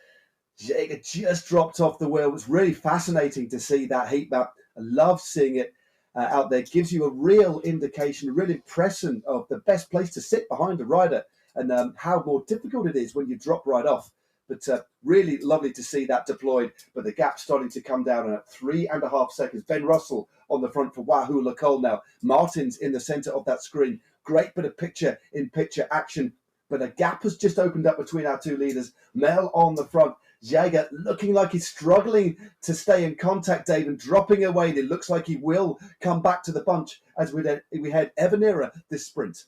Jager just dropped off the wheel. It was really fascinating to see that heat map. I love seeing it out there. Gives you a real indication, a real impression of the best place to sit behind a rider and how more difficult it is when you drop right off. But really lovely to see that deployed. But the gap starting to come down at 3.5 seconds. Ben Russell on the front for Wahoo Lacole now. Martin's in the centre of that screen. Great bit of picture-in-picture action. But a gap has just opened up between our two leaders. Mel on the front. Jager looking like he's struggling to stay in contact, Dave, and dropping away. And it looks like he will come back to the bunch as we head ever nearer this sprint.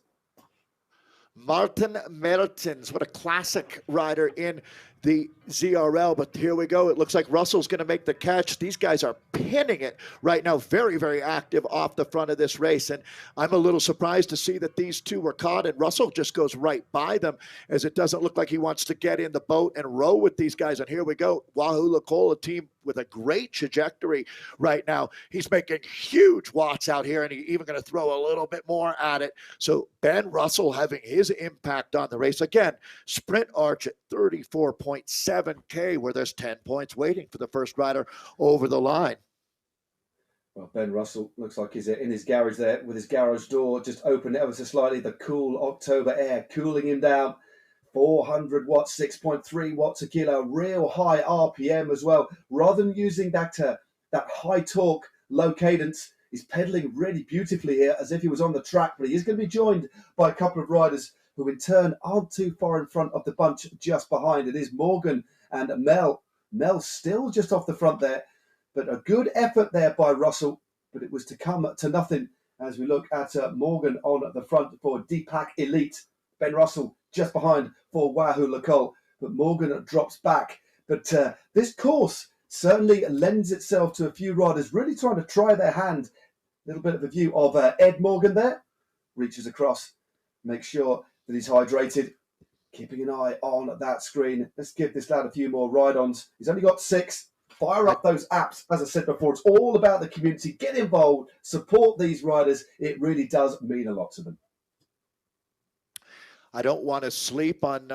Martin Mertens, what a classic rider in the ZRL, but here we go. It looks like Russell's going to make the catch. These guys are pinning it right now, very active off the front of this race, and I'm a little surprised to see that these two were caught, and Russell just goes right by them, as it doesn't look like he wants to get in the boat and row with these guys, and here we go. Wahoo Lacole, a team with a great trajectory right now. He's making huge watts out here, and he's even going to throw a little bit more at it. So Ben Russell having his impact on the race. Again, sprint arch at 34.7K, where there's 10 points waiting for the first rider over the line. Well, Ben Russell looks like he's in his garage there with his garage door just open ever so slightly. The cool October air cooling him down. 400 watts, 6.3 watts a kilo, real high RPM as well. Rather than using that high torque, low cadence, he's pedaling really beautifully here as if he was on the track, but he is going to be joined by a couple of riders who in turn aren't too far in front of the bunch just behind. It is Morgan and Mel. Mel still just off the front there, but a good effort there by Russell, but it was to come to nothing as we look at Morgan on the front for Deepak Elite. Ben Russell just behind for Wahoo Lacole, but Morgan drops back. But this course certainly lends itself to a few riders really trying to try their hand. A little bit of a view of Ed Morgan there. Reaches across, makes sure that he's hydrated, keeping an eye on that screen. Let's give this lad a few more ride-ons. He's only got 6. Fire up those apps. As I said before, it's all about the community. Get involved, support these riders. It really does mean a lot to them. I don't want to sleep on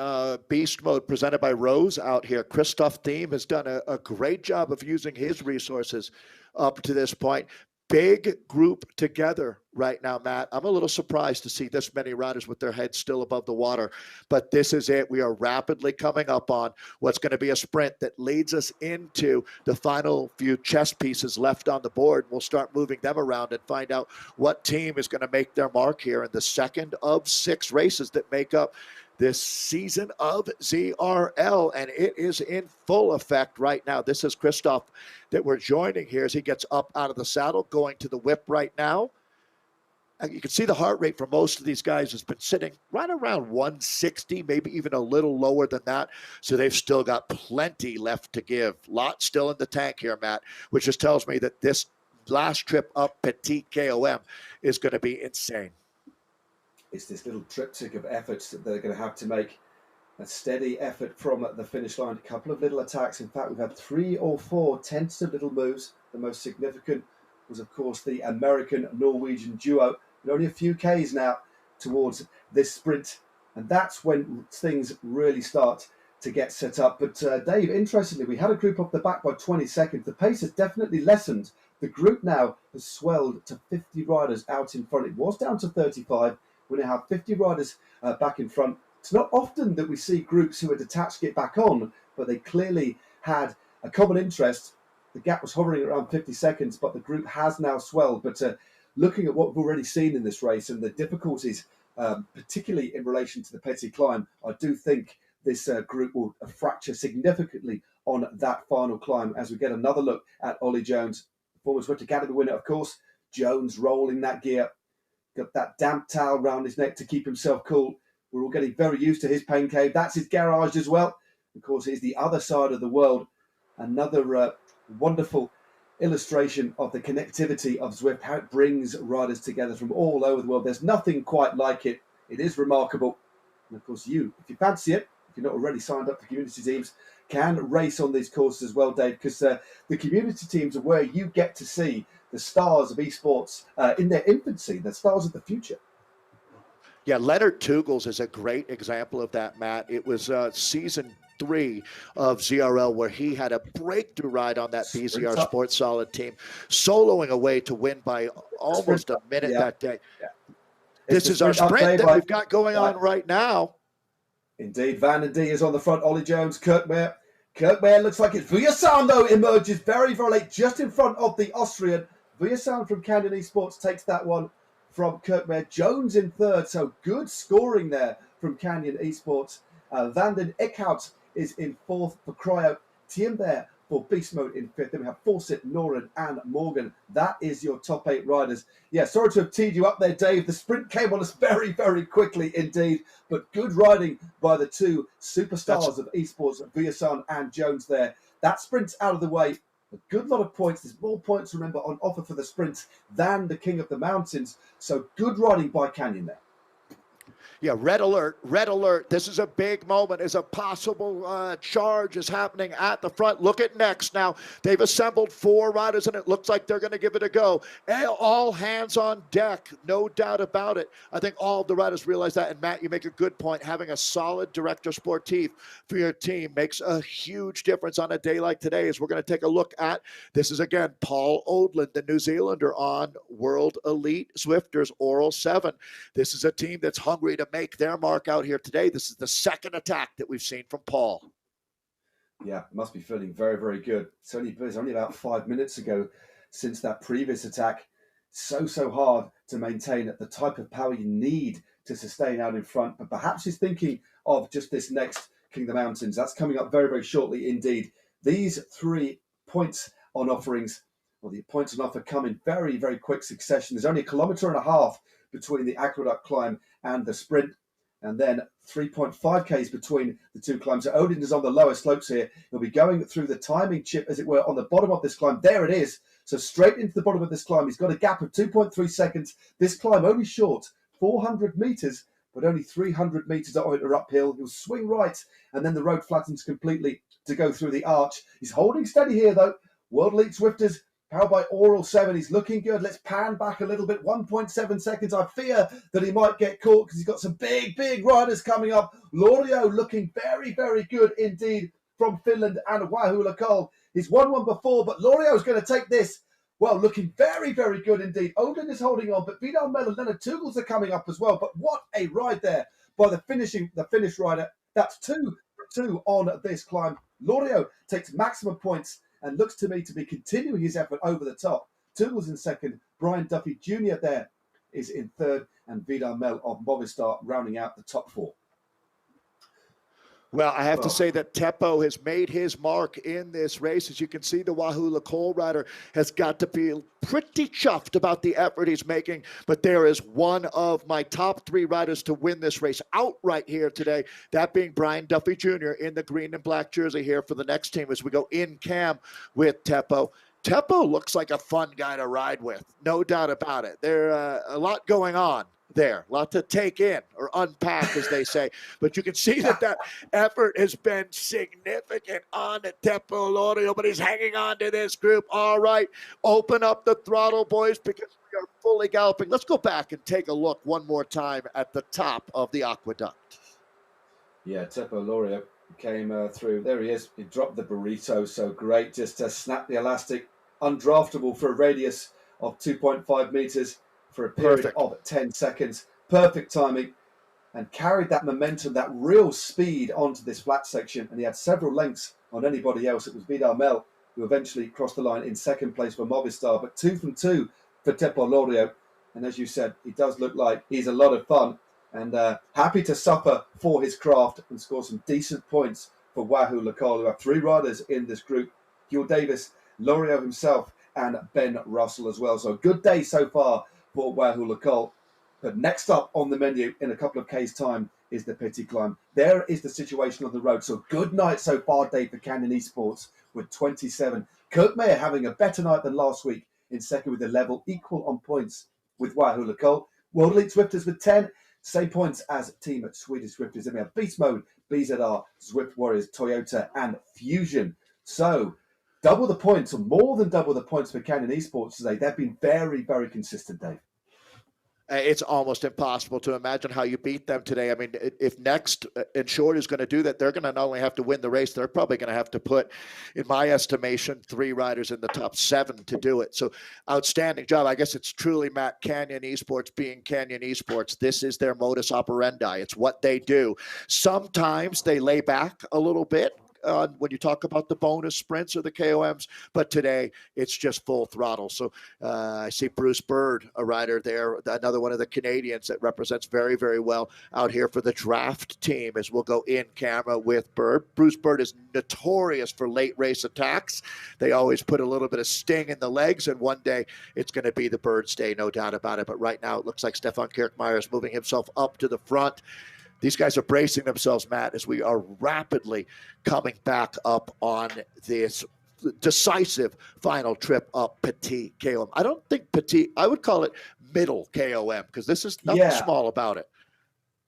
Beast Mode presented by Rose out here. Christoph Thiem has done a great job of using his resources up to this point. Big group together right now, Matt. I'm a little surprised to see this many riders with their heads still above the water, but this is it. We are rapidly coming up on what's going to be a sprint that leads us into the final few chess pieces left on the board. We'll start moving them around and find out what team is going to make their mark here in the second of 6 races that make up this season of ZRL, and it is in full effect right now. This is Christoph that we're joining here as he gets up out of the saddle, going to the whip right now. And you can see the heart rate for most of these guys has been sitting right around 160, maybe even a little lower than that. So they've still got plenty left to give. Lot still in the tank here, Matt, which just tells me that this last trip up Petit KOM is going to be insane. It's this little triptych of efforts that they're going to have to make. A steady effort from the finish line, a couple of little attacks. In fact, we've had 3 or 4 tentative little moves. The most significant was, of course, the American-Norwegian duo. But only a few Ks now towards this sprint. And that's when things really start to get set up. But Dave, interestingly, we had a group up the back by 20 seconds. The pace has definitely lessened. The group now has swelled to 50 riders out in front. It was down to 35. We now have 50 riders back in front. It's not often that we see groups who are detached get back on, but they clearly had a common interest. The gap was hovering around 50 seconds, but the group has now swelled. But looking at what we've already seen in this race and the difficulties, particularly in relation to the Petit Climb, I do think this group will fracture significantly on that final climb as we get another look at Ollie Jones, former Zwift Academy winner, of course. Jones rolling that gear. Got that damp towel around his neck to keep himself cool. We're all getting very used to his pain cave. That's his garage as well. Of course, it's the other side of the world. Another wonderful illustration of the connectivity of Zwift, how it brings riders together from all over the world. There's nothing quite like it. It is remarkable. And of course, you, if you fancy it, if you're not already signed up for community teams, can race on these courses as well, Dave, because the community teams are where you get to see the stars of esports in their infancy, the stars of the future. Yeah, Leonard Tugels is a great example of that, Matt. It was season 3 of ZRL where he had a breakthrough ride on that BZR Sports Solid team, soloing away to win by almost a minute that day. Yeah. This is our sprint that we've got going on right now. Indeed, Van den Dee is on the front. Ollie Jones, Kirkmare. Kirkmare looks like it's Vujasan, though, emerges very, very late, just in front of the Austrian. Vujasan from Canyon Esports takes that one from Kirkmare. Jones in third, so good scoring there from Canyon Esports. Van den Eckhout is in fourth for Cryo. Team there for Beast Mode in fifth. Then we have Fawcett, Noran and Morgan. That is your top 8 riders. Yeah, sorry to have teed you up there, Dave. The sprint came on us very, very quickly indeed. But good riding by the 2 superstars of esports, Vujasan and Jones there. That sprint's out of the way. A good lot of points. There's more points, remember, on offer for the sprint than the King of the Mountains. So good riding by Canyon there. Yeah, red alert, red alert. This is a big moment as a possible charge is happening at the front. Look at next now. They've assembled 4 riders, and it looks like they're going to give it a go. All hands on deck, no doubt about it. I think all of the riders realize that. And, Matt, you make a good point. Having a solid director sportif for your team makes a huge difference on a day like today, as we're going to take a look at. This is, again, Paul Odland, the New Zealander on World Elite Zwifters Oral 7. This is a team that's hungry to make their mark out here today. This is the second attack that we've seen from Paul. Yeah, must be feeling very, very good. It's only about 5 minutes ago since that previous attack. So hard to maintain the type of power you need to sustain out in front. But perhaps he's thinking of just this next King of the Mountains. That's coming up very, very shortly indeed. These 3 points on offerings, or the points on offer, come in very, very quick succession. There's only 1.5 kilometers between the Aqueduct Climb and the sprint, and then 3.5 k's between the 2 climbs. So Odin is on the lower slopes here. He'll be going through the timing chip, as it were, on the bottom of this climb. There it is. So straight into the bottom of this climb. He's got a gap of 2.3 seconds. This climb only short, 400 meters, but only 300 meters of it are uphill. He'll swing right, and then the road flattens completely to go through the arch. He's holding steady here, though. World Elite Zwifters, powered by Oral 7. He's looking good. Let's pan back a little bit. 1.7 seconds. I fear that he might get caught because he's got some big riders coming up. Lorio looking very, very good indeed from Finland, and Wahoo Lakal. He's won one before, but Lorio's going to take this. Well, looking very, very good indeed. Odin is holding on, but Vidal Mel and Leonard Tugels are coming up as well. But what a ride there by the finish rider. That's 2 on this climb. Lorio takes maximum points and looks to me to be continuing his effort over the top. Tugels in second. Brian Duffy Jr. there is in third. And Vidal Mel of Movistar rounding out the top 4. Well, I have to say that Teppo has made his mark in this race. As you can see, the Wahoo Lakal rider has got to feel pretty chuffed about the effort he's making. But there is one of my top 3 riders to win this race outright here today, that being Brian Duffy Jr. in the green and black jersey here for the next team as we go in cam with Teppo. Teppo looks like a fun guy to ride with, no doubt about it. There's a lot going on there, a lot to take in or unpack, as they say. But you can see that effort has been significant on the Teppo Lorio, but he's hanging on to this group. All right, open up the throttle, boys, because we are fully galloping. Let's go back and take a look one more time at the top of the aqueduct. Yeah, Teppo Lorio came through. There he is. He dropped the burrito, so great. Just snap the elastic. Undraftable for a radius of 2.5 meters. For a period of 10 seconds. Perfect timing, and carried that momentum, that real speed onto this flat section, and he had several lengths on anybody else. It was Vidal Mel who eventually crossed the line in second place for Movistar, but 2 from 2 for Teppo Lorio. And as you said, he does look like he's a lot of fun and happy to suffer for his craft and score some decent points for Wahoo Lakal, who have 3 riders in this group: Hugh Davis, Lorio himself, and Ben Russell as well. So a good day so far for Wahoo Lakal. But next up on the menu in a couple of K's time is the Petit Climb. There is the situation on the road. So good night so far, Dave, for Canyon Esports with 27. Kirkmare having a better night than last week in second with a level equal on points with Wahoo Lakal. World Elite Zwifters with 10. Same points as Team Swedish Zwifters. Then we have Beast Mode, BZR, Zwift Warriors, Toyota, and Fusion. So double the points, or more than double the points for Canyon Esports today. They've been very, very consistent, Dave. It's almost impossible to imagine how you beat them today. I mean, if next Enshored is going to do that, they're going to not only have to win the race, they're probably going to have to put, in my estimation, 3 riders in the top 7 to do it. So outstanding job. I guess it's truly, Matt, Canyon Esports being Canyon Esports. This is their modus operandi. It's what they do. Sometimes they lay back a little bit when you talk about the bonus sprints or the KOMs, but today it's just full throttle. So I see Bruce Bird, a rider there, another one of the Canadians that represents very, very well out here for the draft team, as we'll go in camera with Bird. Bruce Bird is notorious for late race attacks. They always put a little bit of sting in the legs, and one day it's going to be the Bird's day, no doubt about it. But right now it looks like Stefan Kirchmeier is moving himself up to the front. These guys are bracing themselves, Matt, as we are rapidly coming back up on this decisive final trip up Petit KOM. I don't think Petit, I would call it middle KOM, because this is nothing small about it.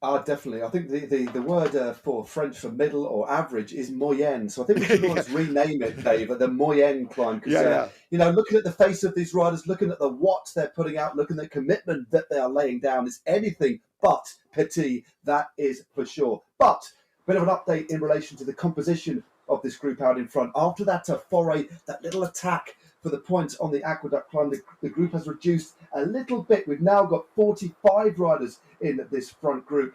Definitely. I think the word for French for middle or average is moyenne. So I think we should always rename it, Dave, the moyenne climb. Because, you know, looking at the face of these riders, looking at the watts they're putting out, looking at the commitment that they are laying down, is anything but petit, that is for sure. But a bit of an update in relation to the composition of this group out in front. After that foray, that little attack for the points on the Aqueduct Climb, the group has reduced a little bit. We've now got 45 riders in this front group.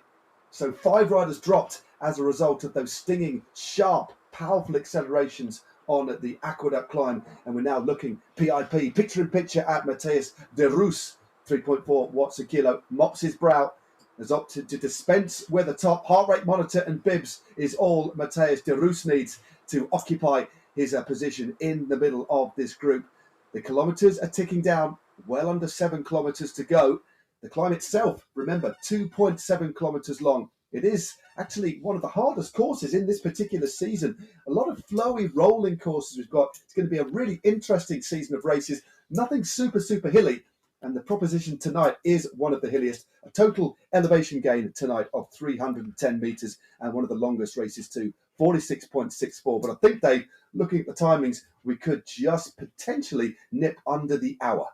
So 5 riders dropped as a result of those stinging, sharp, powerful accelerations on the Aqueduct Climb. And we're now looking PIP, picture-in-picture at Matthias de Roos, 3.4 watts a kilo, mops his brow, has opted to dispense with a top heart rate monitor and bibs is all Matthias de Roos needs to occupy his position in the middle of this group. The kilometres are ticking down, well under 7 kilometres to go. The climb itself, remember, 2.7 kilometres long. It is actually one of the hardest courses in this particular season. A lot of flowy, rolling courses we've got. It's going to be a really interesting season of races. Nothing super, super hilly. And the proposition tonight is one of the hilliest. A total elevation gain tonight of 310 metres and one of the longest races too, 46.64. But I think, Dave, looking at the timings, we could just potentially nip under the hour.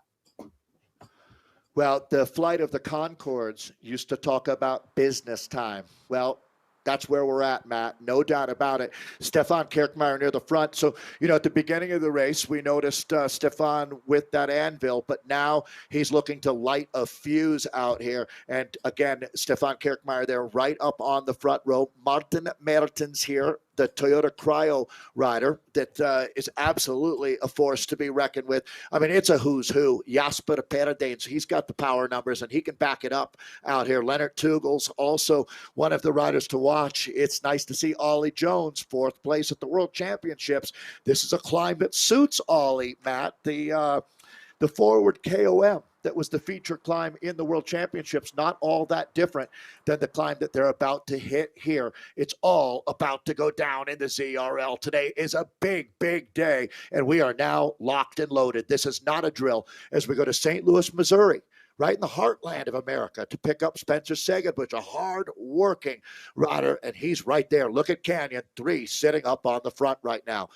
Well, the flight of the Concords used to talk about business time. Well, that's where we're at, Matt. No doubt about it. Stefan Kirchmeier near the front. So, you know, at the beginning of the race, we noticed Stefan with that anvil, but now he's looking to light a fuse out here. And again, Stefan Kirchmeier there right up on the front row. Martin Mertens here, the Toyota Cryo rider that is absolutely a force to be reckoned with. I mean, it's a who's who. Jasper Peredains, he's got the power numbers, and he can back it up out here. Leonard Tugel's also one of the riders to watch. It's nice to see Ollie Jones, 4th place at the World Championships. This is a climb that suits Ollie, Matt. The forward KOM that was the feature climb in the World Championships, not all that different than the climb that they're about to hit here. It's all about to go down in the ZRL. Today is a big, big day, and we are now locked and loaded. This is not a drill as we go to St. Louis, Missouri, right in the heartland of America, to pick up Spencer Segenbusch, a hard-working rider, and he's right there. Look at Canyon, 3 sitting up on the front right now.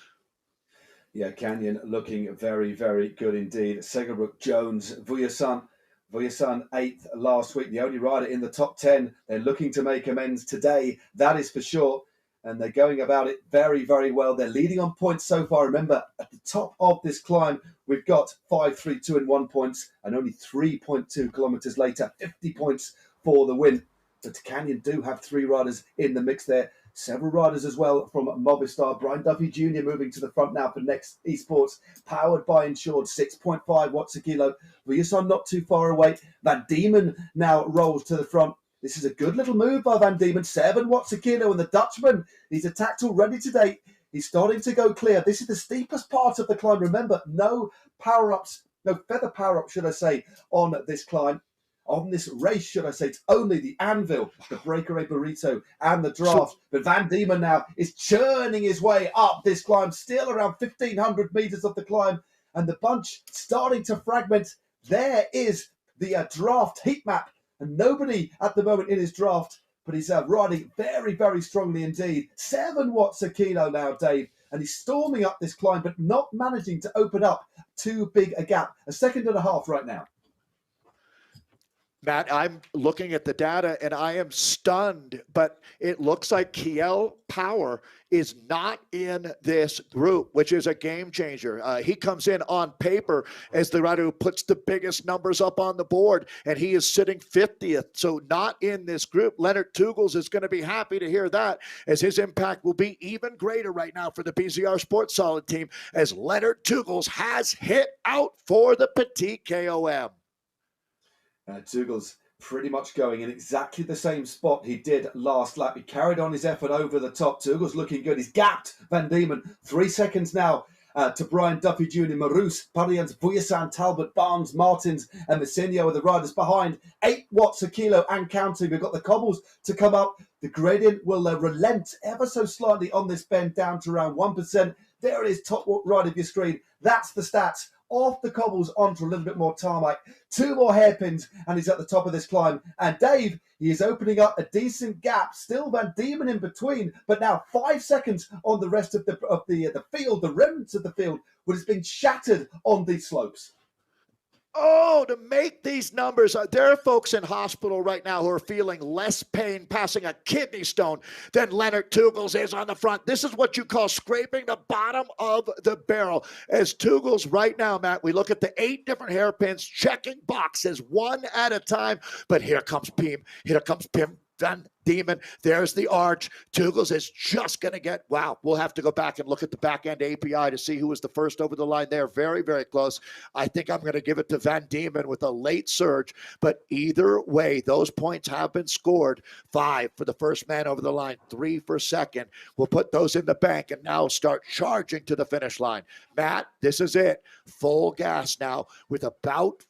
Yeah, Canyon looking very, very good indeed. Segerbrook, Jones, Vujasan 8th last week, the only rider in the top 10. They're looking to make amends today, that is for sure. And they're going about it very, very well. They're leading on points so far. Remember, at the top of this climb, we've got 5, 3, 2 and 1 points, and only 3.2 kilometres later, 50 points for the win. But Canyon do have 3 riders in the mix there. Several riders as well from Movistar. Brian Duffy Jr. moving to the front now for next Esports, powered by Enshored, 6.5 watts a kilo. Vujasan not too far away. Van Diemen now rolls to the front. This is a good little move by Van Diemen, 7 watts a kilo, and the Dutchman, he's attacked already today. He's starting to go clear. This is the steepest part of the climb. Remember, no power-ups, no feather power-ups, should I say, on this climb. On this race, should I say, it's only the anvil, the breakaway burrito, and the draft. But Van Diemen now is churning his way up this climb, still around 1,500 metres of the climb, and the bunch starting to fragment. There is the draft heat map, and nobody at the moment in his draft, but he's riding very, very strongly indeed. 7 watts a kilo now, Dave, and he's storming up this climb, but not managing to open up too big a gap. 1.5 seconds right now. Matt, I'm looking at the data and I am stunned, but it looks like Kiel Power is not in this group, which is a game changer. He comes in on paper as the rider who puts the biggest numbers up on the board, and he is sitting 50th, so not in this group. Leonard Tugels is going to be happy to hear that, as his impact will be even greater right now for the BZR Sports Solid team, as Leonard Tugels has hit out for the Petit KOM. Tugels pretty much going in exactly the same spot he did last lap. He carried on his effort over the top. Tugels looking good. He's gapped Van Diemen. 3 seconds now to Brian Duffy Jr., Marus, Parians, Vuyasan, Talbot, Barnes, Martins, and Messinio are the riders behind. 8 watts a kilo and counting. We've got the cobbles to come up. The gradient will relent ever so slightly on this bend down to around 1%. There it is, top right of your screen. That's the stats. Off the cobbles onto a little bit more tarmac. 2 more hairpins and he's at the top of this climb. And Dave, he is opening up a decent gap. Still Van Diemen in between, but now 5 seconds on the rest of the field, the remnants of the field, which has been shattered on these slopes. Oh, to make these numbers, there are folks in hospital right now who are feeling less pain passing a kidney stone than Leonard Tugels is on the front. This is what you call scraping the bottom of the barrel. As Tugels right now, Matt, we look at the 8 different hairpins, checking boxes one at a time. But here comes Pim. Here comes Pim Van Diemen. There's the arch. Tugels is just going to get, wow, we'll have to go back and look at the back end API to see who was the first over the line there. Very, very close. I think I'm going to give it to Van Diemen with a late surge, but either way, those points have been scored. 5 for the first man over the line, 3 for second. We'll put those in the bank and now start charging to the finish line. Matt, this is it. Full gas now with about,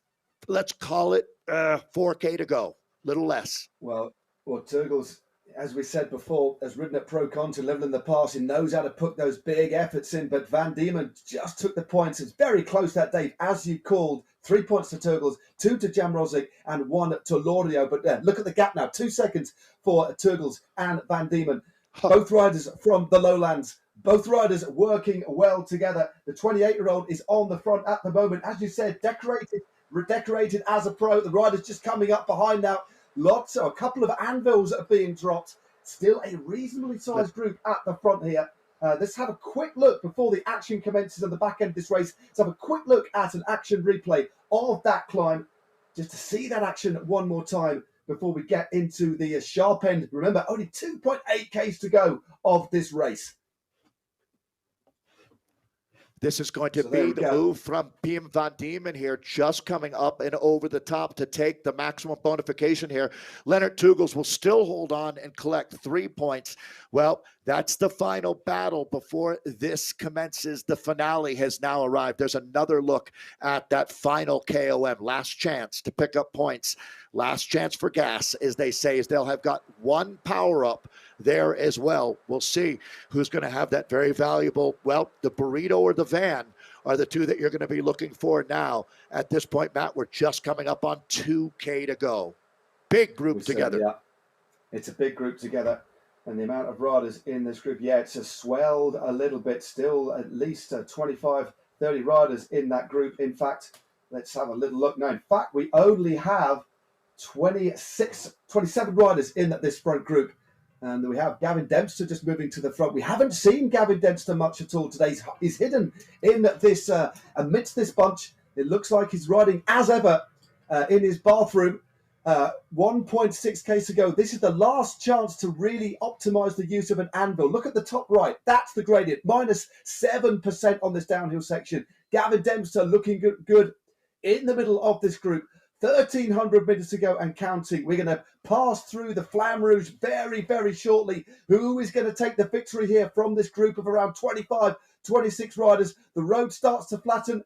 let's call it 4K to go. Little less. Well, Tugels, as we said before, has ridden at Pro Con to level in the past. He knows how to put those big efforts in, but Van Diemen just took the points. It's very close that day, as you called. 3 points to Tugels, 2 to Jamrozic, and 1 to Laurio. But look at the gap now, 2 seconds for Tugels and Van Diemen. Both riders from the lowlands. Both riders working well together. The 28-year-old is on the front at the moment. As you said, redecorated as a pro. The rider's just coming up behind now. A couple of anvils are being dropped. Still a reasonably sized group at the front here. Let's have a quick look before the action commences on the back end of this race. Let's have a quick look at an action replay of that climb, just to see that action one more time before we get into the sharp end. Remember, only 2.8 Ks to go of this race. This is going to be the move from Pim Van Diemen here, just coming up and over the top to take the maximum bonification here. Leonard Tugels will still hold on and collect 3 points. Well, that's the final battle before this commences. The finale has now arrived. There's another look at that final KOM. Last chance to pick up points. Last chance for gas, as they say, as they'll have got 1 power-up there as well. We'll see who's going to have that very valuable, well, the burrito or the van are the 2 that you're going to be looking for now. At this point, Matt, we're just coming up on 2K to go. Big group together. Yeah, it's a big group together. And the amount of riders in this group, it's swelled a little bit. Still at least 25, 30 riders in that group. In fact, let's have a little look now. In fact, we only have 27 riders in this front group. And we have Gavin Dempster just moving to the front. We haven't seen Gavin Dempster much at all today. He's hidden in this, amidst this bunch. It looks like he's riding as ever in his bathroom. 1.6 Ks to go. This is the last chance to really optimize the use of an anvil. Look at the top right. That's the gradient. Minus 7% on this downhill section. Gavin Dempster looking good in the middle of this group. 1,300 meters to go and counting. We're going to pass through the Flamme Rouge very, very shortly. Who is going to take the victory here from this group of around 25, 26 riders? The road starts to flatten.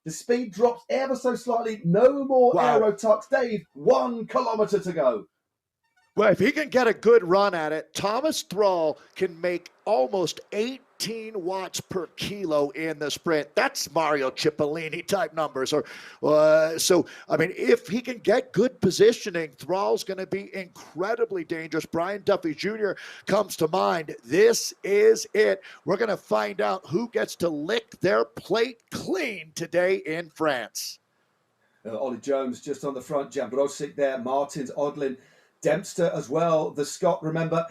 The speed drops ever so slightly. No more aero tucks. Dave, 1 kilometer to go. Well, if he can get a good run at it, Thomas Thrall can make almost 18 watts per kilo in the sprint. That's Mario Cipollini type numbers. So, I mean, if he can get good positioning, Thrall's going to be incredibly dangerous. Brian Duffy Jr. comes to mind. This is it. We're going to find out who gets to lick their plate clean today in France. Ollie Jones just on the front, Jambrosic there, Martins, Odlin, Dempster as well. The Scot, remember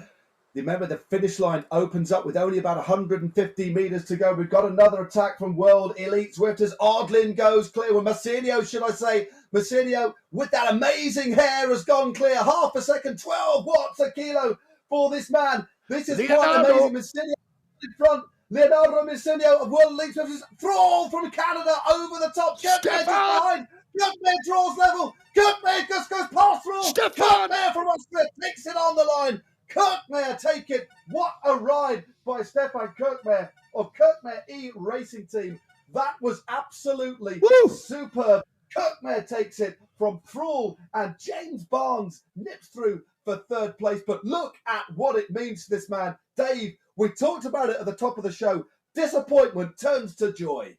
the finish line opens up with only about 150 metres to go. We've got another attack from World Elite Zwifters. Odlin goes clear. Well, Massinio, should I say. Massinio, with that amazing hair, has gone clear. Half a second, 12 watts a kilo for this man. This is quite amazing. Massinio in front. Leonardo Massinio of World Elite Zwifters. Thrall from Canada over the top. Kirkmare just behind. Kirkmare draws level. Kirkmare just goes past Thrall. Kirkmare from Austria takes it on the line. Kirkmare take it. What a ride by Stefan Kirkmare of Kirkmare E Racing Team. That was absolutely superb. Kirkmare takes it from Thrall, and James Barnes nips through for third place. But look at what it means to this man. Dave, we talked about it at the top of the show. Disappointment turns to joy.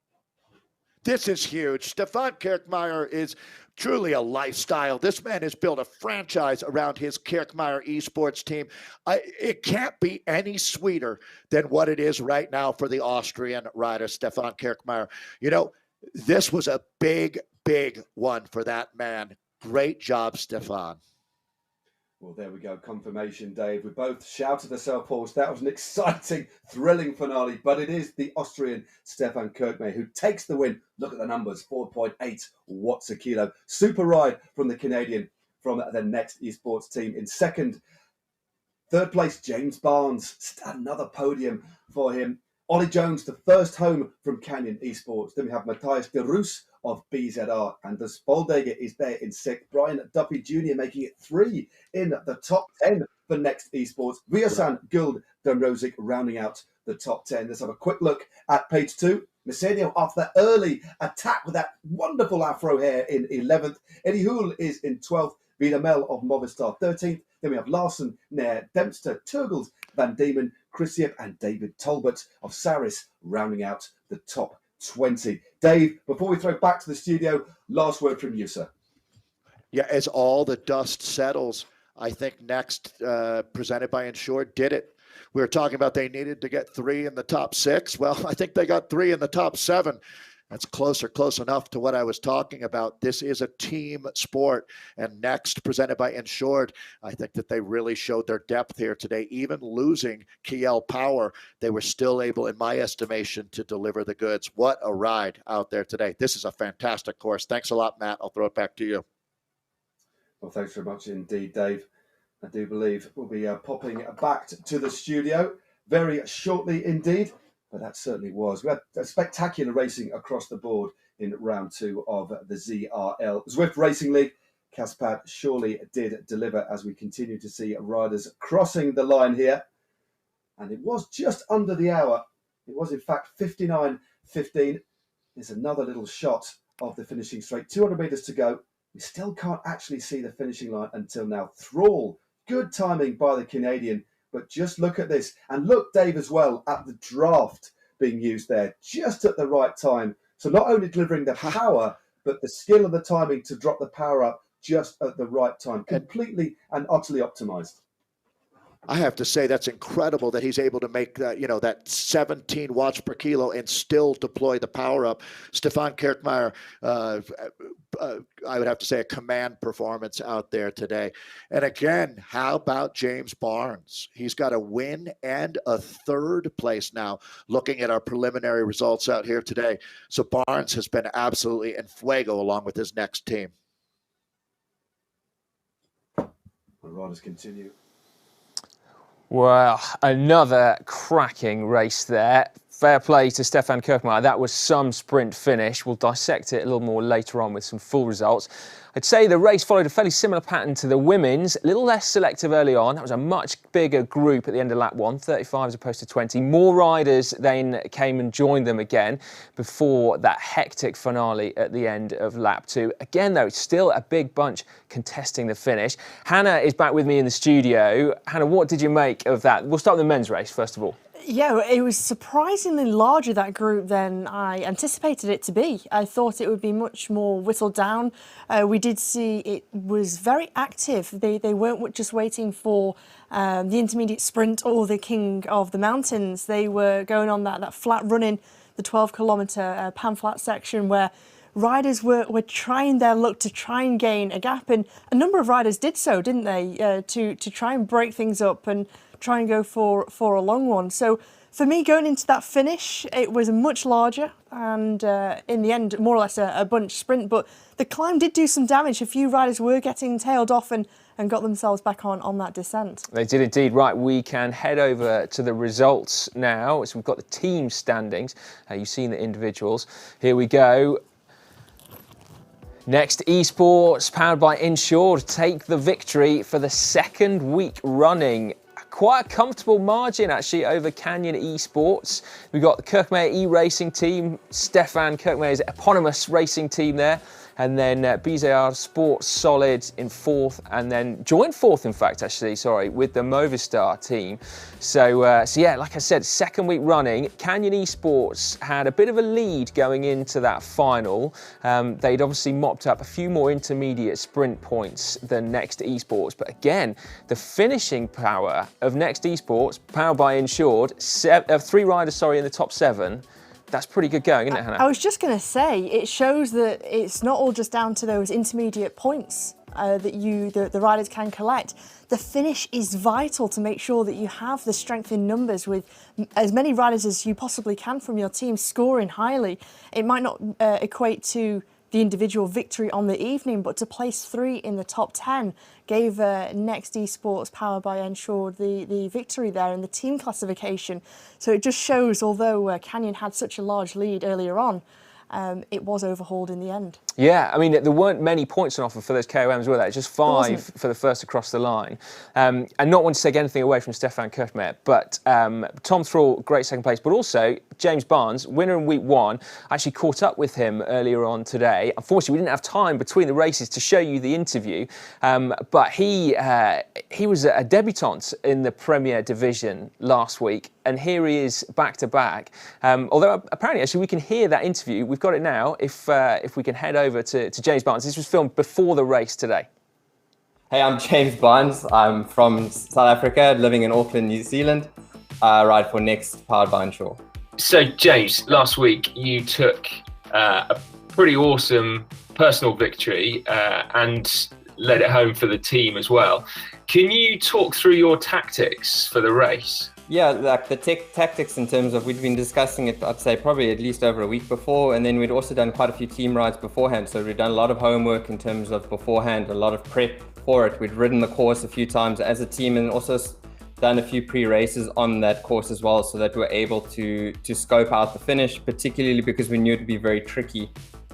This is huge. Stefan Kirkmare is truly a lifestyle. This man has built a franchise around his Kirkmare esports team. It can't be any sweeter than what it is right now for the Austrian rider, Stefan Kirkmare. You know, this was a big, big one for that man. Great job, Stefan. Well, there we go. Confirmation, Dave. We both shouted the self-horse. That was an exciting, thrilling finale, but it is the Austrian Stefan Kirkmare who takes the win. Look at the numbers, 4.8 watts a kilo. Super ride from the Canadian from the Next Esports team. In second, third place, James Barnes. Another podium for him. Ollie Jones, the first home from Canyon Esports. Then we have Matthias de Roos of BZR, and the Spoldegger is there in sixth. Brian Duffy Jr. making it 3 in the top 10 for Next Esports. Riosan Guld Demrosic rounding out the top 10. Let's have a quick look at page 2. Mercedes after that early attack with that wonderful afro hair in 11th. Eddie Houle is in 12th. Vidamel of Movistar 13th. Then we have Larson, Nair, Dempster, Turgles, Van Diemen, Christiep, and David Tolbert of Saris rounding out the top 20. Dave, before we throw back to the studio, last word from you, sir. Yeah, as all the dust settles, I think Next, presented by Enshored, did it. We were talking about they needed to get 3 in the top 6. Well, I think they got 3 in the top 7. That's close enough to what I was talking about. This is a team sport. And Next, presented by Enshored, I think that they really showed their depth here today. Even losing Kiel Power, they were still able, in my estimation, to deliver the goods. What a ride out there today. This is a fantastic course. Thanks a lot, Matt. I'll throw it back to you. Well, thanks very much indeed, Dave. I do believe we'll be popping back to the studio very shortly indeed. But that certainly was. We had a spectacular racing across the board in round 2 of the ZRL. Zwift Racing League, Casse-Pattes surely did deliver as we continue to see riders crossing the line here. And it was just under the hour. It was, in fact, 59.15. There's another little shot of the finishing straight. 200 metres to go. We still can't actually see the finishing line until now. Thrall, good timing by the Canadian. But just look at this. And look, Dave, as well, at the draft being used there just at the right time. So not only delivering the power, but the skill and the timing to drop the power up just at the right time. Completely and utterly optimized. I have to say that's incredible that he's able to make that, that 17 watts per kilo and still deploy the power up. Stefan Kirkmare, I would have to say a command performance out there today. And again, how about James Barnes? He's got a win and a third place now, looking at our preliminary results out here today. So Barnes has been absolutely en fuego along with his Next team. The riders continue. Well, another cracking race there. Fair play to Stefan Kirkmare. That was some sprint finish. We'll dissect it a little more later on with some full results. I'd say the race followed a fairly similar pattern to the women's. A little less selective early on. That was a much bigger group at the end of lap 1, 35 as opposed to 20. More riders then came and joined them again before that hectic finale at the end of lap 2. Again, though, still a big bunch contesting the finish. Hannah is back with me in the studio. Hannah, what did you make of that? We'll start with the men's race, first of all. Yeah, it was surprisingly larger, that group, than I anticipated it to be. I thought it would be much more whittled down. We did see it was very active. They weren't just waiting for the intermediate sprint or the king of the mountains. They were going on that flat running, the 12-kilometre pan flat section where riders were trying their luck to try and gain a gap, and a number of riders did so, didn't they, to try and break things up and try and go for a long one. So for me, going into that finish, it was much larger and in the end, more or less a bunch sprint, but the climb did do some damage. A few riders were getting tailed off and got themselves back on that descent. They did indeed. Right, we can head over to the results now. So we've got the team standings. You've seen the individuals. Here we go. Next, Esports, powered by Enshored, take the victory for the second week running. Quite a comfortable margin, actually, over Canyon Esports. We've got the Kirkmayer E-Racing team, Stefan Kirkmayer's eponymous racing team there. And then BZR Sport solid in fourth, and then joined fourth, in fact, actually, sorry, with the Movistar team. So yeah, like I said, second week running, Canyon Esports had a bit of a lead going into that final. They'd obviously mopped up a few more intermediate sprint points than Next Esports, but again, the finishing power of Next Esports, powered by Enshored, 3 riders, in the top 7. That's pretty good going, isn't it, Hannah? I was just going to say, it shows that it's not all just down to those intermediate points that the riders can collect. The finish is vital to make sure that you have the strength in numbers with as many riders as you possibly can from your team scoring highly. It might not equate to the individual victory on the evening, but to place 3 in the top 10 gave Next Esports, powered by Enshored, the victory there in the team classification. So it just shows, although Canyon had such a large lead earlier on, it was overhauled in the end. Yeah, I mean, there weren't many points on offer for those KOMs, were there? Just 5 for the first across the line. And not want to take anything away from Stefan Kirkmayer, but Tom Thrall, great second place, but also James Barnes, winner in week 1. I actually caught up with him earlier on today. Unfortunately, we didn't have time between the races to show you the interview, but he was a debutant in the Premier Division last week, and here he is back to back. Although apparently, actually, we can hear that interview. We've got it now. If we can head over to James Barnes. This was filmed before the race today. Hey, I'm James Barnes. I'm from South Africa, living in Auckland, New Zealand. I ride for Next, powered by Enshored. So, James, last week you took a pretty awesome personal victory and led it home for the team as well. Can you talk through your tactics for the race? Yeah, like the tactics in terms of, we'd been discussing it, I'd say probably at least over a week before, and then we'd also done quite a few team rides beforehand. So we'd done a lot of homework in terms of beforehand, a lot of prep for it. We'd ridden the course a few times as a team and also done a few pre-races on that course as well, so that we're able to scope out the finish, particularly because we knew it would be very tricky,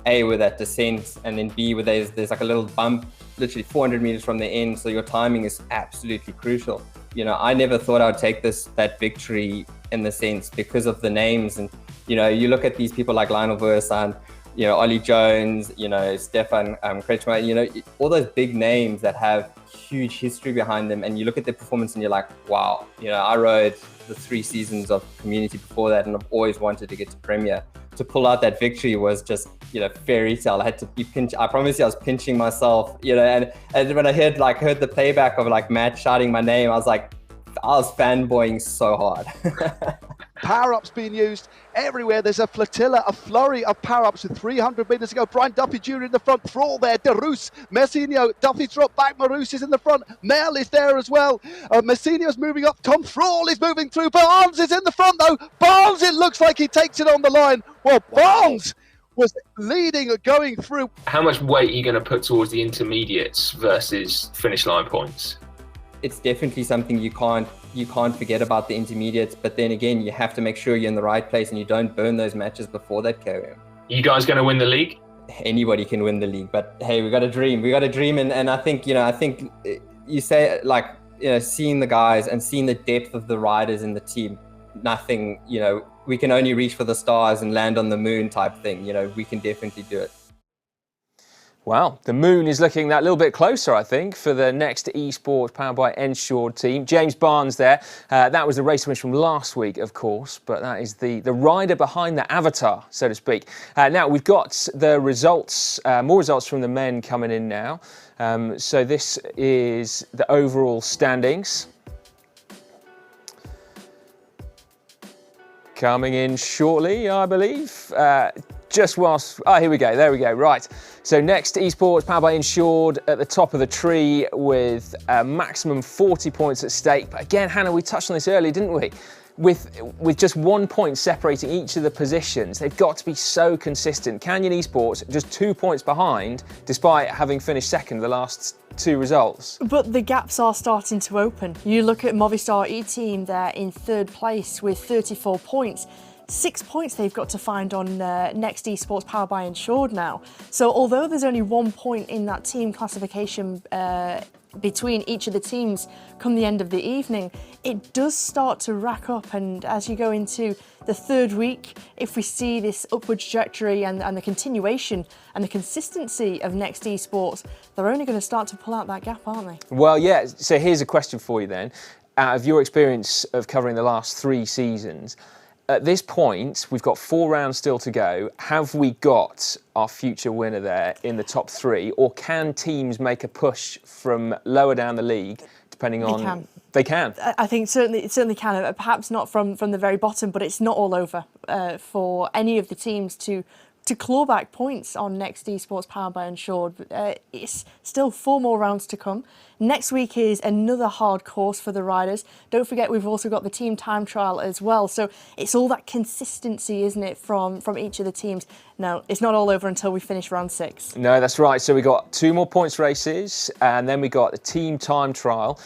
A, with that descent, and then B, with there's like a little bump, literally 400 meters from the end, so your timing is absolutely crucial. You know, I never thought I would take that victory in the sense because of the names. And, you know, you look at these people like Lionel Versan, you know, Ollie Jones, you know, Stefan Kretschmer, you know, all those big names that have huge history behind them. And you look at their performance and you're like, wow, you know, I rode the 3 seasons of community before that, and I've always wanted to get to Premier. To pull out that victory was just, you know, fairy tale. I had to be I promise you, I was pinching myself, you know, and when I heard the playback of like Matt shouting my name, I was fanboying so hard. Power-ups being used everywhere. There's a flotilla, a flurry of power-ups with 300 metres to go. Brian Duffy Jr. in the front, Thrall there, De Roos, Messinio, Duffy's dropped back, Maroos is in the front, Mel is there as well. Messinio's moving up, Tom Thrall is moving through, Barnes is in the front though. Barnes, it looks like he takes it on the line. Well, Barnes was leading, going through. How much weight are you going to put towards the intermediates versus finish line points? It's definitely something you can't forget about the intermediates, but then again, you have to make sure you're in the right place and you don't burn those matches before that KOM. You guys going to win the league? Anybody can win the league, but hey, we got a dream. And I think you say, like, you know, seeing the guys and seeing the depth of the riders in the team, nothing, you know, we can only reach for the stars and land on the moon type thing. You know, we can definitely do it. Well, the moon is looking that little bit closer, I think, for the Next Esports powered by Enshored team. James Barnes there. That was the race wins from last week, of course, but that is the rider behind the avatar, so to speak. Now, we've got the results, more results from the men coming in now. So this is the overall standings. Coming in shortly, I believe. just whilst, here we go, there we go, right. So next, Esports, powered by Enshored, at the top of the tree with a maximum 40 points at stake. But again, Hannah, we touched on this earlier, didn't we? With just 1 point separating each of the positions, they've got to be so consistent. Canyon Esports just 2 points behind, despite having finished second the last 2 results. But the gaps are starting to open. You look at Movistar E-Team, they're in 3rd place with 34 points. 6 points they've got to find on Next Esports powered by Enshored now. So although there's only 1 point in that team classification between each of the teams come the end of the evening, it does start to rack up, and as you go into the 3rd week, if we see this upward trajectory and the continuation and the consistency of Next Esports, they're only going to start to pull out that gap, aren't they? Well, yeah, so here's a question for you then. Out of your experience of covering the last 3 seasons, at this point, we've got 4 rounds still to go. Have we got our future winner there in the top 3, or can teams make a push from lower down the league, depending on? They can. I think it certainly can. Perhaps not from the very bottom, but it's not all over for any of the teams to claw back points on Next Esports powered by Enshored. It's still 4 more rounds to come. Next week is another hard course for the riders. Don't forget, we've also got the team time trial as well. So it's all that consistency, isn't it, from each of the teams. No, it's not all over until we finish round 6. No, that's right. So we got 2 more points races, and then we got the team time trial.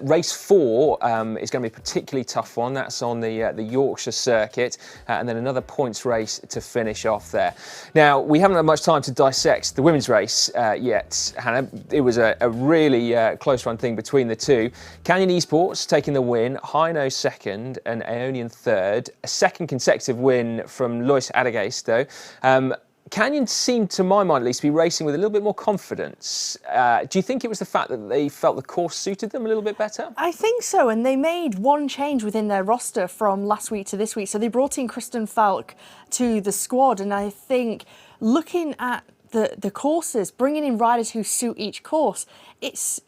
Race 4 is going to be a particularly tough one. That's on the Yorkshire circuit, and then another points race to finish off there. Now, we haven't had much time to dissect the women's race yet, Hannah. It was a really close run thing between the 2. Canyon Esports taking the win, Hino second and Aeonian third. A second consecutive win from Lois Adegais, though. Canyon seemed, to my mind at least, to be racing with a little bit more confidence. Do you think it was the fact that they felt the course suited them a little bit better? I think so, and they made one change within their roster from last week to this week. So they brought in Kristen Falk to the squad, and I think looking at the courses, bringing in riders who suit each course, it's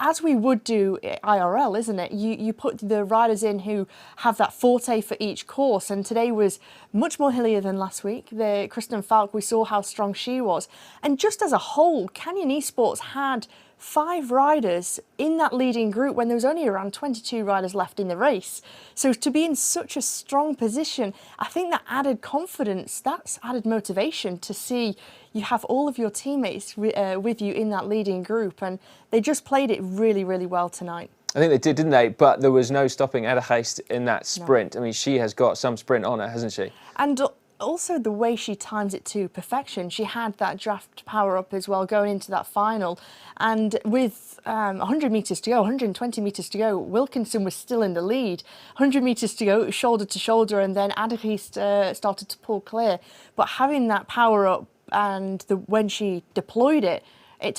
as we would do IRL, isn't it? You put the riders in who have that forte for each course, and today was much more hillier than last week. The Kristen Falk, we saw how strong she was. And just as a whole, Canyon Esports had 5 riders in that leading group when there was only around 22 riders left in the race. So to be in such a strong position, I think that added confidence, that's added motivation to see you have all of your teammates with you in that leading group, and they just played it really, really well tonight. I think they did, didn't they? But there was no stopping Adegais in that sprint. No. I mean, she has got some sprint on her, hasn't she? And also the way she times it to perfection. She had that draft power up as well going into that final. And with 100 metres to go, 120 metres to go, Wilkinson was still in the lead. 100 metres to go, shoulder to shoulder, and then Adegais started to pull clear. But having that power up and when she deployed it, it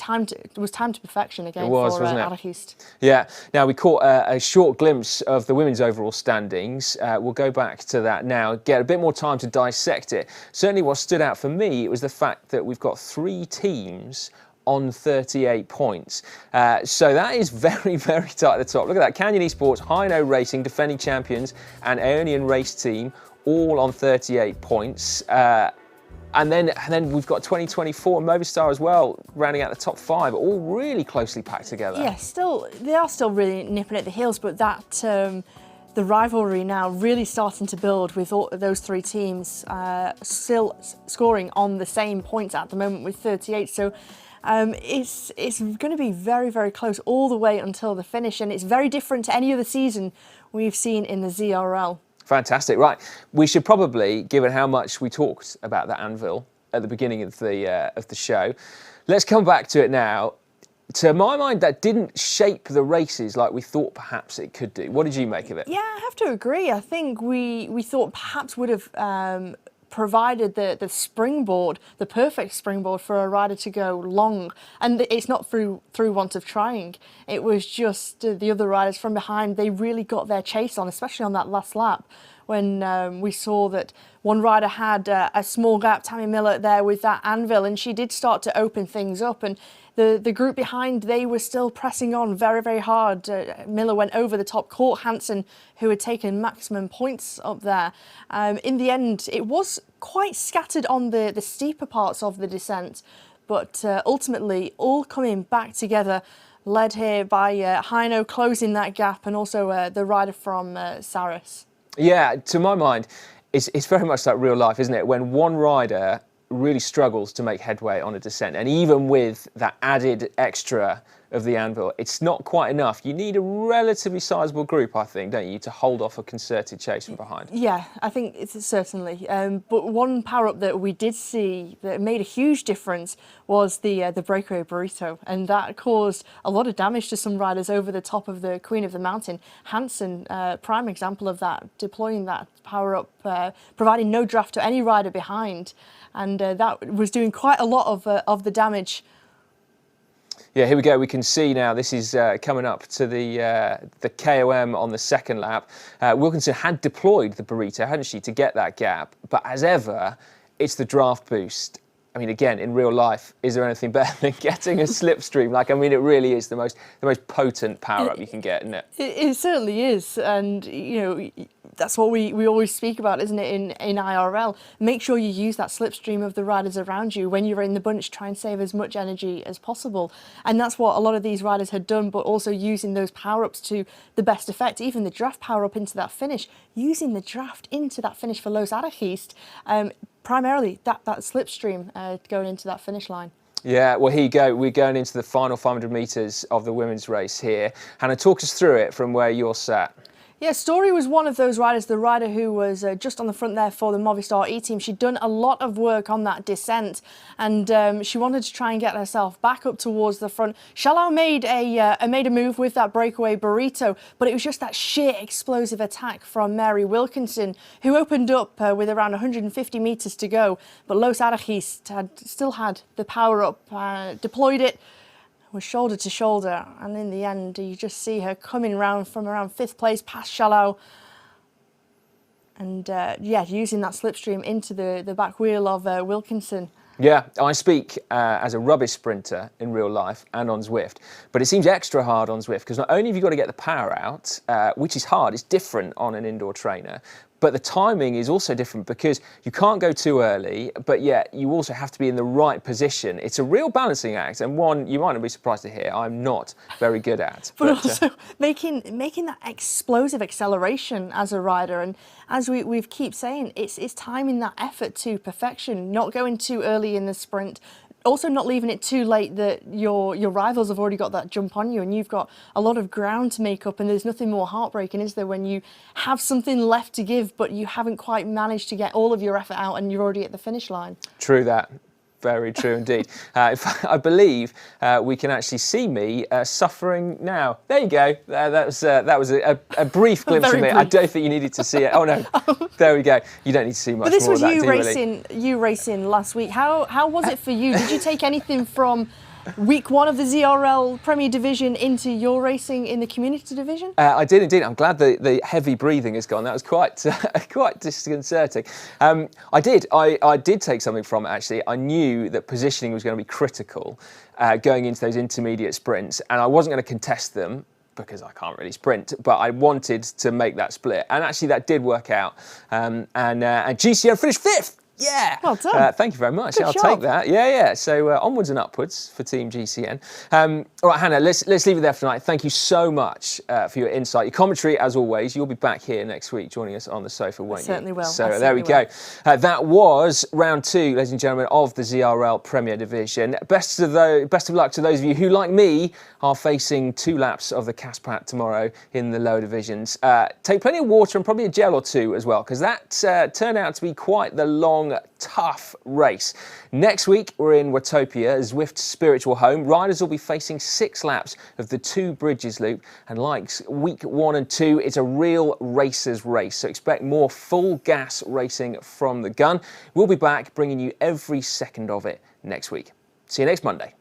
was timed to perfection again for Adegais. Yeah. Now, we caught a short glimpse of the women's overall standings. We'll go back to that now, get a bit more time to dissect it. Certainly what stood out for me was the fact that we've got 3 teams on 38 points. So that is very, very tight at the top. Look at that. Canyon Esports, Hino Racing, defending champions, and Aeonian Race Team, all on 38 points. And then we've got 2024 and Movistar as well, rounding out the top 5, all really closely packed together. Yeah, they are still really nipping at the heels, but that the rivalry now really starting to build with all those 3 teams still scoring on the same points at the moment with 38. So it's going to be very, very close all the way until the finish, and it's very different to any other season we've seen in the ZRL. Fantastic. Right, we should probably, given how much we talked about that anvil at the beginning of the show, let's come back to it now. To my mind, that didn't shape the races like we thought perhaps it could do. What did you make of it? Yeah, I have to agree. I think we thought perhaps would have provided the springboard, the perfect springboard for a rider to go long. And it's not through want of trying. It was just the other riders from behind, they really got their chase on, especially on that last lap, when we saw that one rider had a small gap, Tammy Miller, there with that anvil, and she did start to open things up. And The group behind, they were still pressing on very, very hard. Miller went over the top, caught Hansen, who had taken maximum points up there. In the end, it was quite scattered on the steeper parts of the descent, but ultimately all coming back together, led here by Heino closing that gap, and also the rider from Saris. Yeah, to my mind, it's very much like real life, isn't it? When one rider really struggles to make headway on a descent, and even with that added extra of the anvil, it's not quite enough. You need a relatively sizable group, I think, don't you, to hold off a concerted chase from behind? Yeah, I think it's certainly. But one power-up that we did see that made a huge difference was the breakaway burrito, and that caused a lot of damage to some riders over the top of the Queen of the Mountain. Hansen, prime example of that, deploying that power-up, providing no draft to any rider behind, and that was doing quite a lot of the damage. Yeah, here we go. We can see now this is coming up to the KOM on the second lap. Wilkinson had deployed the burrito, hadn't she, to get that gap? But as ever, it's the draft boost. I mean, again, in real life, is there anything better than getting a slipstream? Like, I mean, it really is the most potent power-up you can get, isn't it? It certainly is, and you know, that's what we always speak about, isn't it, in IRL. Make sure you use that slipstream of the riders around you. When you're in the bunch, try and save as much energy as possible. And that's what a lot of these riders had done, but also using those power-ups to the best effect. Even the draft power-up into that finish, using the draft into that finish for Los Arakist, primarily that slipstream going into that finish line. Yeah, well, here you go. We're going into the final 500 metres of the women's race here. Hannah, talk us through it from where you're sat. Yeah, Story was one of those riders, the rider who was just on the front there for the Movistar E-team. She'd done a lot of work on that descent, and she wanted to try and get herself back up towards the front. Chalau made a move with that breakaway burrito, but it was just that sheer explosive attack from Mary Wilkinson, who opened up with around 150 metres to go. But Los Arakist still had the power up, deployed it, was shoulder to shoulder, and in the end you just see her coming round from around 5th place past Chalau, and yeah, using that slipstream into the back wheel of Wilkinson. Yeah, I speak as a rubbish sprinter in real life and on Zwift, but it seems extra hard on Zwift because not only have you got to get the power out, which is hard, it's different on an indoor trainer, but the timing is also different because you can't go too early, but yet you also have to be in the right position. It's a real balancing act, and one you might not be surprised to hear I'm not very good at. But also making that explosive acceleration as a rider, and as we keep saying, it's timing that effort to perfection, not going too early in the sprint. Also not leaving it too late that your rivals have already got that jump on you and you've got a lot of ground to make up, and there's nothing more heartbreaking, is there, when you have something left to give but you haven't quite managed to get all of your effort out and you're already at the finish line. True that. Very true indeed. I believe we can actually see me suffering now. There you go. That was a brief glimpse of me. Brief. I don't think you needed to see it. Oh no, there we go. You don't need to see much more of that. But this was you racing last week. How was it for you? Did you take anything from week one of the ZRL Premier Division into your racing in the Community Division? I did indeed. I'm glad the heavy breathing has gone. That was quite disconcerting. I did take something from it, actually. I knew that positioning was going to be critical going into those intermediate sprints, and I wasn't going to contest them because I can't really sprint, but I wanted to make that split, and actually that did work out. And GCN finished 5th. Yeah. Well done. Thank you very much. I'll take that. Yeah. So onwards and upwards for Team GCN. All right, Hannah, let's leave it there for tonight. Thank you so much for your insight. Your commentary, as always. You'll be back here next week joining us on the sofa, won't you? Certainly will. So there we go. That was round 2, ladies and gentlemen, of the ZRL Premier Division. Best of luck to those of you who, like me, are facing 2 laps of the Casse-Pattes tomorrow in the lower divisions. Take plenty of water and probably a gel or 2 as well, because that turned out to be quite the long, tough race. Next week, we're in Watopia, Zwift's spiritual home. Riders will be facing 6 laps of the 2 Bridges loop, and like week 1 and 2, it's a real racer's race, so expect more full gas racing from the gun. We'll be back bringing you every second of it next week. See you next Monday.